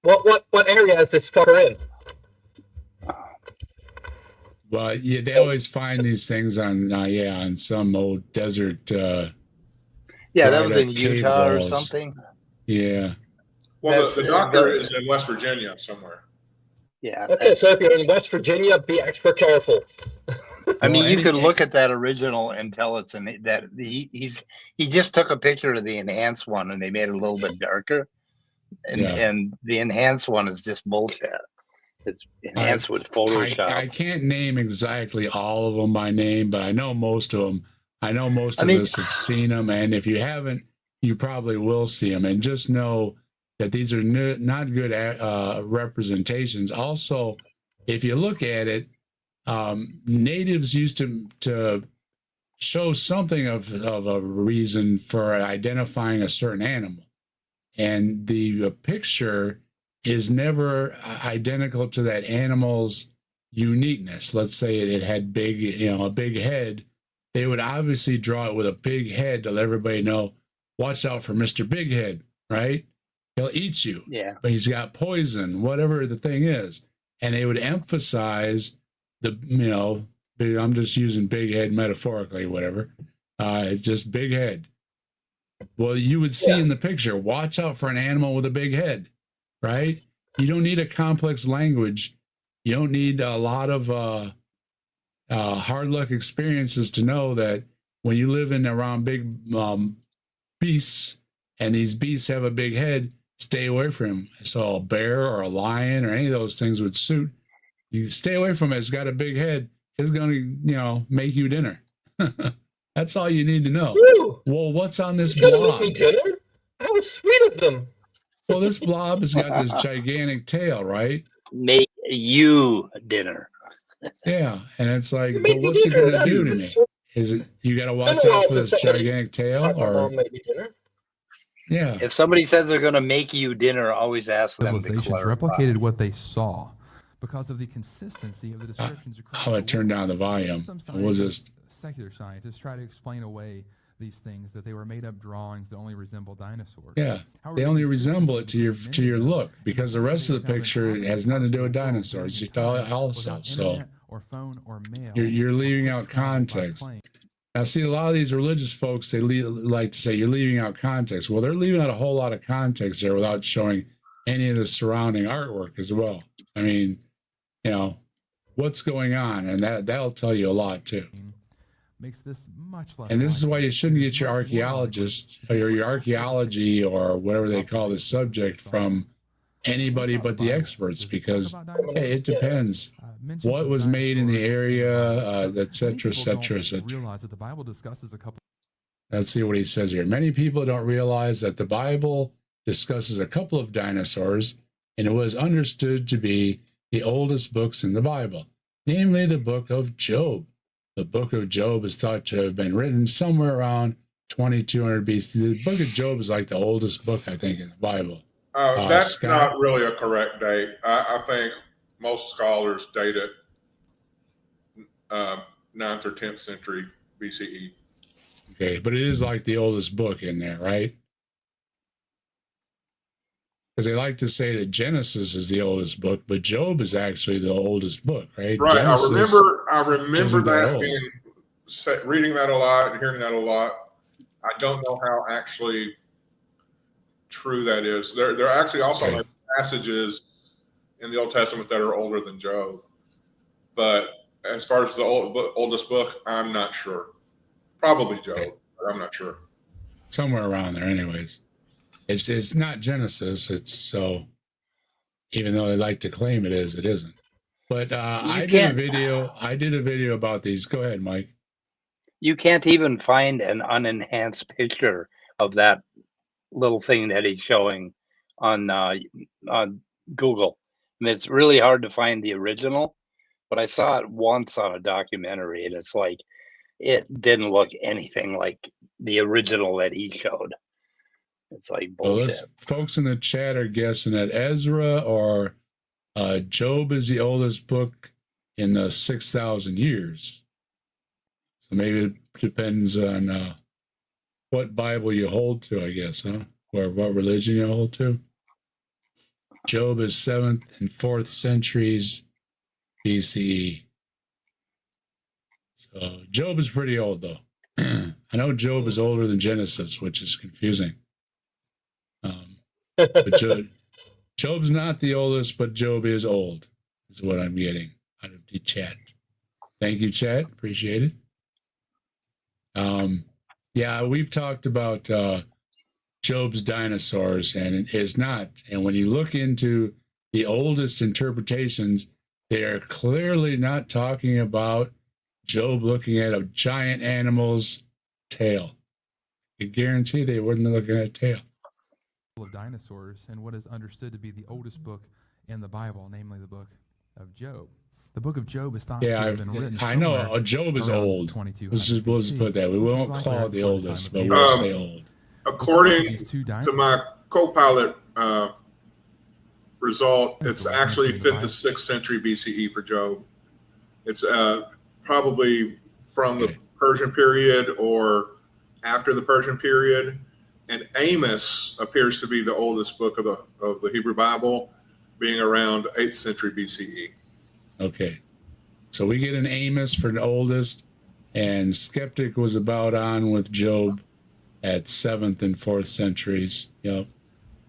What area is this fucker in? Well, yeah, they always find these things on some old desert. Yeah, that was in cave Utah or walls. something. Yeah. Well, the doctor is in West Virginia somewhere. Yeah. Okay, so if you're in West Virginia, be extra careful. I mean, you could look at that original and tell it's that he just took a picture of the enhanced one and they made it a little bit darker, and the enhanced one is just bullshit. It's enhanced with Photoshop. I can't name exactly all of them by name, but I know most of them. I know most of us have seen them, and if you haven't, you probably will see them. And just know that these are not good representations. Also, if you look at it, natives used to show something of a reason for identifying a certain animal, and the picture is never identical to that animal's uniqueness. Let's say it had a big head. They would obviously draw it with a big head to let everybody know, watch out for Mr. Big Head, right? He'll eat you. Yeah. But he's got poison, whatever the thing is. And they would emphasize I'm just using big head metaphorically, whatever. It's just big head. Well, you would see in the picture, watch out for an animal with a big head, right? You don't need a complex language. You don't need a lot of hard luck experiences to know that when you live in around big beasts and these beasts have a big head, stay away from them. So a bear or a lion or any of those things would suit. You stay away from it. It's got a big head. It's going to, make you dinner. That's all you need to know. Ooh, Well, what's on this you gonna blob? make me dinner? How sweet of them. Well, this blob has got this gigantic tail, right? Make you dinner. Yeah, and it's like, You made well, me what's it dinner. going to do to me? That's- Is it you got to I watch know out for also this somebody- gigantic tail, My or mom made me dinner. yeah? If somebody says they're going to make you dinner, always ask them to Civilizations clarify. replicated what they saw because of the consistency of the descriptions across I'll the turn world. down the volume. Some What was this? scientists, secular scientists, try to explain away these things that they were made up drawings that only resemble dinosaurs. Yeah, However, they only the resemble it to consistency your of many look, of them because the is rest of the they found in picture other has nothing to do with parts of the world dinosaurs. during the time Also, without so internet or phone or mail you're leaving out or travel by context. plane. Now, see, a lot of these religious folks, they like to say you're leaving out context. Well, they're leaving out a whole lot of context there without showing any of the surrounding artwork as well. I mean, what's going on, and that'll tell you a lot too. Makes this much less. And this is why likely. you shouldn't It get is your much more archaeologist likely or your archaeology or whatever they call the subject from anybody but the experts, because hey, it depends what was made in the area, et cetera, et cetera, et cetera. Realize that the Bible discusses a couple. Let's see what he says here. Many people don't realize that the Bible discusses a couple of dinosaurs, and it was understood to be the oldest books in the Bible, namely the book of Job. The book of Job is thought to have been written somewhere around 2200 BC. The book of Job is like the oldest book, I think, in the Bible. That's Scott? not really a correct date. I think most scholars date it 9th or 10th century BCE. Okay, but it is like the oldest book in there, right? Because they like to say that Genesis is the oldest book, but Job is actually the oldest book, right? Right. Genesis I remember isn't that old. reading that a lot and hearing that a lot. I don't know how actually true that is. There are actually also Okay. passages in the Old Testament that are older than Job. But as far as the oldest book, I'm not sure. Probably Job, Okay. but I'm not sure. Somewhere around there, anyways. It's not Genesis. It's so, even though they like to claim it is, it isn't. But I did a video about these. Go ahead, Mike. You can't even find an unenhanced picture of that little thing that he's showing on Google. I mean, it's really hard to find the original, but I saw it once on a documentary, and it's like it didn't look anything like the original that he showed. It's like bullshit. Folks in the chat are guessing that Ezra or Job is the oldest book in the 6,000 years. So maybe it depends on what Bible you hold to, I guess, huh? Or what religion you hold to. Job is 7th and 4th centuries BCE. So Job is pretty old, though. I know Job is older than Genesis, which is confusing. But Job's not the oldest, but Job is old, is what I'm getting out of the chat. Thank you, chat. Appreciate it. Yeah, we've talked about Job's dinosaurs, and it is not. And when you look into the oldest interpretations, they are clearly not talking about Job looking at a giant animal's tail. I guarantee they wouldn't be looking at a tail. Of dinosaurs and what is understood to be the oldest book in the Bible, namely the book of Job. The book of Job is thought to have been written. I know somewhere Job is around old. 2200 Let's just BC, put that. We which is won't likely call it around the the time oldest, of but the we'll Um, say old. According These two to my co-pilot result, it's So actually the 5th to Bible. 6th century BCE for Job. It's probably from the Okay. Persian period or after the Persian period. And Amos appears to be the oldest book of the Hebrew Bible, being around 8th century BCE. Okay. So we get an Amos for the oldest, and skeptic was about on with Job at 7th and 4th centuries. Yep.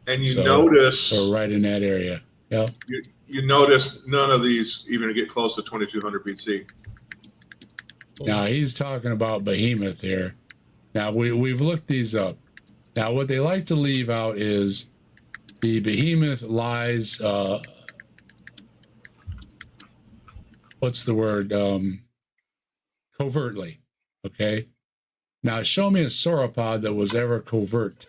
And you So notice we're right in that area. Yep. you notice none of these even get close to 2200 BC. Now he's talking about behemoth here. Now we've looked these up. Now what they like to leave out is the behemoth lies. What's the word? Covertly. Okay. Now show me a sauropod that was ever covert.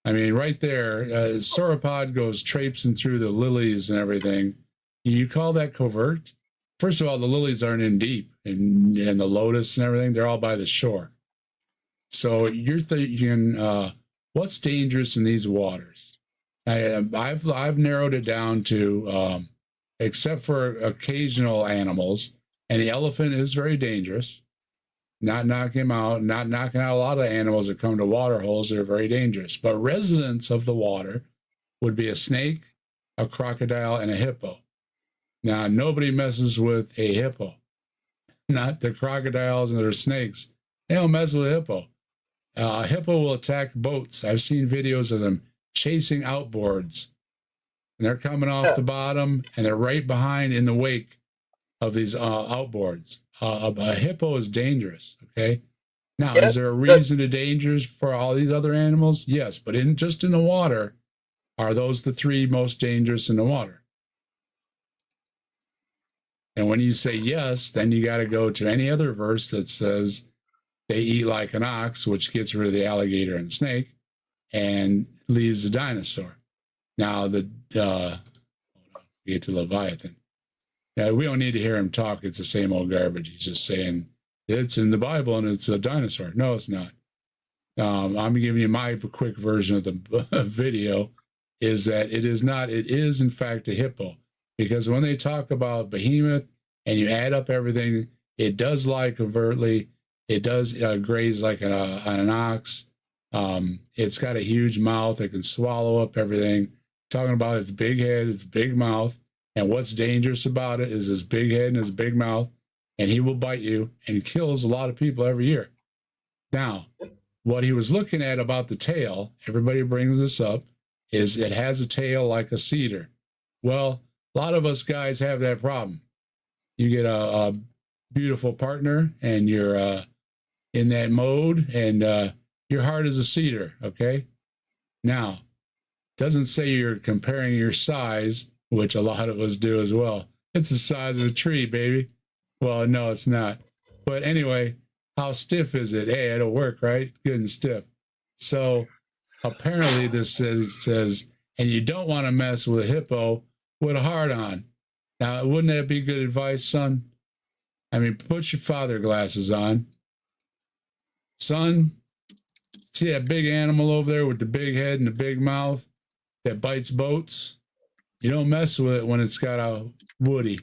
I mean, right there, sauropod goes traipsing through the lilies and everything. You call that covert? First of all, the lilies aren't in deep, and the lotus and everything, they're all by the shore. So you're thinking, what's dangerous in these waters? I've narrowed it down to, except for occasional animals, and the elephant is very dangerous. Not knocking him out, not knocking out a lot of animals that come to water holes that are very dangerous. But residents of the water would be a snake, a crocodile, and a hippo. Now, nobody messes with a hippo. Not the crocodiles and their snakes. They don't mess with a hippo. A hippo will attack boats. I've seen videos of them chasing outboards. And they're coming off the bottom, and they're right behind in the wake of these outboards. A hippo is dangerous, okay? Now, is there a reason to dangers for all these other animals? Yes, but just in the water, are those the three most dangerous in the water? And when you say yes, then you got to go to any other verse that says they eat like an ox, which gets rid of the alligator and snake, and leaves the dinosaur. Now, we get to Leviathan. Yeah, we don't need to hear him talk. It's the same old garbage. He's just saying it's in the Bible and it's a dinosaur. No, it's not. I'm giving you my quick version of the video, is that it is not. It is, in fact, a hippo. Because when they talk about behemoth and you add up everything, it does lie covertly. It does graze like an ox. It's got a huge mouth. It can swallow up everything. Talking about its big head, its big mouth. And what's dangerous about it is his big head and his big mouth, and he will bite you and kills a lot of people every year. Now, what he was looking at about the tail, everybody brings this up, is it has a tail like a cedar. Well, a lot of us guys have that problem. You get a beautiful partner and you're in that mode, and your heart is a cedar, okay? Now, doesn't say you're comparing your size, which a lot of us do as well. It's the size of a tree, baby. Well, no, it's not. But anyway, how stiff is it? Hey, it'll work, right? Good and stiff. So apparently this says, and you don't want to mess with a hippo with a heart on. Now, wouldn't that be good advice, son? I mean, put your father glasses on. Son, see that big animal over there with the big head and the big mouth that bites boats? You don't mess with it when it's got a woody.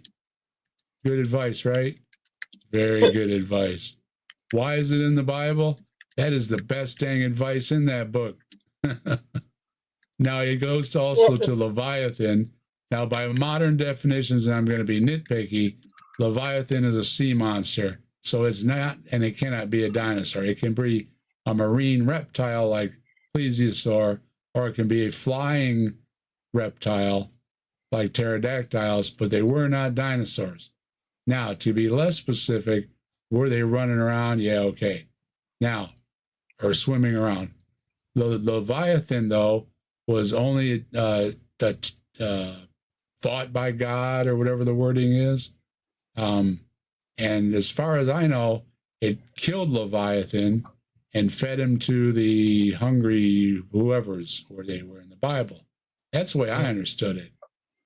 Good advice, right? Very good advice. Why is it in the Bible? That is the best dang advice in that book. Now it goes also to Leviathan. Now, by modern definitions, and I'm going to be nitpicky, Leviathan is a sea monster. So it's not, and it cannot be a dinosaur. It can be a marine reptile like plesiosaur, or it can be a flying reptile like pterodactyls, but they were not dinosaurs. Now, to be less specific, were they running around? Yeah, okay. Now, or swimming around. The Leviathan, though, was only fought by God, or whatever the wording is. And as far as I know, it killed Leviathan and fed him to the hungry whoever's where they were in the Bible. That's the way I understood it.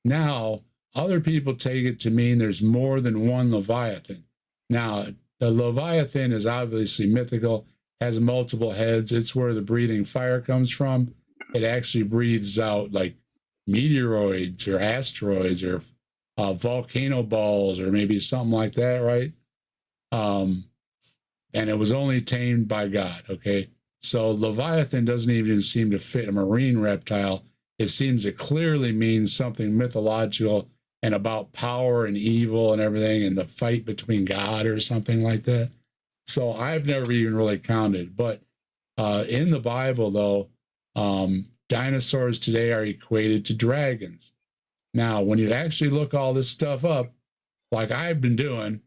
Now, other people take it to mean there's more than one Leviathan. Now, the Leviathan is obviously mythical, has multiple heads. It's where the breathing fire comes from. It actually breathes out like meteoroids or asteroids or volcano balls or maybe something like that, right? And it was only tamed by God, okay? So Leviathan doesn't even seem to fit a marine reptile. It seems to clearly mean something mythological and about power and evil and everything and the fight between God or something like that. So I've never even really counted. But in the Bible, though, dinosaurs today are equated to dragons. Now, when you actually look all this stuff up, like I've been doing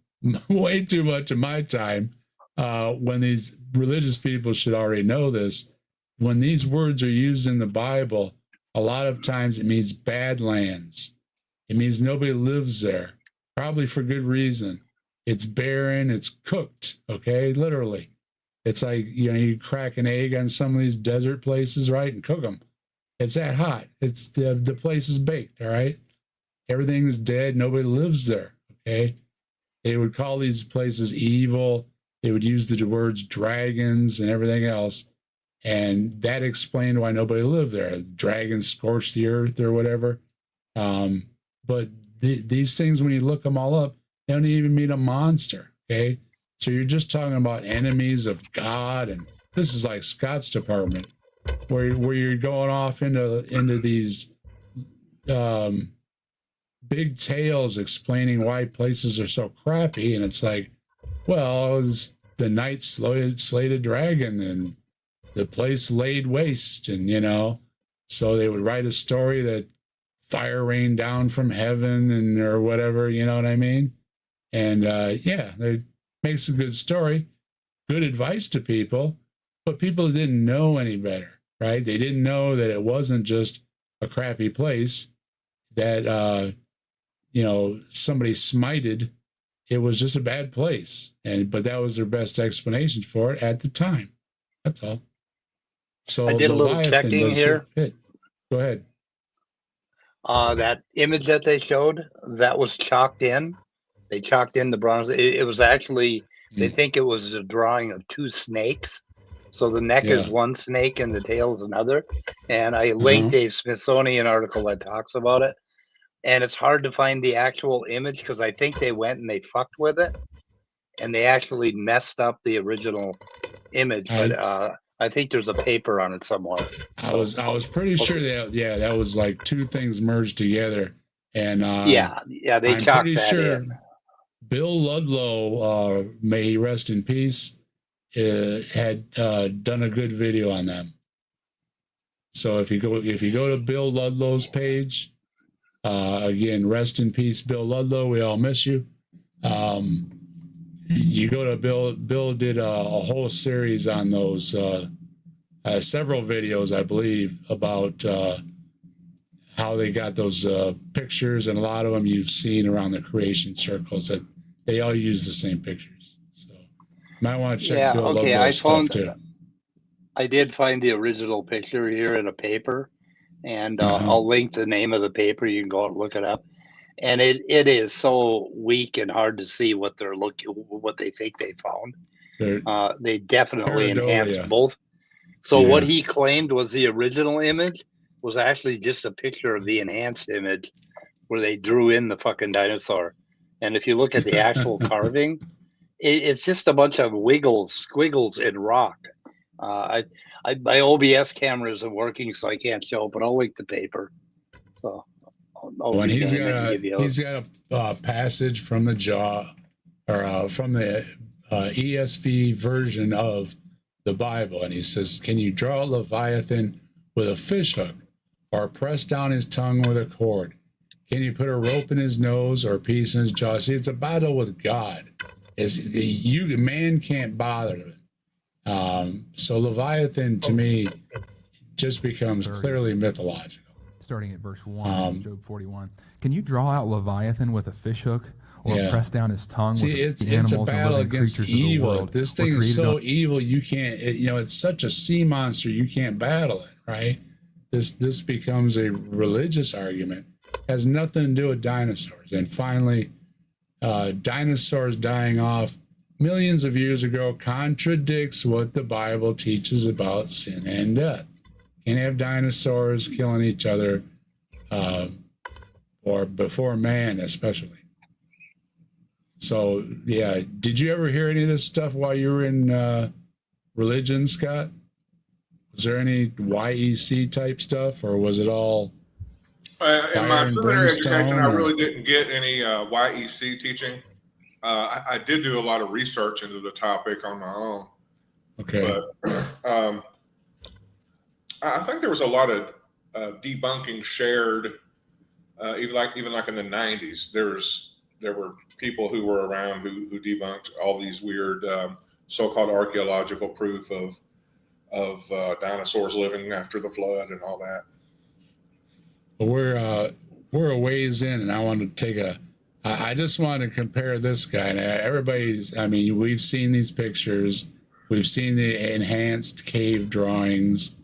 way too much of my time, when these religious people should already know this, when these words are used in the Bible, a lot of times it means badlands. It means nobody lives there, probably for good reason. It's barren, it's cooked, okay, literally. It's like, you crack an egg on some of these desert places, right, and cook them. It's that hot. It's the place is baked, all right? Everything's dead, nobody lives there, okay? They would call these places evil. They would use the words dragons and everything else. And that explained why nobody lived there. Dragons scorched the earth or whatever. But these things, when you look them all up, they don't even mean a monster, okay? So you're just talking about enemies of God, and this is like Scott's department, where you're going off into these big tales explaining why places are so crappy, and it's like, well, it was the night slayed a dragon, and the place laid waste, and so they would write a story that fire rained down from heaven and or whatever, you know what I mean? And they makes a good story, good advice to people, but people didn't know any better, right? They didn't know that it wasn't just a crappy place that somebody smited. It was just a bad place, but that was their best explanation for it at the time. That's all. So I did a little checking here. Go ahead. That image that they showed, that was chalked in. They chalked in the bronze. It was actually, they think it was a drawing of two snakes. So the neck is one snake and the tail is another. And I linked a Smithsonian article that talks about it. And it's hard to find the actual image because I think they went and they fucked with it. And they actually messed up the original image. But I think there's a paper on it somewhere. I was pretty sure that was like two things merged together. And they I'm chalked pretty that sure in. Bill Ludlow, may he rest in peace, had done a good video on them. So if you go to Bill Ludlow's page, again, rest in peace, Bill Ludlow. We all miss you. You go to Bill. Bill did a whole series on those, several videos, I believe, about how they got those pictures, and a lot of them you've seen around the creation circles that they all use the same pictures. So you might want to check Bill Ludlow's stuff too. I did find the original picture here in a paper, and I'll link the name of the paper. You can go and look it up. And it is so weak and hard to see what they think they found. They definitely enhanced both. So what he claimed was the original image was actually just a picture of the enhanced image where they drew in the fucking dinosaur. And if you look at the actual carving, it's just a bunch of squiggles in rock. My OBS camera isn't working, so I can't show it, but I'll link the paper. So he's got a passage from the from the ESV version of the Bible, and he says, "Can you draw a Leviathan with a fish hook, or press down his tongue with a cord? Can you put a rope in his nose or a piece in his jaw?" See, it's a battle with God. Man can't bother him. So Leviathan, to me, just becomes clearly mythological. Starting at verse 1, Job 41. Can you draw out Leviathan with a fish hook, or press down his tongue? See, it's a battle against evil. This thing is so evil, you can't, it's such a sea monster, you can't battle it, right? This becomes a religious argument. Has nothing to do with dinosaurs. And finally, dinosaurs dying off millions of years ago contradicts what the Bible teaches about sin and death. Can't have dinosaurs killing each other, or before man especially. So, did you ever hear any of this stuff while you were in religion, Scott? Was there any YEC type stuff, or was it all In Fire my and seminary education, I brimstone, or- really didn't get any YEC teaching. I did do a lot of research into the topic on my own, Okay. but I think there was a lot of debunking shared, even like in the 90s. There were people who were around who debunked all these weird so-called archaeological proof of dinosaurs living after the flood and all that. But we're a ways in, and I want to take I just want to compare this guy. Now, I mean, we've seen these pictures, we've seen the enhanced cave drawings,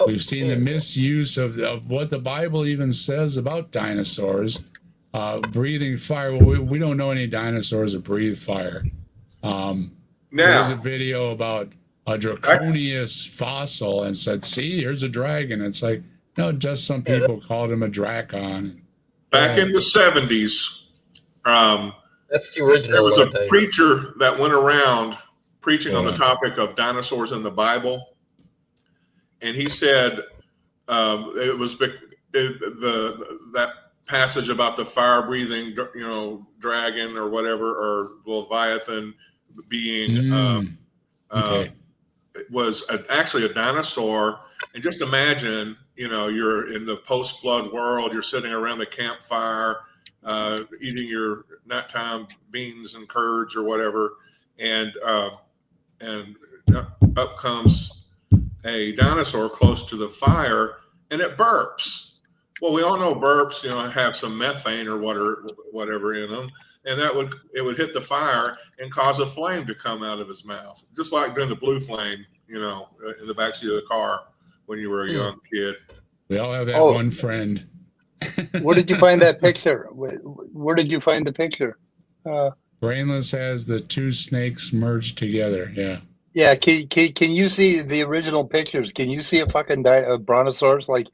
we've seen the misuse of what the Bible even says about dinosaurs, breathing fire. Well, we don't know any dinosaurs that breathe fire. There's a video about a draconius fossil and said, see, here's a dragon. It's like, no, just some people called him a dracon. Back in the 70s, That's the original. there was I'll a tell you. preacher that went around preaching on the topic of dinosaurs in the Bible, and he said it was that passage about the fire-breathing, dragon or whatever, or Leviathan being was actually a dinosaur. And just imagine, you're in the post-flood world, you're sitting around the campfire, eating your nighttime beans and curds or whatever, and up comes a dinosaur close to the fire, and it burps. Well, we all know burps, have some methane or whatever in them, and it would hit the fire and cause a flame to come out of his mouth, just like doing the blue flame, in the backseat of the car when you were a young kid. We all have that one friend. Where did you find that picture? Where did you find the picture? Brainless has the two snakes merged together. Yeah. Yeah. Can you see the original pictures? Can you see a fucking brontosaurus? Like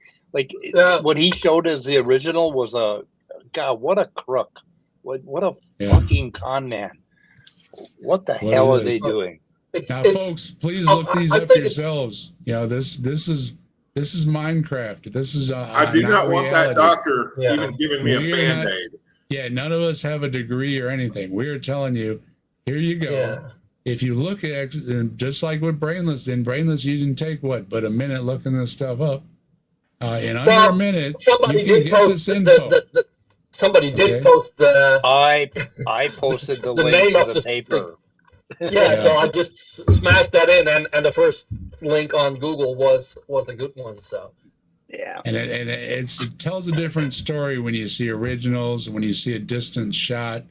what he showed as the original was God, what a crook. What a fucking con man. What the hell are they doing? Now, folks, please look these up yourselves. This is Minecraft. This is I do not want reality. that doctor even giving me a Band-Aid. Yeah, none of us have a degree or anything. We're telling you, here you go. Yeah. If you look at, just like what Brainless did, Brainless, you didn't take a minute looking this stuff up. In under a minute, somebody you can did get post this info. somebody did post the. I posted the link to the paper. So I just smashed that in, and the first link on Google was a good one. So yeah, and it tells a different story when you see originals, when you see a distant shot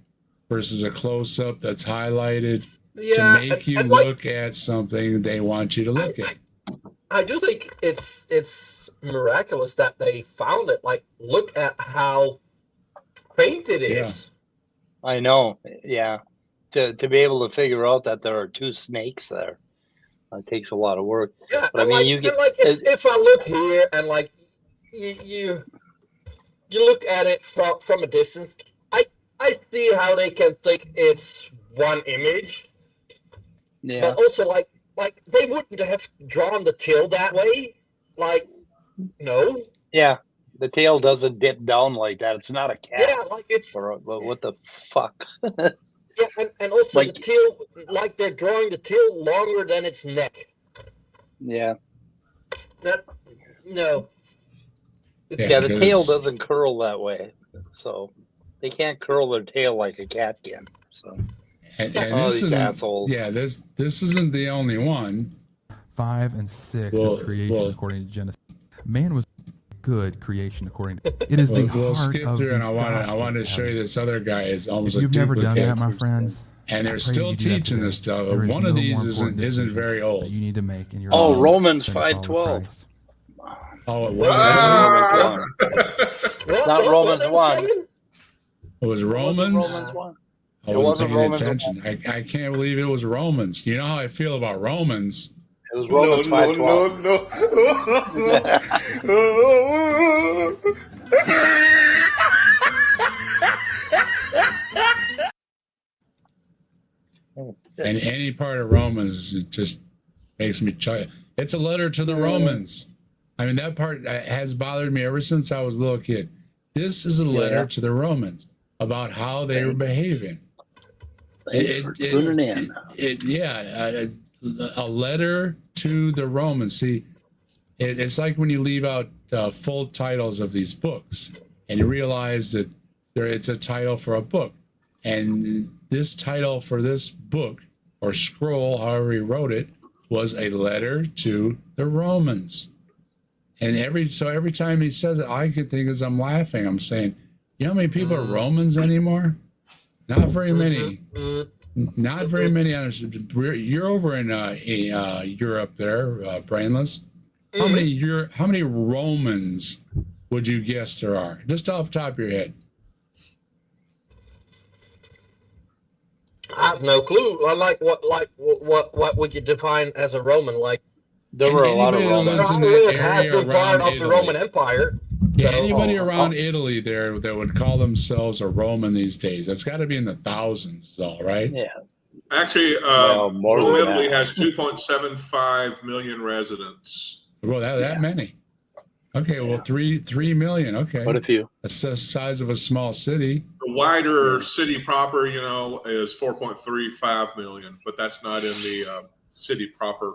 versus a close up that's highlighted to make you look at something they want you to look at. I do think it's miraculous that they found it. Like, look at how faint it is. Yeah. I know. Yeah. To be able to figure out that there are two snakes there, it takes a lot of work. Yeah, but I mean, if I look here and you look at it from a distance, I see how they can think it's one image. Yeah. But also, like they wouldn't have drawn the tail that way. No. Yeah, the tail doesn't dip down like that. It's not a cat. Yeah, it's. What the fuck? Yeah, and also the tail, they're drawing the tail longer than its neck. Yeah. No. Yeah, the tail doesn't curl that way, so they can't curl their tail like a cat can. So. And these assholes. Yeah, this isn't the only one. 5 and 6 of creation according to Genesis. Man was good creation according to it is the we'll heart skip of through, the and I gospel, want to show you this other guy is almost. If you've never done that, my duplicate. friends, And they're still teaching this stuff. One of these isn't very old. You need to make in your Romans 5:12. Oh, it was not Romans 1. It was Romans. Romans 1. I wasn't paying attention. I can't believe it was Romans. You know how I feel about Romans. It was Romans 5:12. And any part of Romans, it just makes me chuckle. It's a letter to the Romans. I mean, that part has bothered me ever since I was a little kid. This is a letter Yeah. to the Romans about how they were behaving. Thanks for tuning in. A letter to the Romans. See, it's like when you leave out full titles of these books and you realize that it's a title for a book. And this title for this book or scroll, however he wrote it, was a letter to the Romans. And every time he says it, all I can think is I'm laughing. I'm saying, you know how many people are Romans anymore? Not very many. Not very many. You're over in Europe there, Brainless. How many Romans would you guess there are? Just off the top of your head. I have no clue. What would you define as a Roman? Like, There were a lot of Anybody that Romans. lives in probably that a half area the part around of the Italy. Roman Empire. Yeah, So- anybody around Italy there that would call themselves a Roman these days, that's got to be in the thousands, all right? Yeah. Actually, more Rome, than Italy that. has 2.75 million residents. Well, that many. Okay, well, 3 million. Okay, What a few. that's the size of a small city. The wider city proper, is 4.35 million, but that's not in the city proper.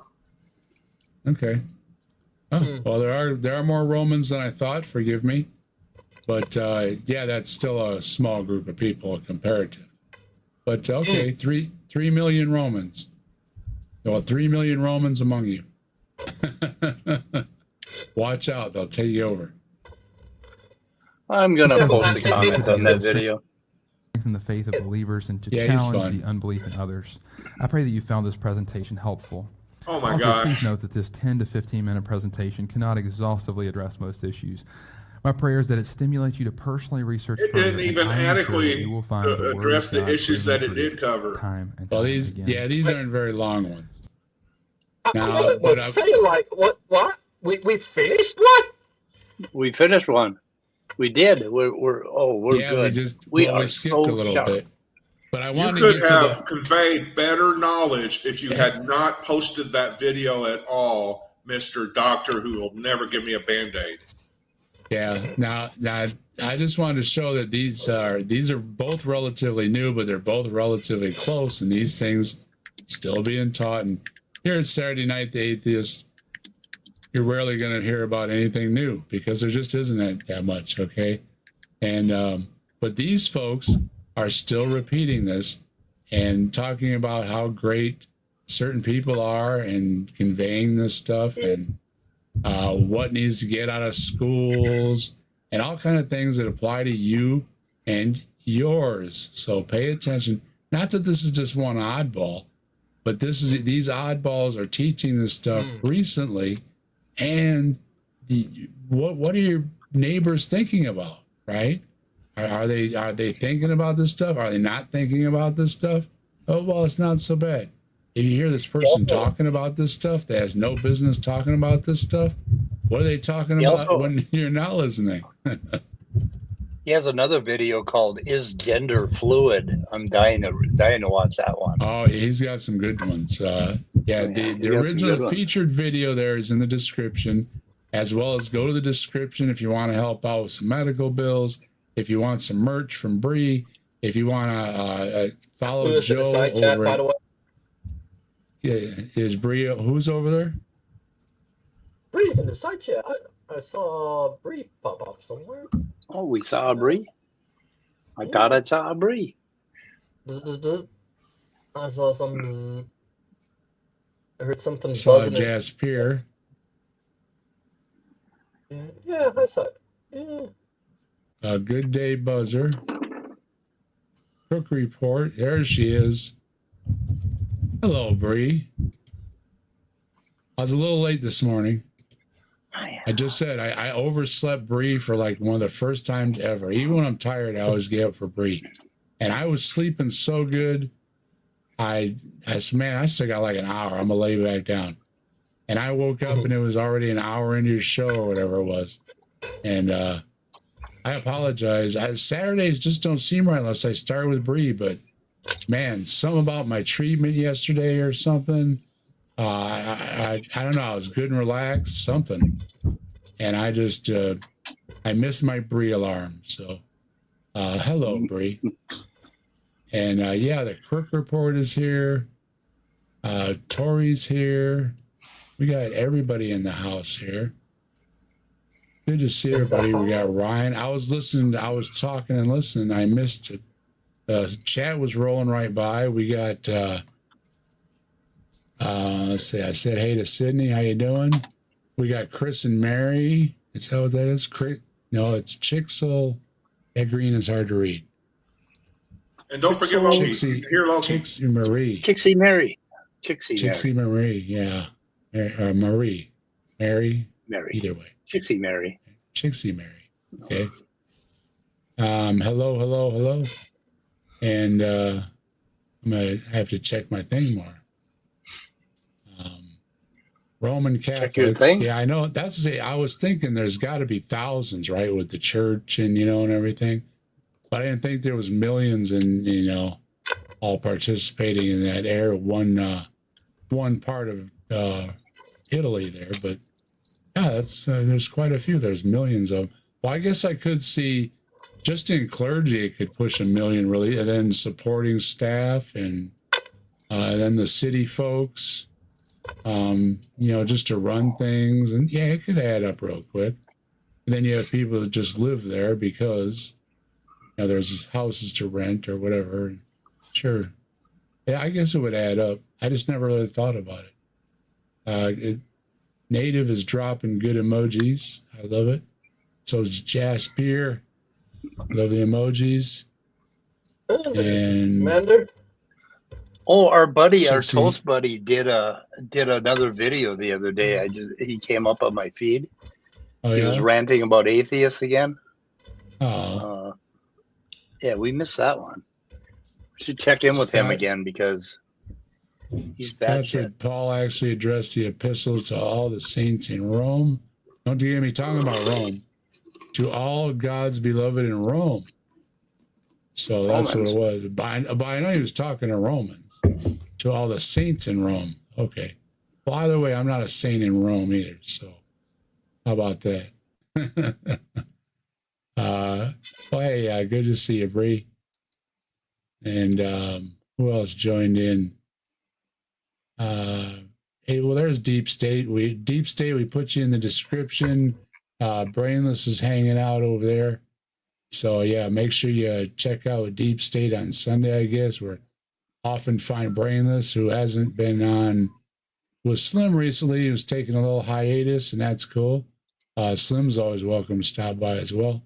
Okay. Oh, well, there are more Romans than I thought. Forgive me, but yeah, that's still a small group of people comparative. But okay, 3 million Romans. Well, 3 million Romans among you. Watch out, they'll take you over. I'm going to post a comment on that video. In the faith of believers and to Yeah, he's challenge fun. the unbelief in others. I pray that you found this presentation helpful. Oh my Also, gosh. please note that this 10 to 15 minute presentation cannot exhaustively address most issues. My prayer is that it stimulates you to personally research It further, didn't and even I am sure that adequately you will find the Word of address the God issues that it bringing did cover. time and Well, time these again. aren't very long ones. I No, was but saying, like, what? We finished what? We finished one. We did. We're yeah, good. we are skipped so a little sharp. bit. But I You want to could get to have conveyed better knowledge if you had not posted that video at all, Mr. Doctor, who will never give me a Band-Aid. Yeah. Now, I just wanted to show that these are both relatively new, but they're both relatively close, and these things still being taught. And here at Saturday Night the Atheist, you're rarely going to hear about anything new because there just isn't that much. Okay, and but these folks are still repeating this and talking about how great certain people are and conveying this stuff and what needs to get out of schools and all kind of things that apply to you and yours. So pay attention. Not that this is just one oddball, but these oddballs are teaching this stuff recently. And what are your neighbors thinking about, right? Are they thinking about this stuff? Are they not thinking about this stuff? Oh, well, it's not so bad. If you hear this person talking about this stuff that has no business talking about this stuff, what are they talking about when you're not listening? He has another video called "Is Gender Fluid?" I'm dying to watch that one. Oh, he's got some good ones. The original featured video there is in the description, as well as go to the description if you want to help out with some medical bills, if you want some merch from Bree, if you want to follow Joe over. By the way. Is Bree, who's over there? Bree's in the side chat. I saw Bree pop up somewhere. Oh, we saw a Bree. I thought I saw a Bree. I saw some. I heard something Saw buzzing. Jasper. Yeah, I saw it. Yeah. A good day buzzer. Cook report. There she is. Hello, Bree. I was a little late this morning. I just said I overslept Bree for like one of the first times ever. Even when I'm tired, I always get up for Bree. And I was sleeping so good. I said, man, I still got like an hour. I'm gonna lay back down. And I woke up and it was already an hour into your show or whatever it was. And I apologize. Saturdays just don't seem right unless I start with Bree. But man, something about my treatment yesterday or something. I don't know. I was good and relaxed, something. And I just I missed my Bree alarm. So, hello, Bree. And yeah, the Crook Report is here. Tori's here. We got everybody in the house here. Good to see everybody. We got Ryan. I was talking and listening. I missed it. Chat was rolling right by. We got, let's see. I said hey to Sydney. How you doing? We got Chris and Mary. Is that what that is? No, it's Chixel. That green is hard to read. And don't forget Loki. Here, Loki. Chixie Marie. Chixie Mary. Chixie Marie. Yeah. Marie. Mary. Either way. Chixie Mary. Chixie Mary. Okay. Hello. And I'm gonna have to check my thing more. Roman Catholics. Yeah, I know. I was thinking there's got to be thousands, right, with the church and and everything. But I didn't think there was millions and all participating in that area. One part of Italy there, but yeah, that's there's quite a few. There's millions of. Well, I guess I could see just in clergy it could push 1 million really, and then supporting staff and then the city folks, just to run things, and yeah, it could add up real quick. And then you have people that just live there because there's houses to rent or whatever. Sure, yeah, I guess it would add up. I just never really thought about it. Native is dropping good emojis. I love it. So is Jasper. Love the emojis. And Mander? Oh, our toast buddy did another video the other day. He came up on my feed. Oh, he was ranting about atheists again. Oh. Yeah, we missed that one. We should check in with him again because he's bad shit. Paul actually addressed the epistles to all the saints in Rome. Don't you hear me talking about Rome? To all God's beloved in Rome. So that's what it was. But I know he was talking to Romans. To all the saints in Rome. Okay. By the way, I'm not a saint in Rome either. So how about that? Hey, good to see you, Bree. And who else joined in? Hey, well, there's Deep State. We put you in the description. Brainless is hanging out over there. So yeah, make sure you check out Deep State on Sunday, I guess. We're often find Brainless, who hasn't been on with Slim recently. He was taking a little hiatus, and that's cool. Slim's always welcome to stop by as well.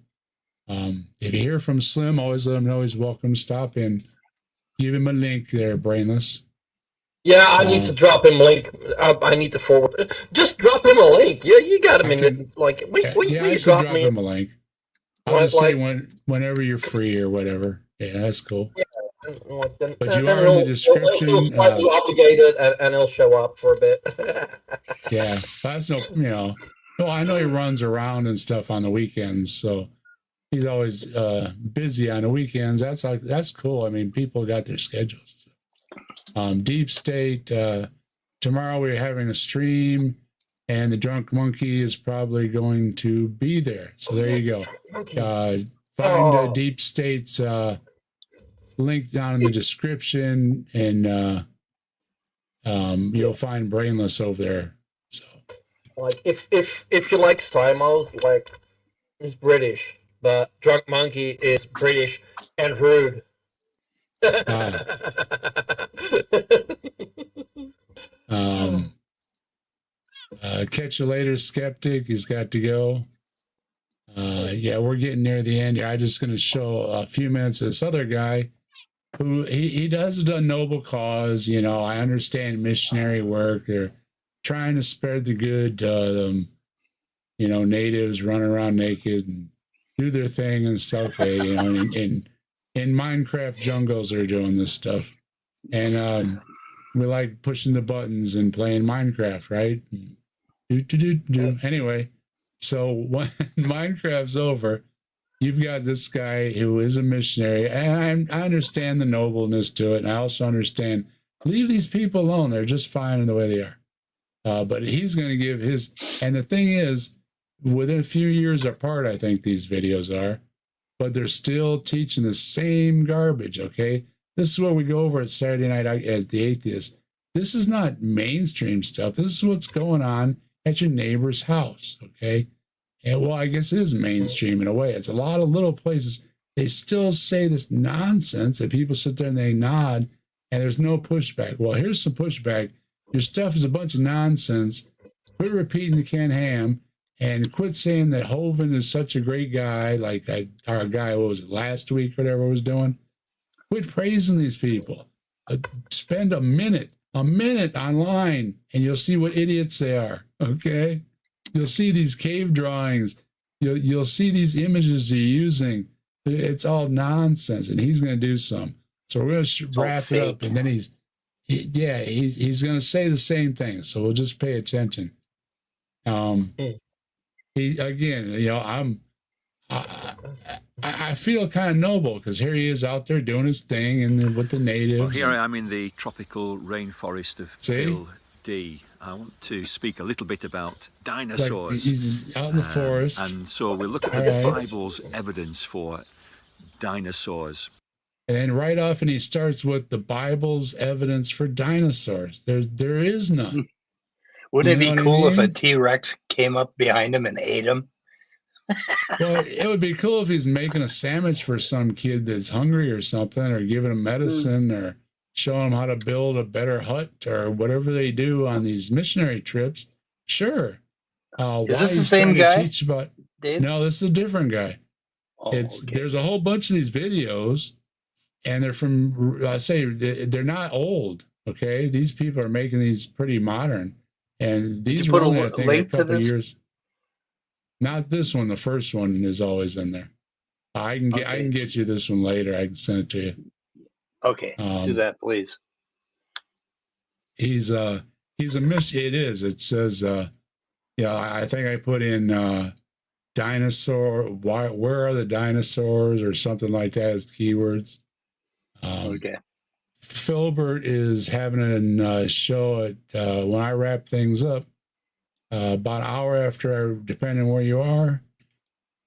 If you hear from Slim, always let him know he's welcome to stop in. Give him a link there, Brainless. Yeah, I need to drop him a link. I need to forward. Just drop him a link. Yeah, you got him in it. Like, I drop him a link. I'll just say whenever you're free or whatever. Yeah, that's cool. Yeah, but you are in the description. He'll slightly obligated, and he'll show up for a bit. Yeah, that's no. Well, I know he runs around and stuff on the weekends, so he's always busy on the weekends. That's cool. I mean, people got their schedules. Deep State. Tomorrow we're having a stream, and the Drunk Monkey is probably going to be there. So there you go. Find Deep State's link down in the description, and you'll find Brainless over there. So, like, if you like Simos, like, he's British, but Drunk Monkey is British and rude. Catch you later, Skeptic. He's got to go. Yeah, we're getting near the end here. I'm just going to show a few minutes of this other guy who he does a noble cause. I understand missionary work. They're trying to spread the good to natives running around naked and do their thing and stuff. Okay, in Minecraft jungles they're doing this stuff, and we like pushing the buttons and playing Minecraft, right? Anyway, so when Minecraft's over, you've got this guy who is a missionary, and I understand the nobleness to it, and I also understand leave these people alone. They're just fine in the way they are. But he's going to give his, and the thing is, within a few years apart, I think these videos are, but they're still teaching the same garbage, okay? This is what we go over at Saturday Night at the Atheist. This is not mainstream stuff. This is what's going on at your neighbor's house, okay? And well, I guess it is mainstream in a way. It's a lot of little places. They still say this nonsense that people sit there and they nod and there's no pushback. Well, here's some pushback. Your stuff is a bunch of nonsense. Quit repeating the Ken Ham and quit saying that Hovind is such a great guy, like our guy, what was it, last week, whatever was doing. Quit praising these people. Spend a minute online and you'll see what idiots they are, okay? You'll see these cave drawings. You'll see these images they're using. It's all nonsense, and he's going to do some. So we're going to wrap it up, and then he's going to say the same thing. So we'll just pay attention. He again, you know, I feel kind of noble because here he is out there doing his thing and with the natives. Well, here I am in the tropical rainforest of Bill D. I want to speak a little bit about dinosaurs. Like he's out in the forest. And so we'll look at the Bible's evidence for dinosaurs. And then right off, and he starts with the Bible's evidence for dinosaurs. There is none. Wouldn't it be cool if a T-Rex came up behind him and ate him? Well, it would be cool if he's making a sandwich for some kid that's hungry or something, or giving him medicine, or showing him how to build a better hut, or whatever they do on these missionary trips. Sure. Is this the same guy? No, this is a different guy. Okay. There's a whole bunch of these videos, and they're from, I say, they're not old. Okay, these people are making these pretty modern, and these were only, I think, a couple of years. Not this one. The first one is always in there. I can get you this one later. I can send it to you. Okay, do that, please. He's a it is. It says, I think I put in dinosaur. Where are the dinosaurs or something like that as keywords. Okay. Filbert is having a show at when I wrap things up. About an hour after, depending where you are.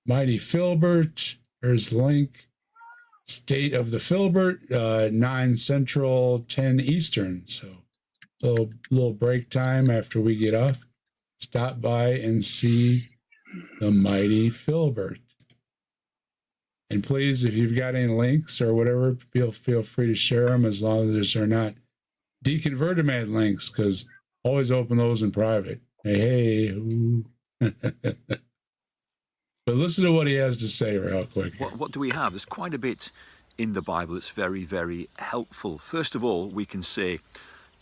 Mighty Filbert, there's the link. State of the Filbert, 9 Central, 10 Eastern. So little break time after we get off. Stop by and see the Mighty Filbert. And please, if you've got any links or whatever, feel free to share them as long as they're not deconvertimed links, because always open those in private. Hey. But listen to what he has to say real quick. What do we have? There's quite a bit in the Bible that's very, very helpful. First of all, we can say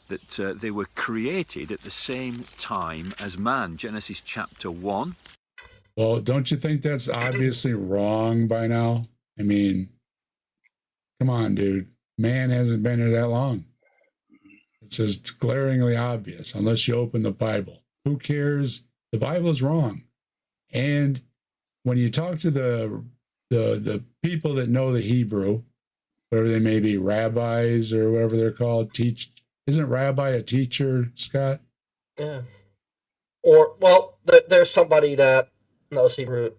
that they were created at the same time as man. Genesis chapter 1. Well, don't you think that's obviously wrong by now? I mean, come on, dude. Man hasn't been here that long. It's just glaringly obvious, unless you open the Bible. Who cares? The Bible is wrong. And when you talk to the people that know the Hebrew, whatever they may be, rabbis or whatever they're called, isn't rabbi a teacher, Scott? Yeah. Or, well, there's somebody that knows Hebrew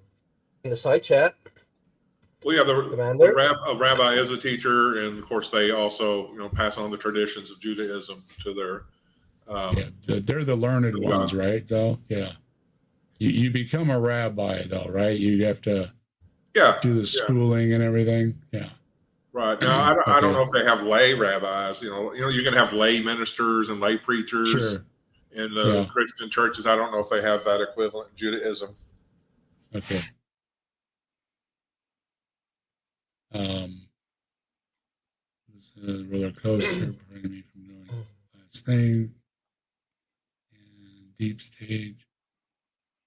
in the side chat. Well, yeah, a rabbi is a teacher, and of course they also, pass on the traditions of Judaism to their. They're the learned ones, right? Though, yeah. You become a rabbi, though, right? You have to do the schooling and everything. Yeah. Right. Now, I don't know if they have lay rabbis. You can have lay ministers and lay preachers. Sure. In the Christian churches. I don't know if they have that equivalent in Judaism. Okay. Roller coaster preventing me from doing the last thing. And deep stage.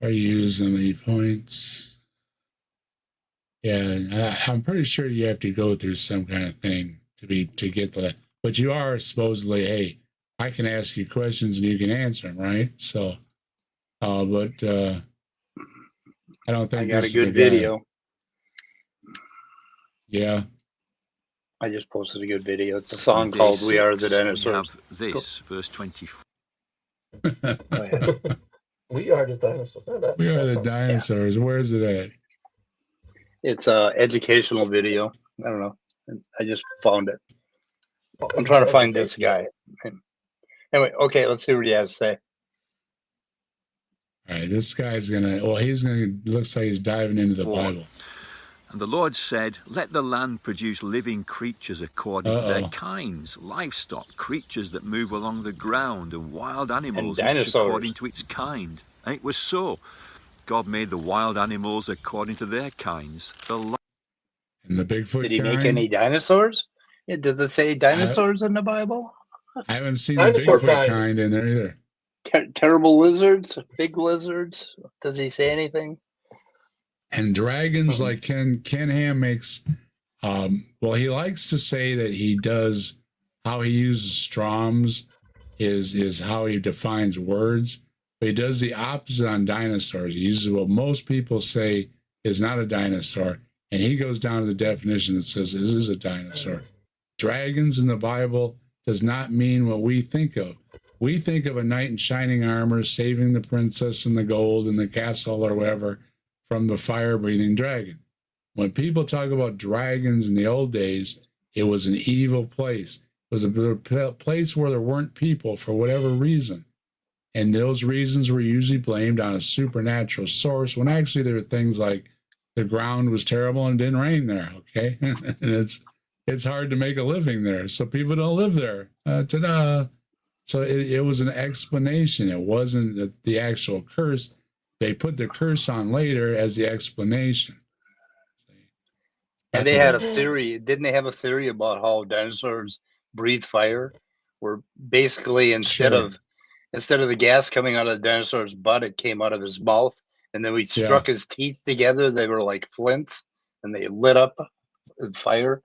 Are you using the points? Yeah, I'm pretty sure you have to go through some kind of thing to get that. But you are supposedly, hey, I can ask you questions and you can answer them, right? So, but I don't think I got a good video. Yeah. I just posted a good video. It's a song called "We Are the Dinosaurs." We have this, verse 24. We are the dinosaurs. No, We are the sounds- dinosaurs. Where's it at? It's a educational video. I don't know. I just found it. I'm trying to find this guy. Anyway, okay, let's see what he has to say. All right, this guy's looks like he's diving into the Bible. And the Lord said, let the land produce living creatures according to their Uh-oh. kinds, livestock, creatures that move along the ground, and wild animals, And each dinosaurs. according to its kind. And it was so. God made the wild animals according to their kinds. And the Bigfoot Did he kind? make any dinosaurs? Does it say dinosaurs in the Bible? I haven't seen the Dinosaur Bigfoot kind. kind in there either. Terrible lizards? Big lizards? Does he say anything? And dragons, like Ken Ham makes, he likes to say that he does, how he uses Stroms is how he defines words, but he does the opposite on dinosaurs. He uses what most people say is not a dinosaur, and he goes down to the definition that says this is a dinosaur. Dragons in the Bible does not mean what we think of. We think of a knight in shining armor saving the princess and the gold in the castle or whatever from the fire-breathing dragon. When people talk about dragons in the old days, it was an evil place. It was a place where there weren't people for whatever reason. And those reasons were usually blamed on a supernatural source, when actually there were things like the ground was terrible and it didn't rain there, okay? And it's hard to make a living there, so people don't live there. Ta-da! So it was an explanation. It wasn't the actual curse. They put the curse on later as the explanation. And they had a theory. Didn't they have a theory about how dinosaurs breathe fire? Where basically instead Sure. of the gas coming out of the dinosaur's butt, it came out of his mouth. And then we struck his teeth together. They were like flints, and they lit up in fire.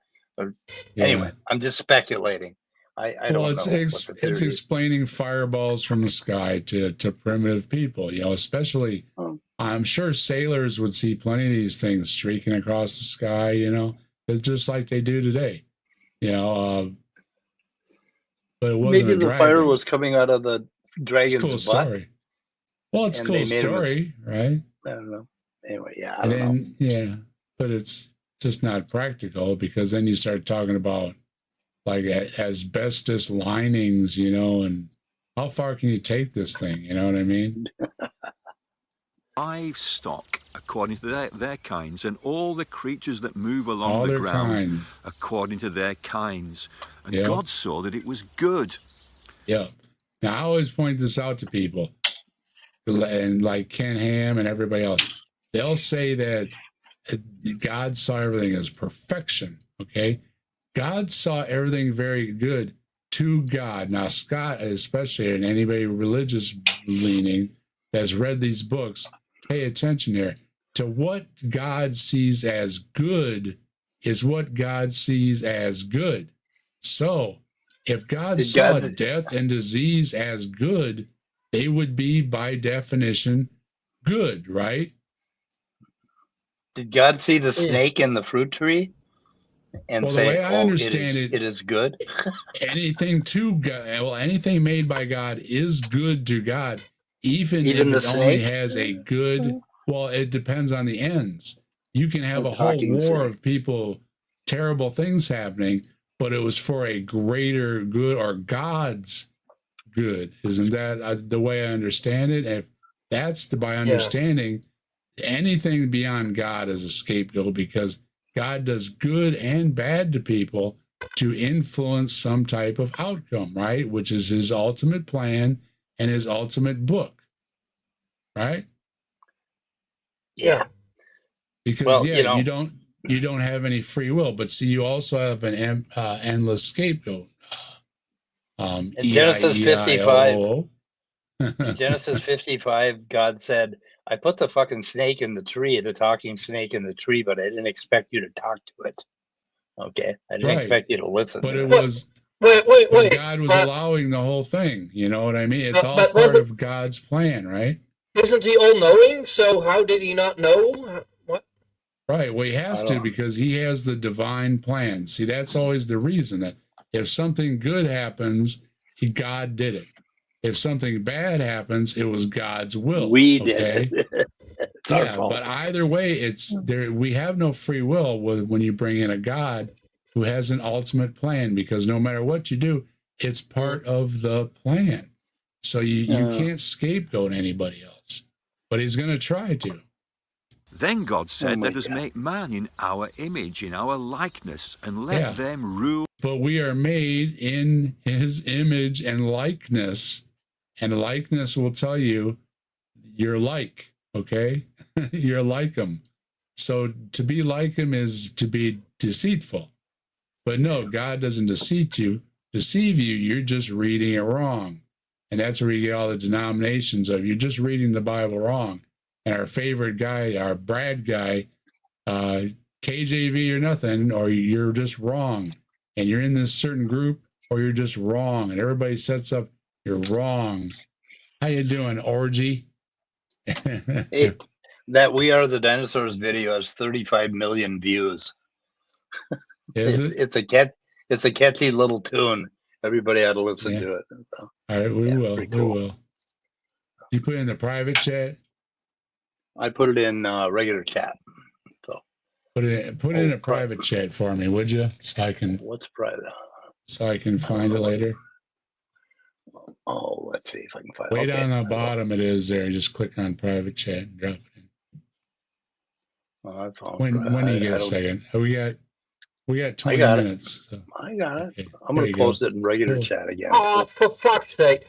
Anyway, I'm just speculating. I don't know. It's explaining fireballs from the sky to primitive people, especially I'm sure sailors would see plenty of these things streaking across the sky, it's just like they do today, but it wasn't Maybe a the dragon. fire was coming out of the dragon's It's a cool butt. story. Well, it's a and cool they made him a- story, right? I don't know. Anyway, I And don't know. then, but it's just not practical, because then you start talking about like asbestos linings, and how far can you take this thing? You know what I mean? livestock according to their kinds, and all the creatures that move along All the their ground kinds. according to their kinds. And Yeah. God saw that it was good. Yeah. Now, I always point this out to people, and like Ken Ham and everybody else, they'll say that God saw everything as perfection, okay? God saw everything very good to God. Now, Scott, especially, and anybody religious leaning that's read these books, pay attention here. To what God sees as good is what God sees as good. So, if God saw death and disease as good, they would be, by definition, good, right? Did God see the snake in the fruit tree and Well, the say, way I understand it is good? Anything to God, anything made by God is good to God, even if the it only snake? has a good. Well, it depends on the ends. You can have The a whole talking war snake. of people, terrible things happening, but it was for a greater good, or God's good. Isn't that the way I understand it? If that's by understanding, anything beyond God is a scapegoat, because God does good and bad to people to influence some type of outcome, right? Which is his ultimate plan and his ultimate book, right? Yeah. Because Well, you don't have any free will, but see, you also have an endless scapegoat. In Genesis 55, E-I-E-I-O. in Genesis 55, God said, I put the fucking snake in the tree, the talking snake in the tree, but I didn't expect you to talk to it. Okay. I didn't Right. expect you to listen. But to it it. was Wait. God was allowing the whole thing. You know what I mean? It's all but part wasn't- of God's plan, right? Isn't he all-knowing? So how did he not know? What? Right. Well, he has I to, don't- because he has the divine plan. See, that's always the reason that if something good happens, God did it. If something bad happens, it was God's will. We okay? did it. It's our Yeah, fault. but either way, it's there. We have no free will when you bring in a God who has an ultimate plan, because no matter what you do, it's part of the plan. So you can't scapegoat anybody else, but he's going to try to. Then God said, my let us God. make man in our image, in our likeness, and let them rule. But we are made in his image and likeness will tell you you're like, okay? You're like him. So to be like him is to be deceitful. But no, God doesn't deceive you. You're just reading it wrong. And that's where you get all the denominations of you're just reading the Bible wrong. And our favorite guy, our Brad guy, KJV or nothing, or you're just wrong. And you're in this certain group, or you're just wrong. And everybody sets up, you're wrong. How you doing, Orgy? Hey, that We Are the Dinosaurs video has 35 million views. Is it? It's a catchy little tune. Everybody ought to listen to it. So, All right, we will. pretty cool. We will. You put it in the private chat? I put it in regular chat. So Put it in a private chat for me, would you? So I can what's private? find it later. Oh, let's see if I can find it. Way Okay. down the bottom it is there. Just click on private chat and drop it in. Oh, I found When do you get I a don't- second? We got 20 got it. minutes. So. I got it. Okay, I'm there gonna you post go. it in regular Cool. chat again. Oh, for fuck's sake.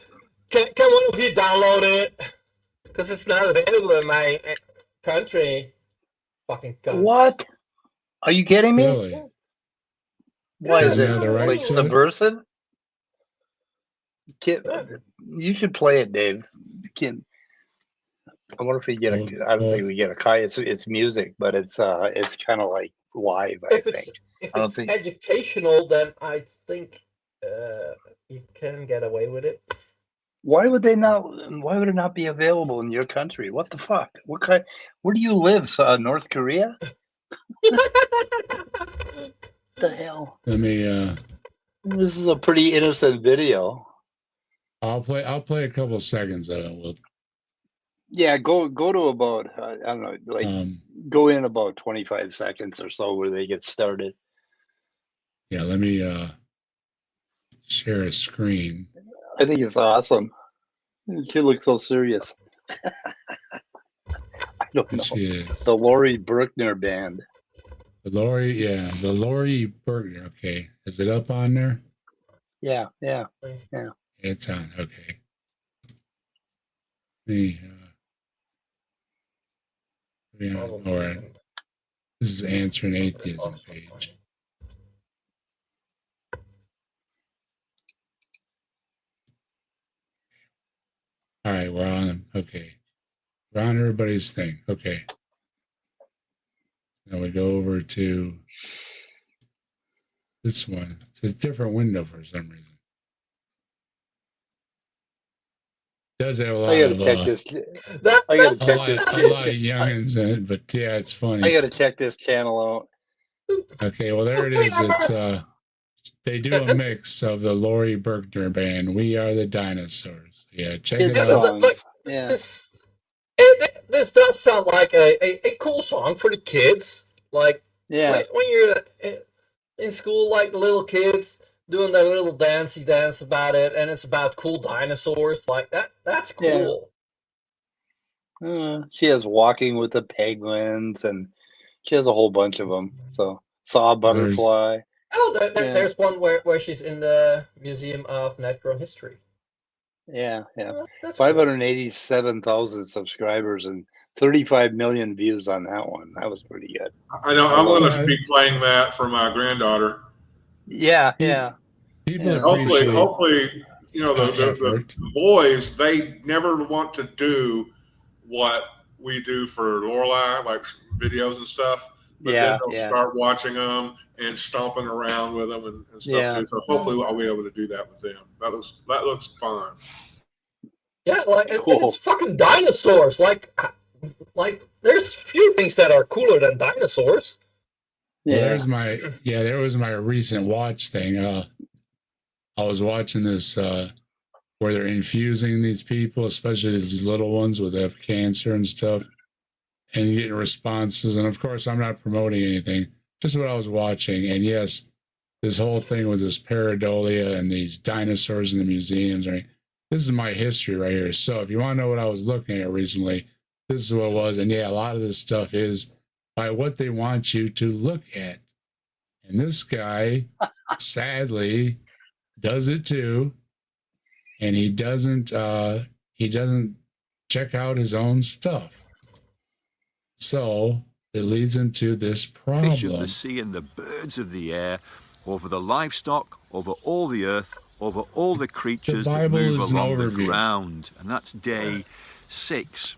Can one of you download it? Because it's not available in my country. Fucking cunt. What? Are you kidding me? Really? Why is Doesn't it have the like rights to it? subversive? You should play it, Dave. I wonder if we get a. I don't think we get a Kai. It's music, but it's kind of like live. I If think. I don't it's think- educational, then I think you can get away with it. Why would they not? Why would it not be available in your country? What the fuck? What kind? Where do you live? North Korea? The hell? Let me This is a pretty innocent video. I'll play a couple seconds of it. We'll Yeah, go to about I don't know, like go in about 25 seconds or so where they get started. yeah, let me share a screen. I think it's awesome. She looks so serious. I don't know. Which is The Laurie Berkner band. the Laurie Bergner. Okay, is it up on there? Yeah. It's on. Okay. All right. This is Answering Atheism page. All right, we're on. Okay, we're on everybody's thing. Okay. Now we go over to this one. It's a different window for some reason. Does have a lot I gotta of check this. That, I gotta a check lot, this. a lot of youngins in it, but yeah, it's funny. I gotta check this channel out. Okay, well there it is. It's they do a mix of the Laurie Berkner band, We Are the Dinosaurs. Yeah, check it Kids out. songs. Yeah. this does sound like a cool song for the kids. Like Yeah. when you're in school, like the little kids doing their little dance about it, and it's about cool dinosaurs. Like that's cool. She has Walking with the Penguins, and she has a whole bunch of them. So Saw Butterfly. Oh, there's one where she's in the Museum of Natural History. Yeah. Oh, that's 587,000 subscribers and 35 million views on that one. That was pretty good. I know I'm going to be playing that for my granddaughter. Yeah. People Yeah. appreciate Hopefully, you know, the effort. boys, they never want to do what we do for Lorelai, like videos and stuff. But then they'll start watching them and stomping around with them and stuff Yeah. too. So hopefully I'll be able to do that with them. That looks fun. Yeah, like Cool. and it's fucking dinosaurs. Like there's few things that are cooler than dinosaurs. Well, there was my recent watch thing. I was watching this where they're infusing these people, especially these little ones with have cancer and stuff, and getting responses. And of course, I'm not promoting anything, just what I was watching. And yes, this whole thing with this pareidolia and these dinosaurs in the museums, right? This is my history right here. So if you want to know what I was looking at recently, this is what it was. And yeah, a lot of this stuff is by what they want you to look at. And this guy, sadly, does it too. And he doesn't check out his own stuff. So it leads him to this problem. Fish of the sea and the birds of the air, over the livestock, over all the earth, over all the creatures that move along the ground. And that's day 6.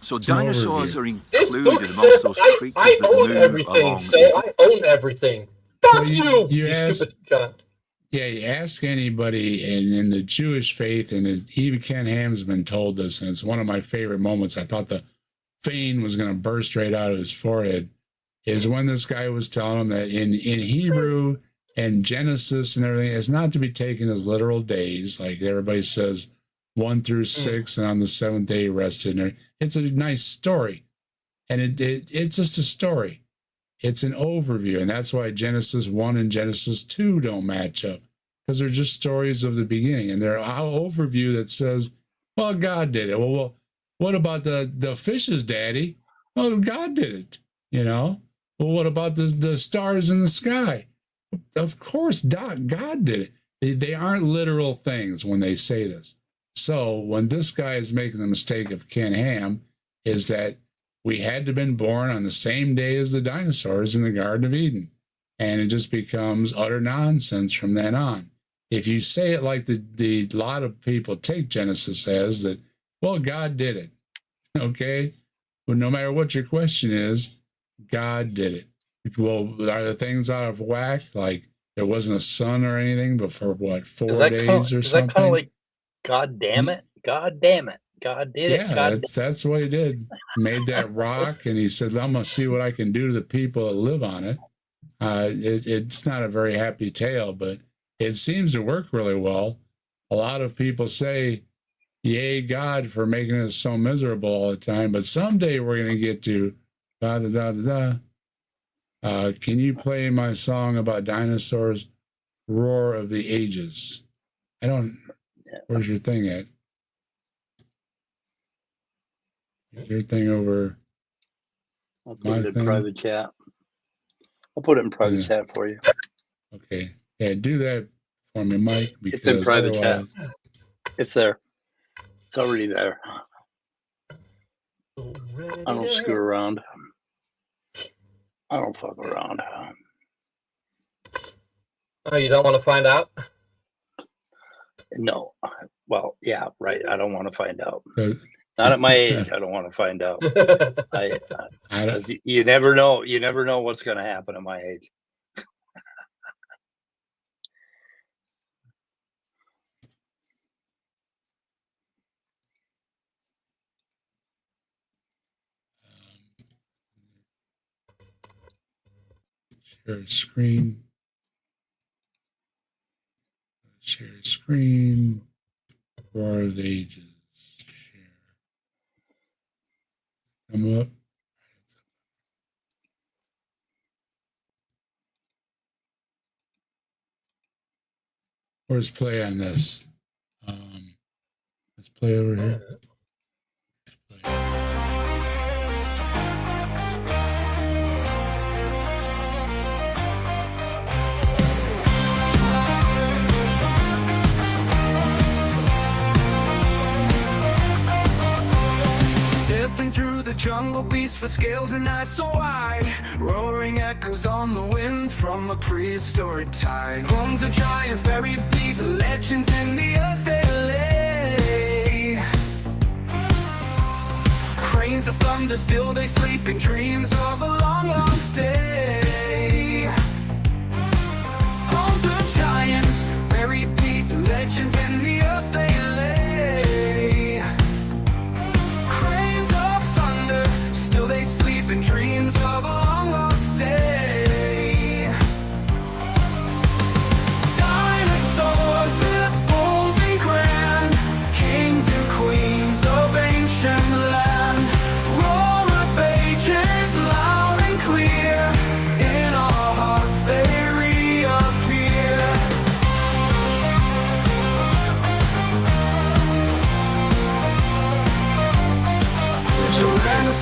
So dinosaurs are included amongst those creatures I that own move everything, along. so I own everything. Fuck you, stupid John. Yeah, you ask anybody in the Jewish faith, and even Ken Ham's been told this, and it's one of my favorite moments. I thought the vein was going to burst right out of his forehead, is when this guy was telling him that in Hebrew and Genesis and everything, it's not to be taken as literal days, like everybody says 1 through 6, and on the 7th day he rested. And it's a nice story, and it's just a story. It's an overview, and that's why Genesis 1 and Genesis 2 don't match up, because they're just stories of the beginning, and they're an overview that says, well, God did it. Well, what about the fishes, Daddy? Well, God did it, you know? Well, what about the stars in the sky? Of course, God did it. They aren't literal things when they say this. So when this guy is making the mistake of Ken Ham, is that we had to have been born on the same day as the dinosaurs in the Garden of Eden. And it just becomes utter nonsense from then on. If you say it like the lot of people take Genesis as, that, well, God did it, okay? Well, no matter what your question is, God did it. Well, are the things out of whack? Like there wasn't a sun or anything, but for what, 4 days or something? Is that kind of like, God damn it, God damn it, God did it? Yeah, that's what he did. Made that rock, and he said, I'm going to see what I can do to the people that live on it. It's not a very happy tale, but it seems to work really well. A lot of people say, yay, God, for making us so miserable all the time, but someday we're going to get to da-da-da-da-da. Can you play my song about dinosaurs, Roar of the Ages? Where's your thing at? Is your thing over? I'll put it in private chat. I'll put it in private chat for you. Okay. Yeah, do that for me, Mike. It's in private chat. It's there. It's already there. I don't screw around. I don't fuck around. Oh, you don't want to find out? No. Well, yeah, right. I don't want to find out. Not at my age. I don't want to find out. You never know. You never know what's going to happen at my age. Share screen. Share screen. Roar of the Ages. Share. Come up. Where's play on this? Let's play over here. Let's play. Stepping through the jungle, beast for scales and eyes so wide. Roaring echoes on the wind from a prehistoric tide. Bones of giants buried deep, legends in the earth they lay. Cranes of thunder, still they sleep in dreams of a long lost day. Bones of giants buried deep, legends in the earth they lay. Cranes of thunder, still they sleep in dreams of a long lost day. Dinosaurs live bold and grand.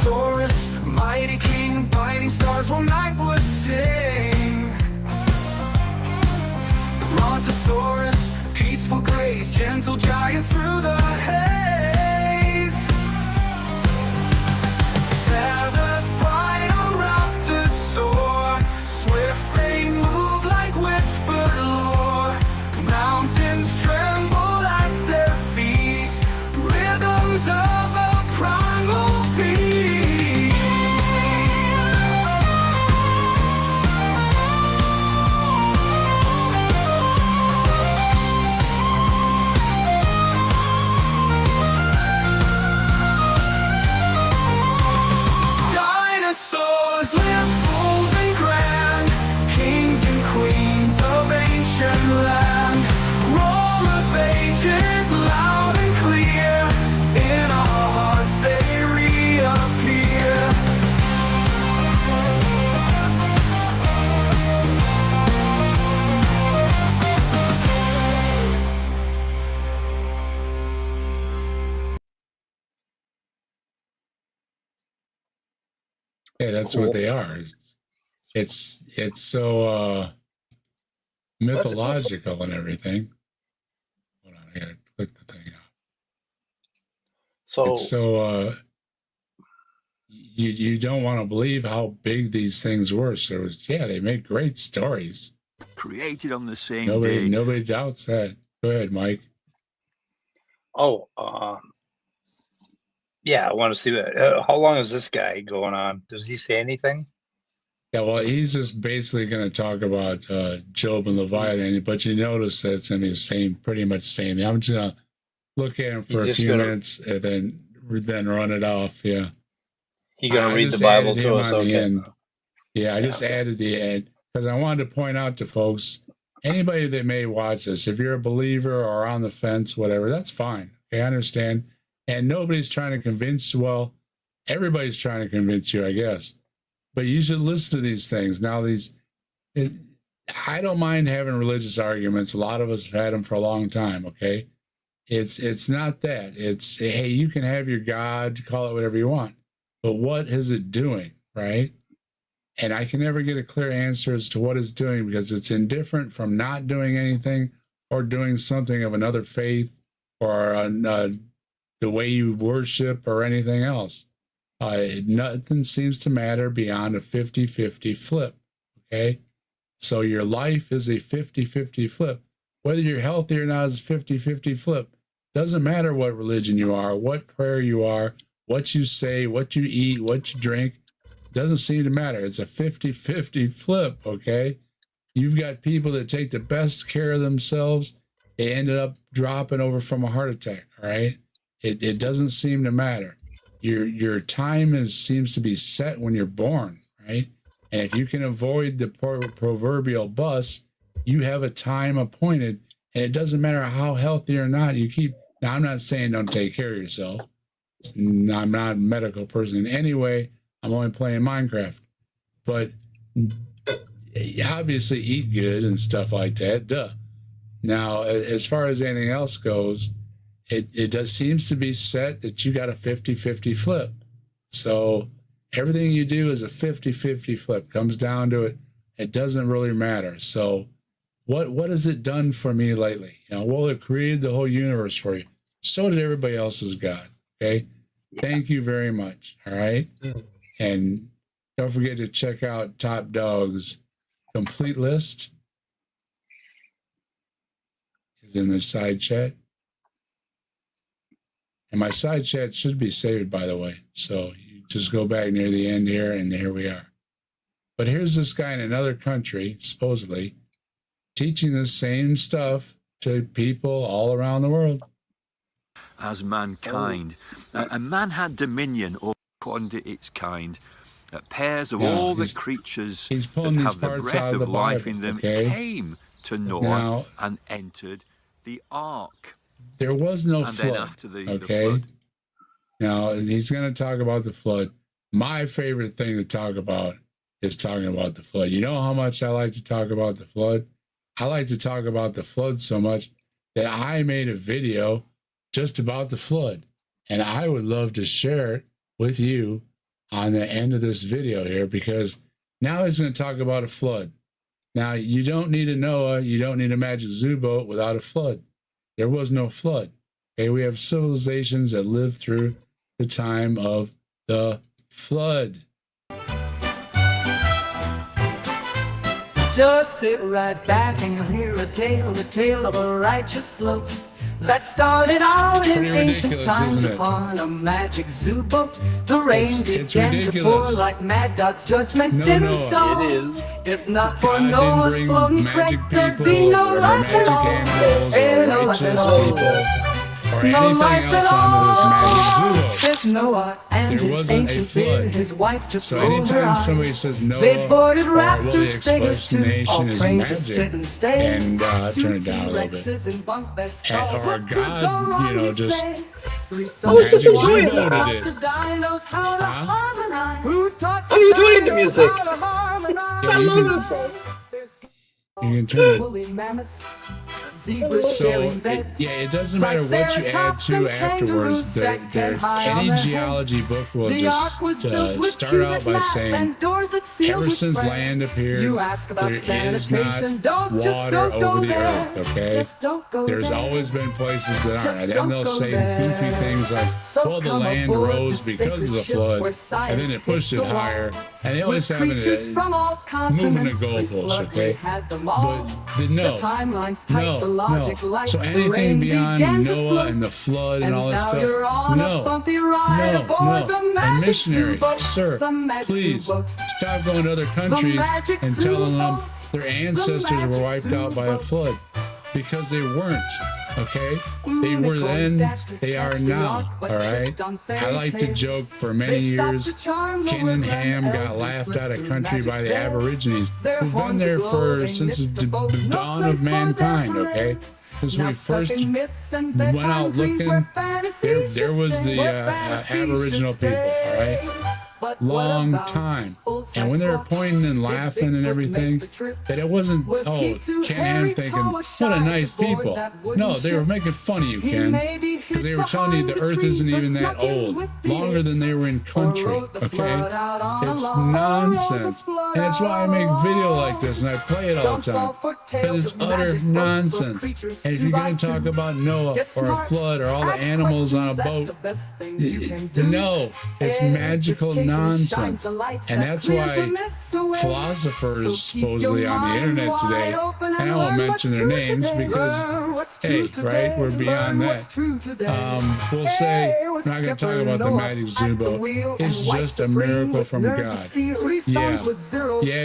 Dinosaurs, mighty king, biting stars while night would sing. Brontosaurus, peaceful grace, gentle giants through the haze. Feathers bright, raptors soar, swift they move like whispered lore. Mountains tremble at their feet, rhythms of a primal beat. Dinosaurs live bold and grand, kings and queens of ancient land. Roar of ages, loud and clear, in our hearts they reappear. Yeah, that's what they are. It's so mythological and everything. Hold on, I gotta click the thing out. So It's so you don't want to believe how big these things were. So it was, yeah, they made great stories. Created on the same Nobody day. doubts that. Go ahead, Mike. yeah, I want to see that. How long is this guy going on? Does he say anything? Yeah, well, he's just basically going to talk about Job and Leviathan, but you notice that it's in the same, pretty much same. I'm just going to look at him for He's a just few gonna- minutes and then run it off. Yeah. He gonna I read the just Bible added to him us? on the Okay. end. Yeah, I just okay. added the end because I wanted to point out to folks, anybody that may watch this, if you're a believer or on the fence, whatever, that's fine. Okay, I understand. And nobody's trying to convince, well, everybody's trying to convince you, I guess. But you should listen to these things. Now, I don't mind having religious arguments. A lot of us have had them for a long time, okay? It's not that. It's, hey, you can have your God, call it whatever you want. But what is it doing, right? And I can never get a clear answer as to what it's doing because it's indifferent from not doing anything or doing something of another faith or the way you worship or anything else. Nothing seems to matter beyond a 50-50 flip, okay? So your life is a 50-50 flip. Whether you're healthy or not is a 50-50 flip. Doesn't matter what religion you are, what prayer you are, what you say, what you eat, what you drink. Doesn't seem to matter. It's a 50-50 flip, okay? You've got people that take the best care of themselves. They ended up dropping over from a heart attack, all right? It doesn't seem to matter. Your time seems to be set when you're born, right? And if you can avoid the proverbial bus, you have a time appointed, and it doesn't matter how healthy or not you keep. Now, I'm not saying don't take care of yourself. I'm not a medical person in any way. I'm only playing Minecraft. But obviously eat good and stuff like that, duh. Now, as far as anything else goes, it does seems to be set that you got a 50-50 flip. So everything you do is a 50-50 flip. Comes down to it. It doesn't really matter. So what has it done for me lately? Well, it created the whole universe for you. So did everybody else's God. Okay. Thank you very much. All right. And don't forget to check out Top Dog's complete list. Is in the side chat. And my side chat should be saved, by the way. So you just go back near the end here, and here we are. But here's this guy in another country, supposedly, teaching the same stuff to people all around the world. As mankind. And man had dominion according to its kind. Pairs of all the creatures he's that pulling these have the parts breath out of the life Bible, in them okay? came to Noah Now, and entered the ark. there was no And flood, then after the okay? flood. Now, he's going to talk about the flood. My favorite thing to talk about is talking about the flood. You know how much I like to talk about the flood? I like to talk about the flood so much that I made a video just about the flood. And I would love to share it with you on the end of this video here, because now he's going to talk about a flood. Now, you don't need a Noah, you don't need a magic zoo boat without a flood. There was no flood. Okay, we have civilizations that lived through the time of the flood. Just sit right back and you'll hear the tale of a righteous float that started out in pretty ancient ridiculous, times isn't it? upon a magic zoo boat. The rain It's began to pour ridiculous. like mad God's judgment No, didn't Noah. stop. It is. If not for God didn't Noah's bring floating magic crate, there'd people be no or life at magic all. animals Ain't or no life righteous at all. people or No anything life at else onto this magic zoo boat. With Noah and There his wasn't a ancient flood. beard, his wife just So rolled her anytime eyes. somebody says Noah, They boarded or well, the raptors, stegosaurs too, all explanation is trained to sit magic, and stay. and Two turn it down a little bit. T-Rexes in bunk beds, And- stalls, or what could God, go wrong, you know, you just say? Three I was soldiers just enjoying taught that. the dinos how to Huh? harmonize. Who taught I'm enjoying the dinos music. how to harmonize? Yeah, you can- You can turn it. Woolly mammoths, zebras So, sharing beds. it doesn't matter what you add to afterwards. Any geology book will The just ark was built with start out by cubic saying, and doors that sealed ever with since bread. land appeared, You ask about there is sanitation, not don't just water don't go over the there. earth, okay? Just don't go There's there. always been places that aren't. Just And then don't they'll go say there. goofy things like, So well, the come land aboard rose the because of the sacred ship flood, where and science then it pushed hits it the wall. higher. And they always With have creatures from all moving the continents, goalposts, we okay? had them all. But no, The timeline's tight, the no. logic light, So the anything rain beyond began to Noah flow. and the flood and all that now stuff, you're on a bumpy ride aboard the And magic missionary, zoo boat, sir, the magic please zoo boat. stop going to other countries magic and zoo telling them boat. their ancestors were magic wiped zoo out by a boat. flood, because they weren't. Okay, they were then, they are now. All right. I like to joke for many years. Ken and Ham got laughed out of country by the Aborigines, who've been there since the dawn of mankind. Okay, since we first went out looking, there was the Aboriginal people. All right. Long time. And when they were pointing and laughing and everything, that it wasn't, oh, Ken Ham thinking, what a nice people. No, they were making fun of you, Ken, because they were telling you the earth isn't even that old, longer than they were in country, okay? It's nonsense. And that's why I make video like this and I play it all the time, because it's utter nonsense. And if you're going to talk about Noah or a flood or all the animals on a boat, no, it's magical nonsense. And that's why philosophers supposedly on the internet today, and I won't mention their names because, hey, right, we're beyond that. We'll say, we're not going to talk about the magic zoo boat. It's just a miracle from God. Yeah,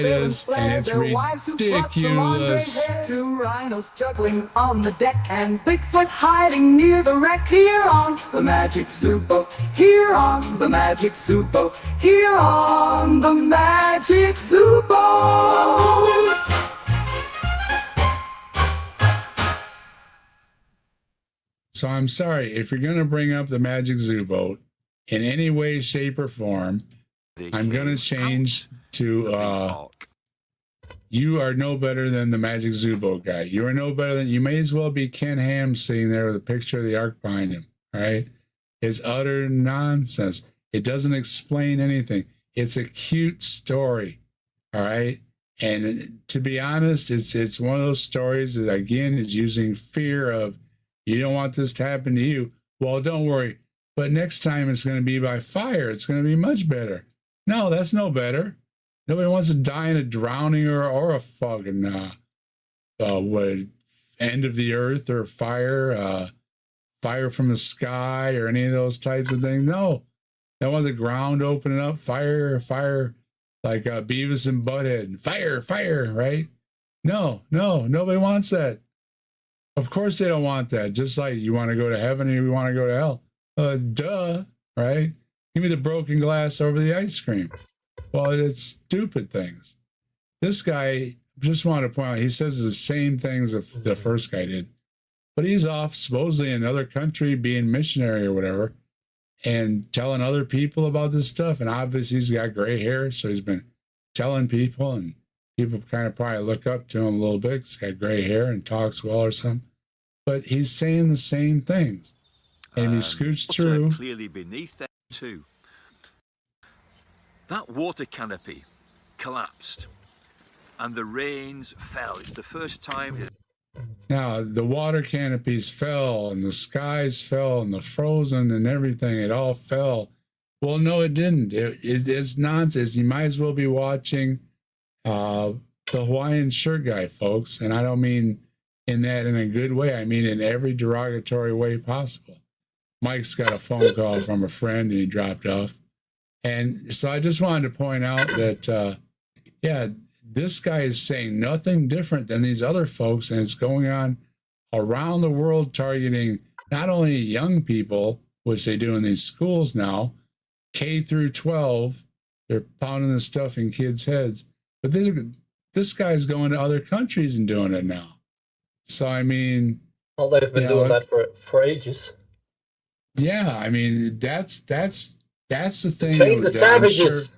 it is, and it's ridiculous. Two rhinos juggling on the deck and Bigfoot hiding near the wreck. Here on the magic zoo boat, here on the magic zoo boat, here on the magic zoo boat. So I'm sorry, if you're going to bring up the magic zoo boat in any way, shape, or form, I'm going to change to you are no better than the magic zoo boat guy. You are no better than, you may as well be Ken Ham sitting there with a picture of the ark behind him, all right? It's utter nonsense. It doesn't explain anything. It's a cute story, all right? And to be honest, it's one of those stories that, again, is using fear of, you don't want this to happen to you. Well, don't worry. But next time it's going to be by fire. It's going to be much better. No, that's no better. Nobody wants to die in a drowning or a fucking what, end of the earth or fire from the sky or any of those types of things. No, they want the ground opening up, fire, like Beavis and Butthead, fire, right? No, nobody wants that. Of course they don't want that. Just like you want to go to heaven or you want to go to hell. Duh, right? Give me the broken glass over the ice cream. Well, it's stupid things. This guy, just want to point out, he says the same things the first guy did. But he's off supposedly in another country being missionary or whatever and telling other people about this stuff. And obviously he's got gray hair, so he's been telling people, and people kind of probably look up to him a little bit. He's got gray hair and talks well or something. But he's saying the same things. And if he scoots through. Clearly beneath that too. that water canopy collapsed and the rains fell. It's the first time. Now, the water canopies fell and the skies fell and the frozen and everything, it all fell. Well, no, it didn't. It's nonsense. You might as well be watching the Hawaiian shirt guy, folks. And I don't mean in a good way. I mean in every derogatory way possible. Mike's got a phone call from a friend and he dropped off. And so I just wanted to point out that, this guy is saying nothing different than these other folks, and it's going on around the world, targeting not only young people, which they do in these schools now, K through 12, they're pounding this stuff in kids' heads, but this guy's going to other countries and doing it now. So, I mean... Well, they've been doing that for ages. Yeah, I mean, that's the thing. Train the savages.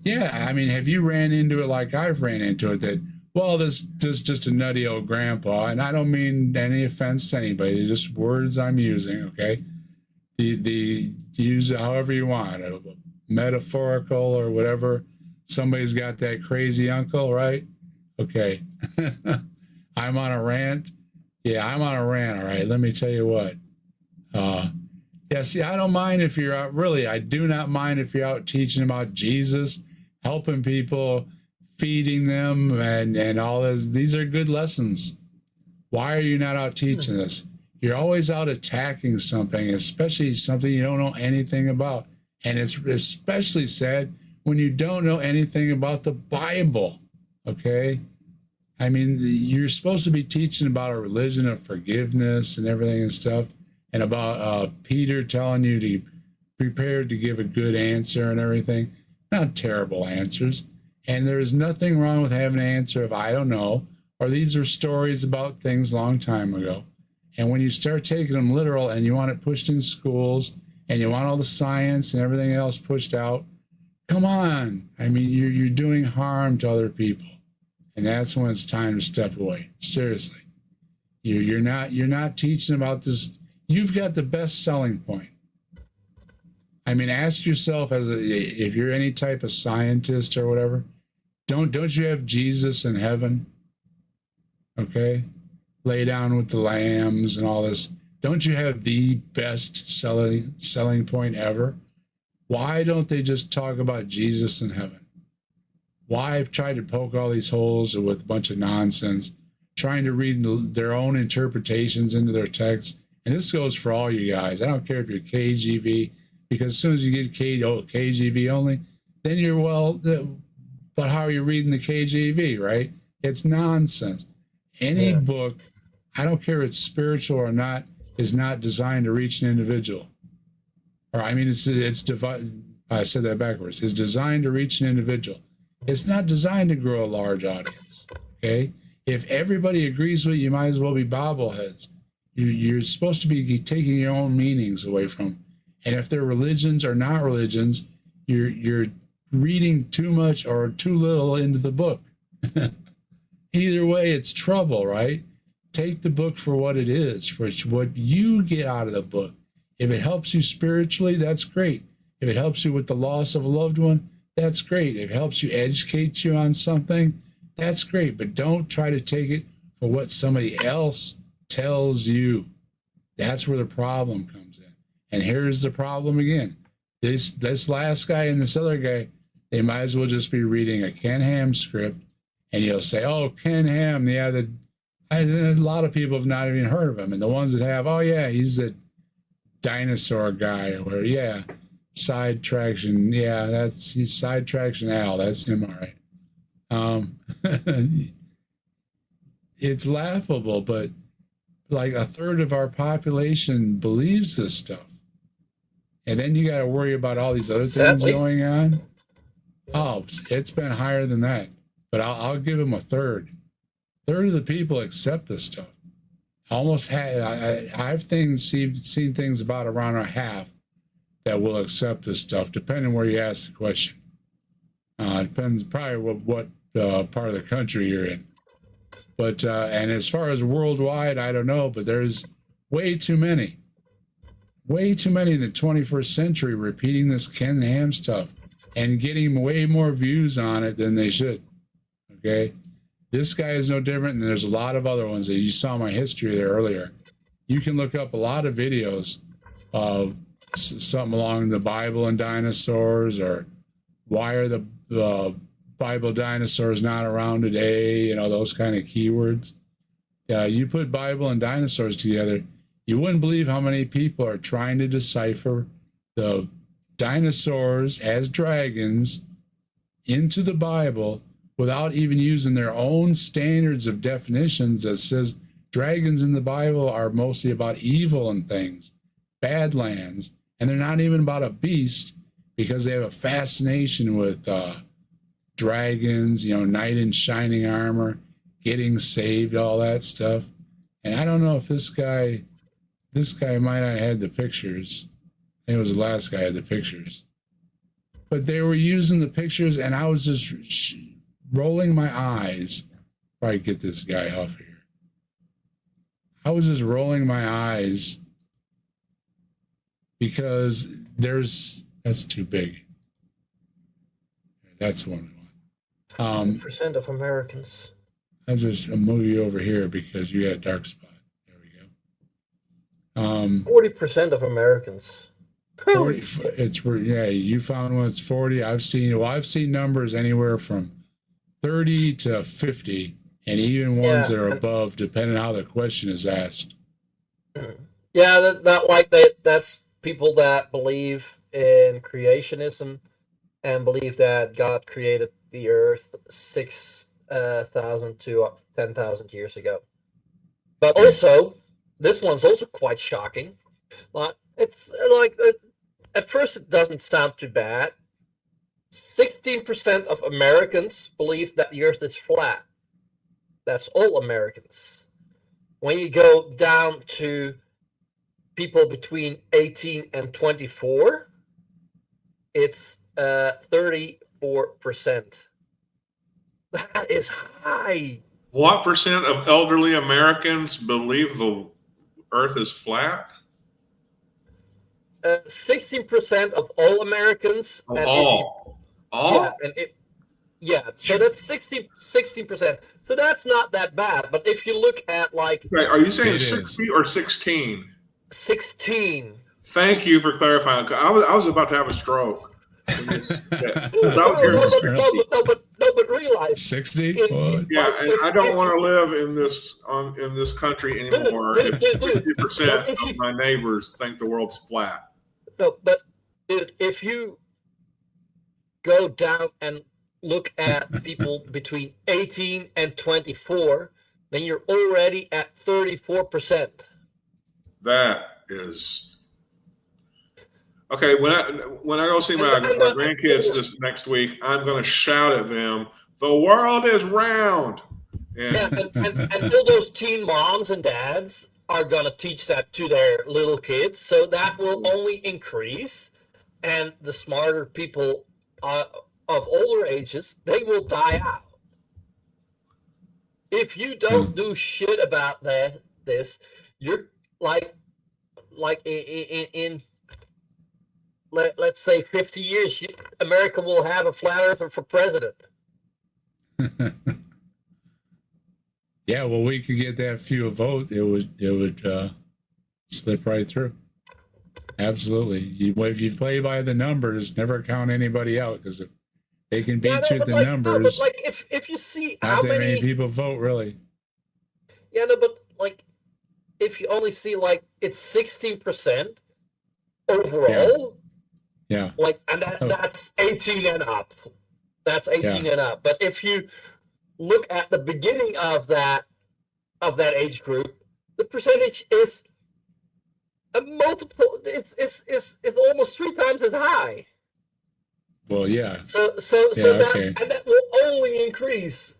Yeah, I mean, have you ran into it like I've ran into it? That, well, this just a nutty old grandpa, and I don't mean any offense to anybody. They're just words I'm using, okay? The use it however you want, metaphorical or whatever. Somebody's got that crazy uncle, right? Okay. I'm on a rant. Yeah, I'm on a rant, all right? Let me tell you what. Yeah, see, I don't mind if you're out, really, I do not mind if you're out teaching about Jesus, helping people, feeding them, and all this. These are good lessons. Why are you not out teaching this? You're always out attacking something, especially something you don't know anything about. And it's especially sad when you don't know anything about the Bible, okay? I mean, you're supposed to be teaching about a religion of forgiveness and everything and stuff. And about Peter telling you to prepare to give a good answer and everything. Not terrible answers. And there is nothing wrong with having an answer of, I don't know, or these are stories about things a long time ago. And when you start taking them literal and you want it pushed in schools and you want all the science and everything else pushed out, come on. I mean, you're doing harm to other people. And that's when it's time to step away. Seriously. You're not teaching about this. You've got the best selling point. I mean, ask yourself, if you're any type of scientist or whatever, don't you have Jesus in heaven? Okay? Lay down with the lambs and all this. Don't you have the best selling point ever? Why don't they just talk about Jesus in heaven? Why try to poke all these holes with a bunch of nonsense, trying to read their own interpretations into their text? And this goes for all you guys. I don't care if you're KGV, because as soon as you get KGV only, then you're, well, but how are you reading the KGV, right? It's nonsense. Any book, I don't care if it's spiritual or not, is not designed to reach an individual. Or, I mean, I said that backwards. It's designed to reach an individual. It's not designed to grow a large audience, okay? If everybody agrees with it, you might as well be bobbleheads. You're supposed to be taking your own meanings away from them. And if they're religions or not religions, you're reading too much or too little into the book. Either way, it's trouble, right? Take the book for what it is, for what you get out of the book. If it helps you spiritually, that's great. If it helps you with the loss of a loved one, that's great. If it helps you educate you on something, that's great. But don't try to take it for what somebody else tells you. That's where the problem comes in. And here's the problem again. This last guy and this other guy, they might as well just be reading a Ken Ham script, and you'll say, oh, Ken Ham, yeah, a lot of people have not even heard of him. And the ones that have, oh yeah, he's the dinosaur guy, or yeah, side traction, yeah, he's side traction Al, that's him, all right. It's laughable, but like a third of our population believes this stuff. And then you got to worry about all these other things going on. Oh, it's been higher than that. But I'll give them a third. Third of the people accept this stuff. Almost I've seen things about around a half that will accept this stuff, depending where you ask the question. Depends probably what part of the country you're in. But and as far as worldwide, I don't know, but there's way too many in the 21st century repeating this Ken Ham stuff. and getting way more views on it than they should. Okay. This guy is no different, and there's a lot of other ones that you saw my history there earlier. You can look up a lot of videos of something along the Bible and dinosaurs, or why are the Bible dinosaurs not around today, those kind of keywords. You put Bible and dinosaurs together, you wouldn't believe how many people are trying to decipher the dinosaurs as dragons into the Bible without even using their own standards of definitions that says dragons in the Bible are mostly about evil and things, badlands, and they're not even about a beast, because they have a fascination with dragons, knight in shining armor, getting saved, all that stuff. And I don't know if this guy might not have had the pictures. I think it was the last guy had the pictures. But they were using the pictures, and I was just rolling my eyes. Probably get this guy off here. I was just rolling my eyes because that's too big. That's one. 1% of Americans. I'll just move you over here because you got a dark spot. There we go. 40% of Americans. 40, you found one that's 40. I've seen numbers anywhere from 30 to 50, and even ones that are above, depending on how the question is asked. Yeah, that's people that believe in creationism and believe that God created the earth 6,000 to 10,000 years ago. But also, this one's also quite shocking. It's like, at first it doesn't sound too bad. 16% of Americans believe that the earth is flat. That's all Americans. When you go down to people between 18 and 24, it's 34%. That is high. What percent of elderly Americans believe the earth is flat? 16% of all Americans. All? So that's 16%. So that's not that bad. But if you look at Okay, are you saying 60 or 16? 16. Thank you for clarifying. I was about to have a stroke. But realize 60. Yeah, and I don't want to live in this country anymore. If 50% of my neighbors think the world's flat. No, but if you go down and look at people between 18 and 24, then you're already at 34%. That is okay. When I go see my grandkids this next week, I'm going to shout at them, "The world is round!" And all those teen moms and dads are going to teach that to their little kids, so that will only increase. And the smarter people of older ages, they will die out. If you don't do shit about this, you're like in let's say 50 years, America will have a flat earther for president. Yeah, well, we could get that few a vote. It would slip right through. Absolutely. If you play by the numbers, never count anybody out, because if they can beat you at the numbers, if you see not how that many people vote, really. Yeah, no, but if you only see it's 16% overall. Yeah. And that's 18 and up. That's 18 and up. But if you look at the beginning of that age group, the percentage is a multiple. It's almost 3 times as high. Well, yeah. So that will only increase.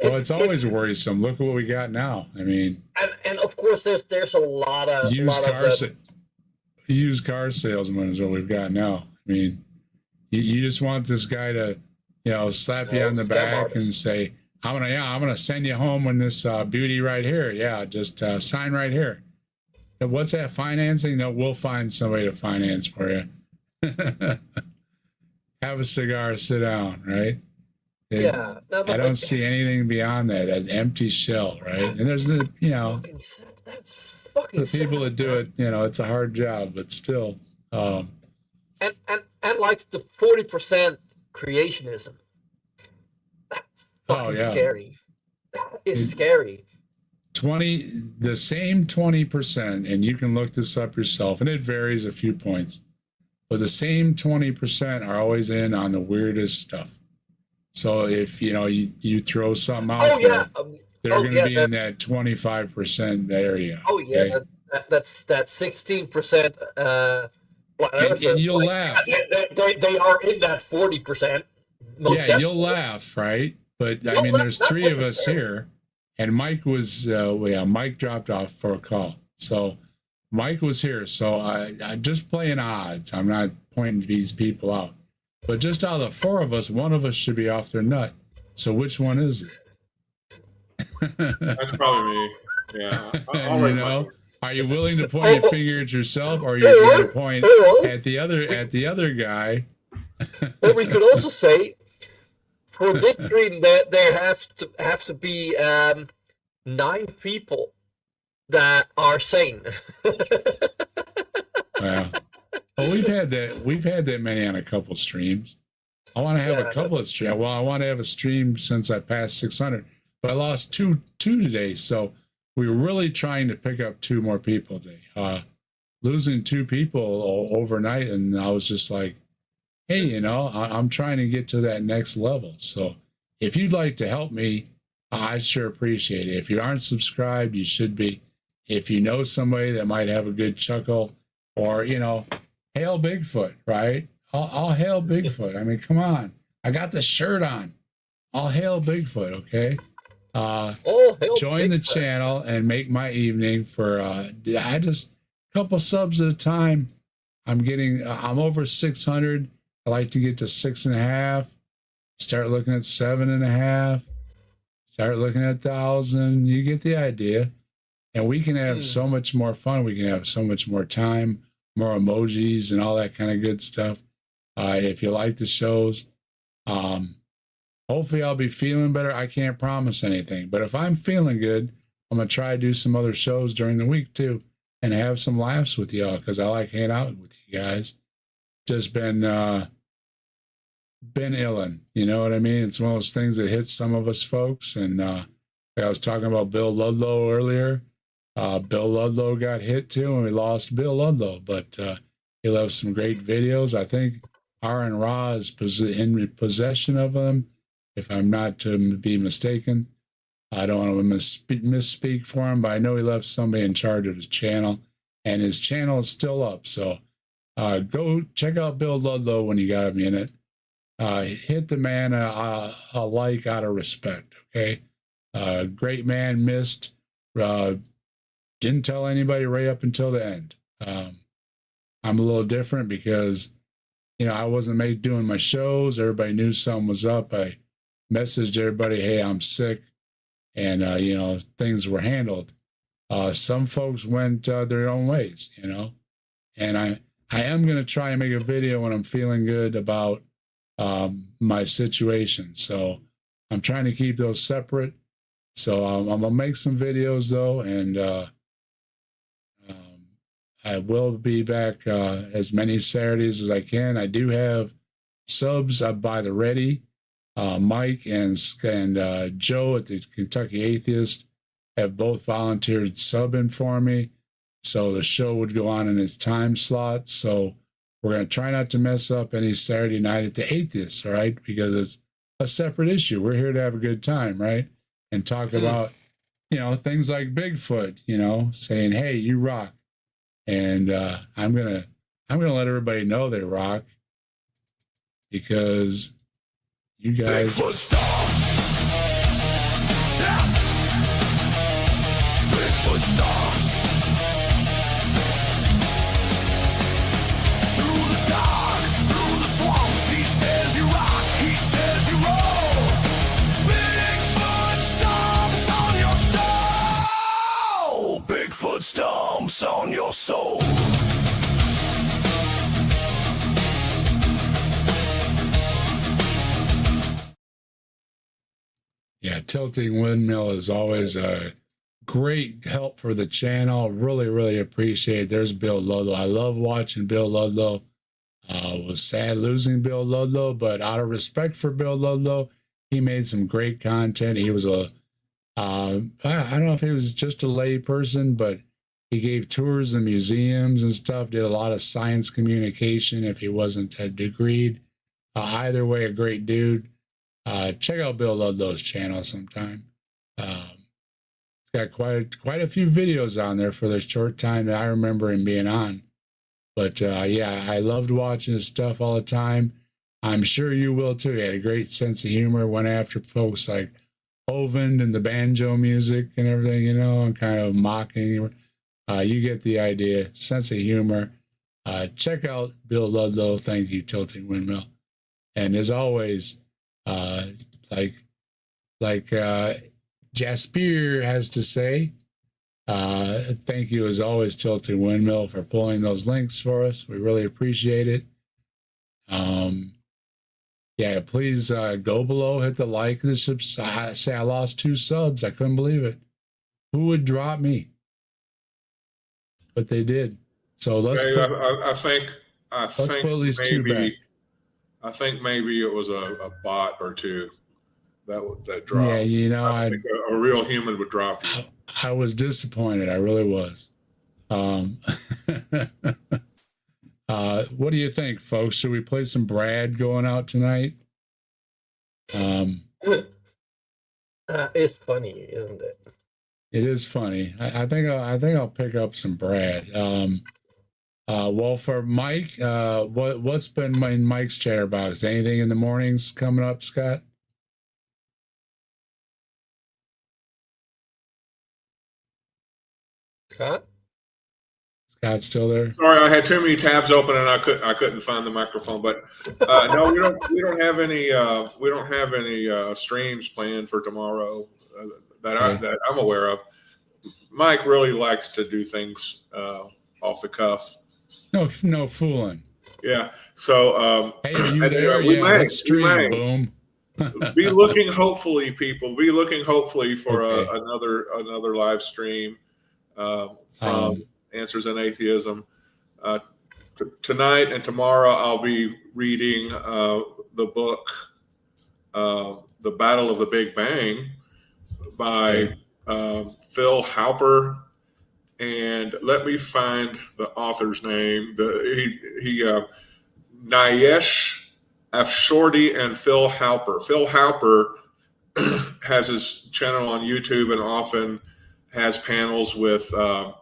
Well, it's always worrisome. Look at what we got now. I mean, and of course there's a lot of used car salesman is what we've got now. I mean, you just want this guy to, slap you on the back and say, I'm gonna send you home when this beauty right here. Yeah, just sign right here. And what's that financing? No, we'll find somebody to finance for you. have a cigar, sit down, right? Yeah. No, I don't see anything beyond that, an empty shell, right? And there's the, that's fucking the people sad, that do man. it, it's a hard job, but still. And like the 40% creationism. That's fucking scary. That is scary. The same 20%, and you can look this up yourself, and it varies a few points, but the same 20% are always in on the weirdest stuff. So if you throw something out there, they're going to be in that 25% area. Oh yeah, okay? that's 16%. And you'll laugh. They are in that 40%. Yeah, you'll laugh, right? But I mean, there's three of us here, and Mike was, Mike dropped off for a call. So Mike was here. So I just playing odds. I'm not pointing these people out. But just out of the four of us, one of us should be off their nut. So which one is it? That's probably me. Yeah. I'll raise my hand. Are you willing to point your finger at yourself, or are you going to point at the other guy? Or we could also say, for this stream, that there have to be 9 people that are sane. Well, we've had that many on a couple streams. I want to have a couple of streams. Well, I want to have a stream since I passed 600, but I lost two today, so we were really trying to pick up 2 more people today. Losing 2 people overnight, and I was just like, hey, I'm trying to get to that next level. So if you'd like to help me, I sure appreciate it. If you aren't subscribed, you should be. If you know somebody that might have a good chuckle, or, hail Bigfoot, right? I'll hail Bigfoot. I mean, come on. I got the shirt on. I'll hail Bigfoot, okay? Join the channel and make my evening for I just couple subs at a time. I'm over 600. I like to get to 6.5, start looking at 7.5, start looking at 1,000. You get the idea. And we can have so much more fun. We can have so much more time, more emojis and all that kind of good stuff. If you like the shows, hopefully I'll be feeling better. I can't promise anything, but if I'm feeling good, I'm going to try to do some other shows during the week too and have some laughs with y'all, because I like hanging out with you guys. Just been illin', you know what I mean? It's one of those things that hits some of us folks. And I was talking about Bill Ludlow earlier. Bill Ludlow got hit too, and we lost Bill Ludlow, but he left some great videos. I think Aaron Ra is in possession of them, if I'm not to be mistaken. I don't want to misspeak for him, but I know he left somebody in charge of his channel, and his channel is still up. So go check out Bill Ludlow when you got a minute. Hit the man a like out of respect, okay? Great man, missed. Didn't tell anybody right up until the end. I'm a little different because, I wasn't doing my shows. Everybody knew something was up. I messaged everybody, hey, I'm sick. And, things were handled. Some folks went their own ways, And I am going to try and make a video when I'm feeling good about my situation. So I'm trying to keep those separate. So I'm going to make some videos, though, and I will be back as many Saturdays as I can. I do have subs by the ready. Mike and Joe at the Kentucky Atheist have both volunteered subbing for me, so the show would go on in its time slot. So we're going to try not to mess up any Saturday night at the Atheist, all right? Because it's a separate issue. We're here to have a good time, right? And talk about, things like Bigfoot, saying, hey, you rock. And I'm gonna let everybody know they rock, because you guys. Bigfoot stomps. Yeah. Bigfoot stomps. Through the dark, through the swamps, he says you rock, he says you roll. Bigfoot stomps on your soul. Bigfoot stomps on your soul. Yeah, Tilting Windmill is always a great help for the channel. Really, really appreciate it. There's Bill Ludlow. I love watching Bill Ludlow. Was sad losing Bill Ludlow, but out of respect for Bill Ludlow, he made some great content. He was I don't know if he was just a lay person, but he gave tours of museums and stuff, did a lot of science communication if he wasn't degreed. Either way, a great dude. Check out Bill Ludlow's channel sometime. He's got quite a few videos on there for the short time that I remember him being on. But yeah, I loved watching his stuff all the time. I'm sure you will too. He had a great sense of humor, went after folks like Hovind and the banjo music and everything, you know, and kind of mocking. You get the idea. Sense of humor. Check out Bill Ludlow. Thank you, Tilting Windmill. And as always, like Jasper has to say, thank you as always, Tilting Windmill, for pulling those links for us. We really appreciate it. Yeah, please go below, hit the like and the subscribe. Say I lost 2 subs. I couldn't believe it. Who would drop me? But they did. So let's okay, let's put at least 2 back. I think maybe it was a bot or 2 that dropped. Yeah, you know, I think a real human would drop you. I was disappointed. I really was. What do you think, folks? Should we play some Brad going out tonight? It's funny, isn't it? It is funny. I think I'll pick up some Brad. Well, for Mike, what's been in Mike's chatterbox? Anything in the mornings coming up, Scott? Scott? Scott's still there? Sorry, I had too many tabs open and I couldn't find the microphone. But no, we don't have any streams planned for tomorrow that I'm aware of. Mike really likes to do things off the cuff. No fooling. Yeah. So hey, are you there? Yeah, let's stream. Boom. Be looking hopefully, people. Be looking hopefully for Okay. another live stream from Answers in Atheism. Tonight and tomorrow, I'll be reading the book, The Battle of the Big Bang by Phil Halper. And let me find the author's name. Nayesh Afshordi and Phil Halper. Phil Halper has his channel on YouTube and often has panels with not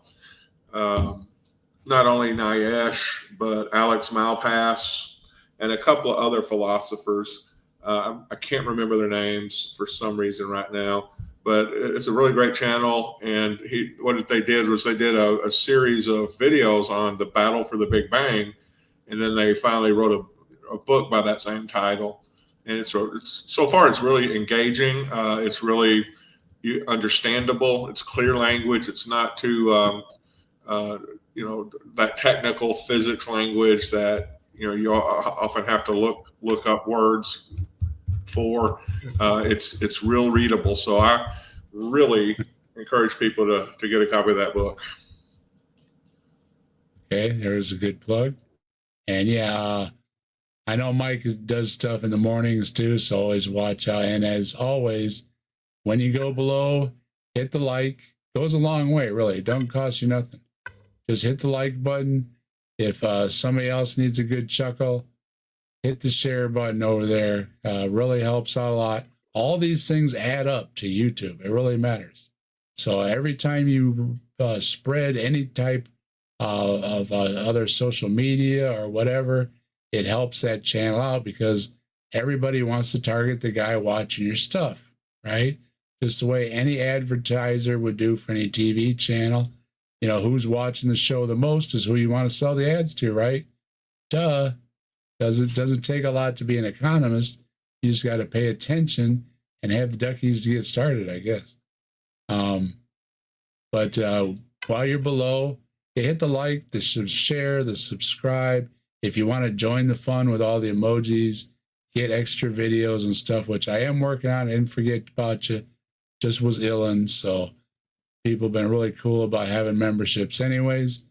only Nayesh, but Alex Malpass and a couple of other philosophers. I can't remember their names for some reason right now, but it's a really great channel. And what they did was they did a series of videos on the battle for the Big Bang. And then they finally wrote a book by that same title. And it's so far, it's really engaging. It's really understandable. It's clear language. It's not too, that technical physics language that, you often have to look up words for. It's real readable. So I really encourage people to get a copy of that book. Okay, there's a good plug. And yeah, I know Mike does stuff in the mornings too, so always watch out. And as always, when you go below, hit the like. Goes a long way, really. It don't cost you nothing. Just hit the like button. If somebody else needs a good chuckle, hit the share button over there. Really helps out a lot. All these things add up to YouTube. It really matters. So every time you spread any type of other social media or whatever, it helps that channel out because everybody wants to target the guy watching your stuff, right? Just the way any advertiser would do for any TV channel. Who's watching the show the most is who you want to sell the ads to, right? Duh. Doesn't take a lot to be an economist. You just got to pay attention and have the duckies to get started, I guess. But while you're below, you hit the like, the share, the subscribe. If you want to join the fun with all the emojis get extra videos and stuff, which I am working on. I didn't forget about you. Just was illin', so people have been really cool about having memberships anyways.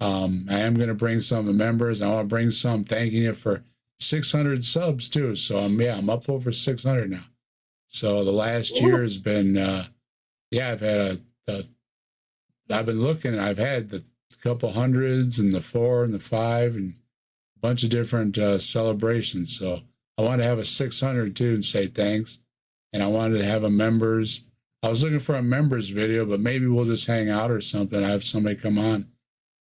I am going to bring some of the members. I want to bring some thanking you for 600 subs too. So I'm up over 600 now. So the last year has been, I've had I've been looking, I've had the couple hundreds and the 4 and the 5 and a bunch of different celebrations. So I wanted to have a 600 too and say thanks. And I wanted to have a members. I was looking for a members video, but maybe we'll just hang out or something. I have somebody come on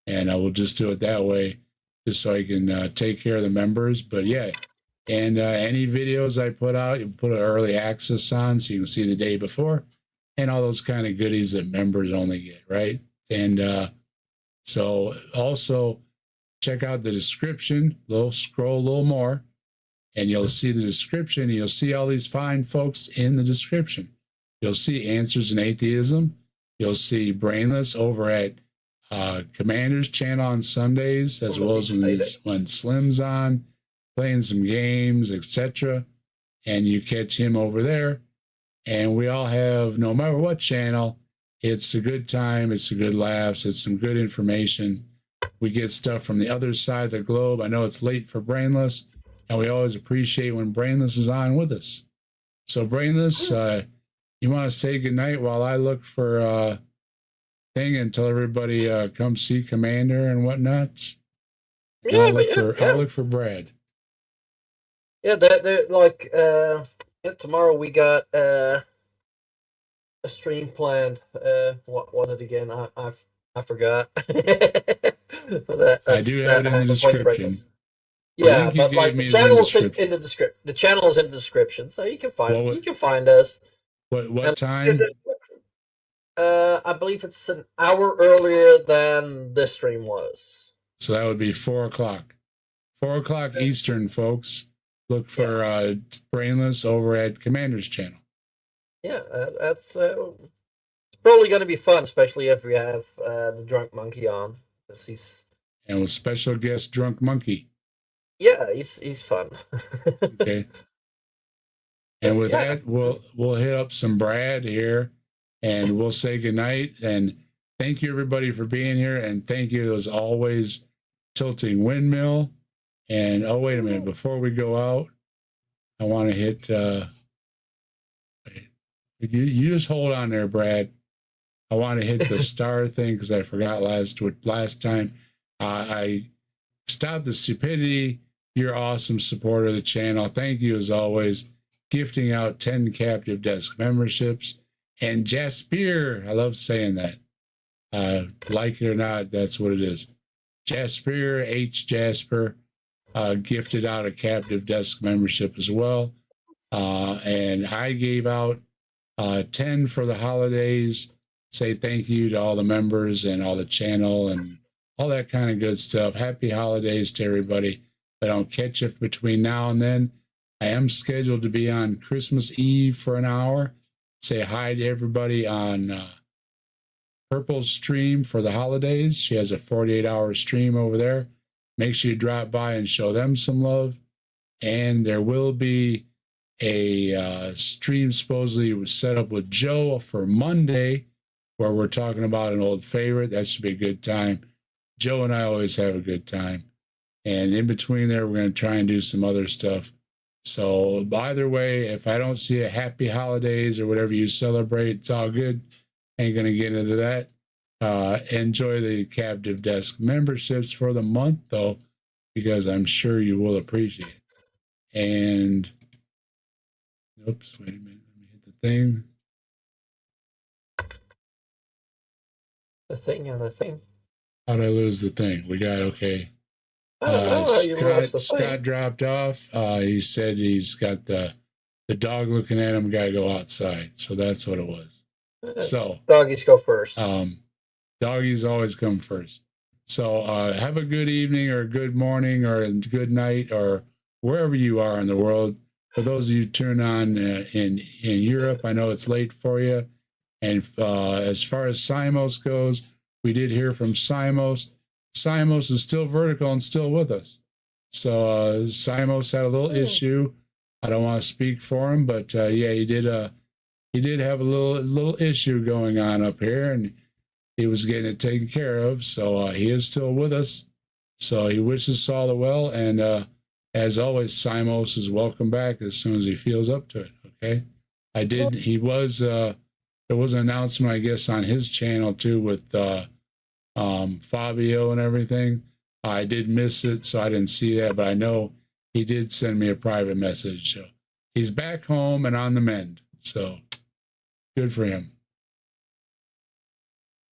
and I will just do it that way just so I can take care of the members. But yeah, and any videos I put out, you put an early access on so you can see the day before and all those kind of goodies that members only get, right? And so also check out the description, scroll a little more, and you'll see the description. You'll see all these fine folks in the description. You'll see Answers in Atheism. You'll see Brainless over at Commander's channel on Sundays, as well as when Slim's on, playing some games, etc. And you catch him over there. And we all have, no matter what channel, it's a good time, it's a good laughs, it's some good information. We get stuff from the other side of the globe. I know it's late for Brainless, and we always appreciate when Brainless is on with us. So Brainless, you want to say goodnight while I look for thing and tell everybody come see Commander and whatnot? Yeah, I'll look for Brad. Yeah, they're like tomorrow we got a stream planned. What was it again? I forgot. I do have it in the description. Yeah, but like the channel is in the description. The channel is in the description, so you can find us. What time? I believe it's an hour earlier than this stream was. So that would be 4 o'clock. 4 o'clock Eastern, folks. Look for Brainless over at Commander's channel. Yeah, that's it's probably going to be fun, especially if we have the Drunk Monkey on. And with special guest Drunk Monkey. Yeah, he's fun. Okay. And with that, we'll hit up some Brad here, and we'll say goodnight. And thank you, everybody, for being here. And thank you, as always, Tilting Windmill. And, oh, wait a minute. Before we go out, I want to hit... you just hold on there, Brad. I want to hit the star thing because I forgot last time. I stopped the stupidity. You're awesome supporter of the channel. Thank you, as always. Gifting out 10 captive desk memberships. And Jasper, I love saying that. Like it or not, that's what it is. Jasper, H. Jasper, gifted out a captive desk membership as well. And I gave out 10 for the holidays. Say thank you to all the members and all the channel and all that kind of good stuff. Happy holidays to everybody. If I don't catch you between now and then, I am scheduled to be on Christmas Eve for an hour. Say hi to everybody on Purple's stream for the holidays. She has a 48-hour stream over there. Make sure you drop by and show them some love. And there will be a stream supposedly was set up with Joe for Monday, where we're talking about an old favorite. That should be a good time. Joe and I always have a good time. And in between there, we're going to try and do some other stuff. So either way, if I don't see a happy holidays or whatever you celebrate, it's all good. Ain't going to get into that. Enjoy the captive desk memberships for the month, though, because I'm sure you will appreciate it. And, oops, wait a minute. Let me hit the thing. The thing. How'd I lose the thing? We got, okay. Scott dropped off. He said he's got the dog looking at him, got to go outside. So that's what it was. So doggies go first. Doggies always come first. So have a good evening or a good morning or a good night or wherever you are in the world. For those of you turn on in Europe, I know it's late for you. And as far as Simos goes, we did hear from Simos. Simos is still vertical and still with us. So Simos had a little issue I don't want to speak for him, but yeah, he did have a little issue going on up here, and he was getting it taken care of. So he is still with us. So he wishes Saul the well, and as always, Simos is welcome back as soon as he feels up to it. Okay, there was an announcement, I guess, on his channel too with Fabio and everything. I did miss it, so I didn't see that, but I know he did send me a private message. So he's back home and on the mend. So good for him.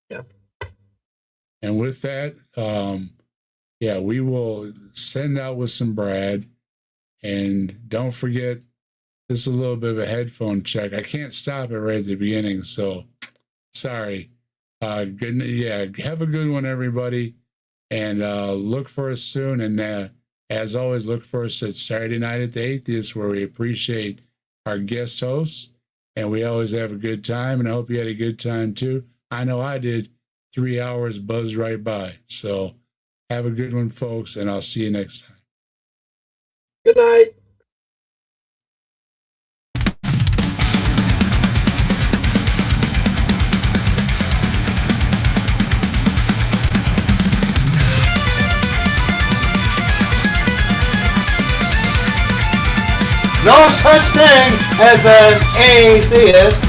Yeah. And with that, yeah, we will send out with some Brad. And don't forget, this is a little bit of a headphone check. I can't stop it right at the beginning, so sorry. Good, yeah, have a good one, everybody. And look for us soon. And as always, look for us at Saturday Night at the Atheist, where we appreciate our guest hosts. And we always have a good time. And I hope you had a good time, too. I know I did. 3 hours buzzed right by. So have a good one, folks. And I'll see you next time. Good night. No such thing as an atheist.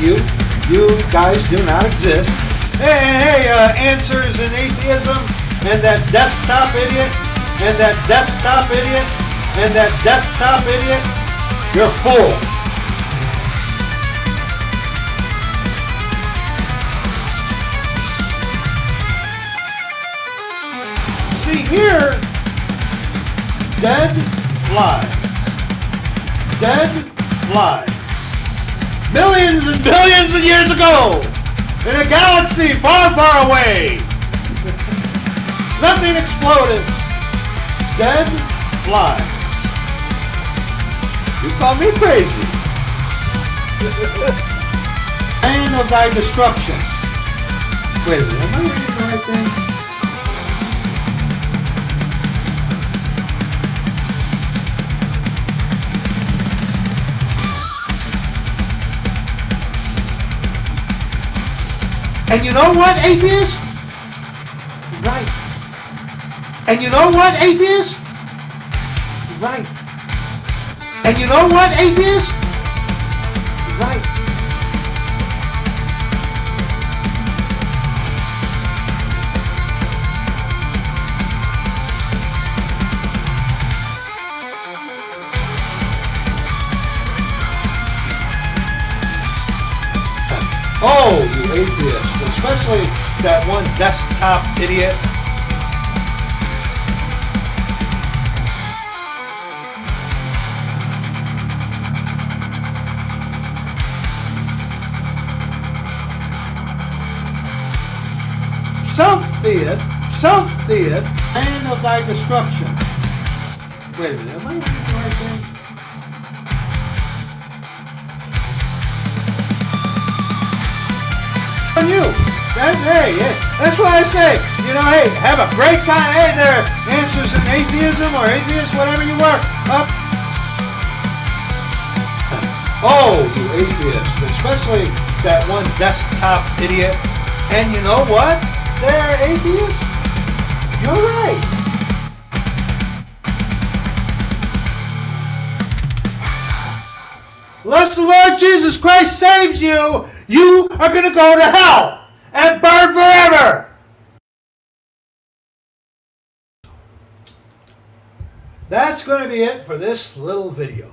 You guys do not exist. Hey, Answers in Atheism, and that desktop idiot, and that desktop idiot, and that desktop idiot, you're full. See here, dead flies. Dead fly. Millions and billions of years ago, in a galaxy far, far away, nothing exploded. Dead fly. You call me crazy. Pain of thy destruction. Wait a minute, am I reading the right thing? And you know what, atheist? Right. And you know what, atheist? Right. And you know what, atheist? Right. Oh, you atheist, especially that one desktop idiot. Self-theist, pain of thy destruction. Wait a minute, am I reading the right thing? On you. Hey, that's what I say. You know, hey, have a great time. Hey there, Answers in Atheism or Atheist, whatever you are. Oh, you atheist, especially that one desktop idiot. And you know what? There, atheist, you're right. Unless the Lord Jesus Christ saves you, you are going to go to hell and burn forever. That's going to be it for this little video.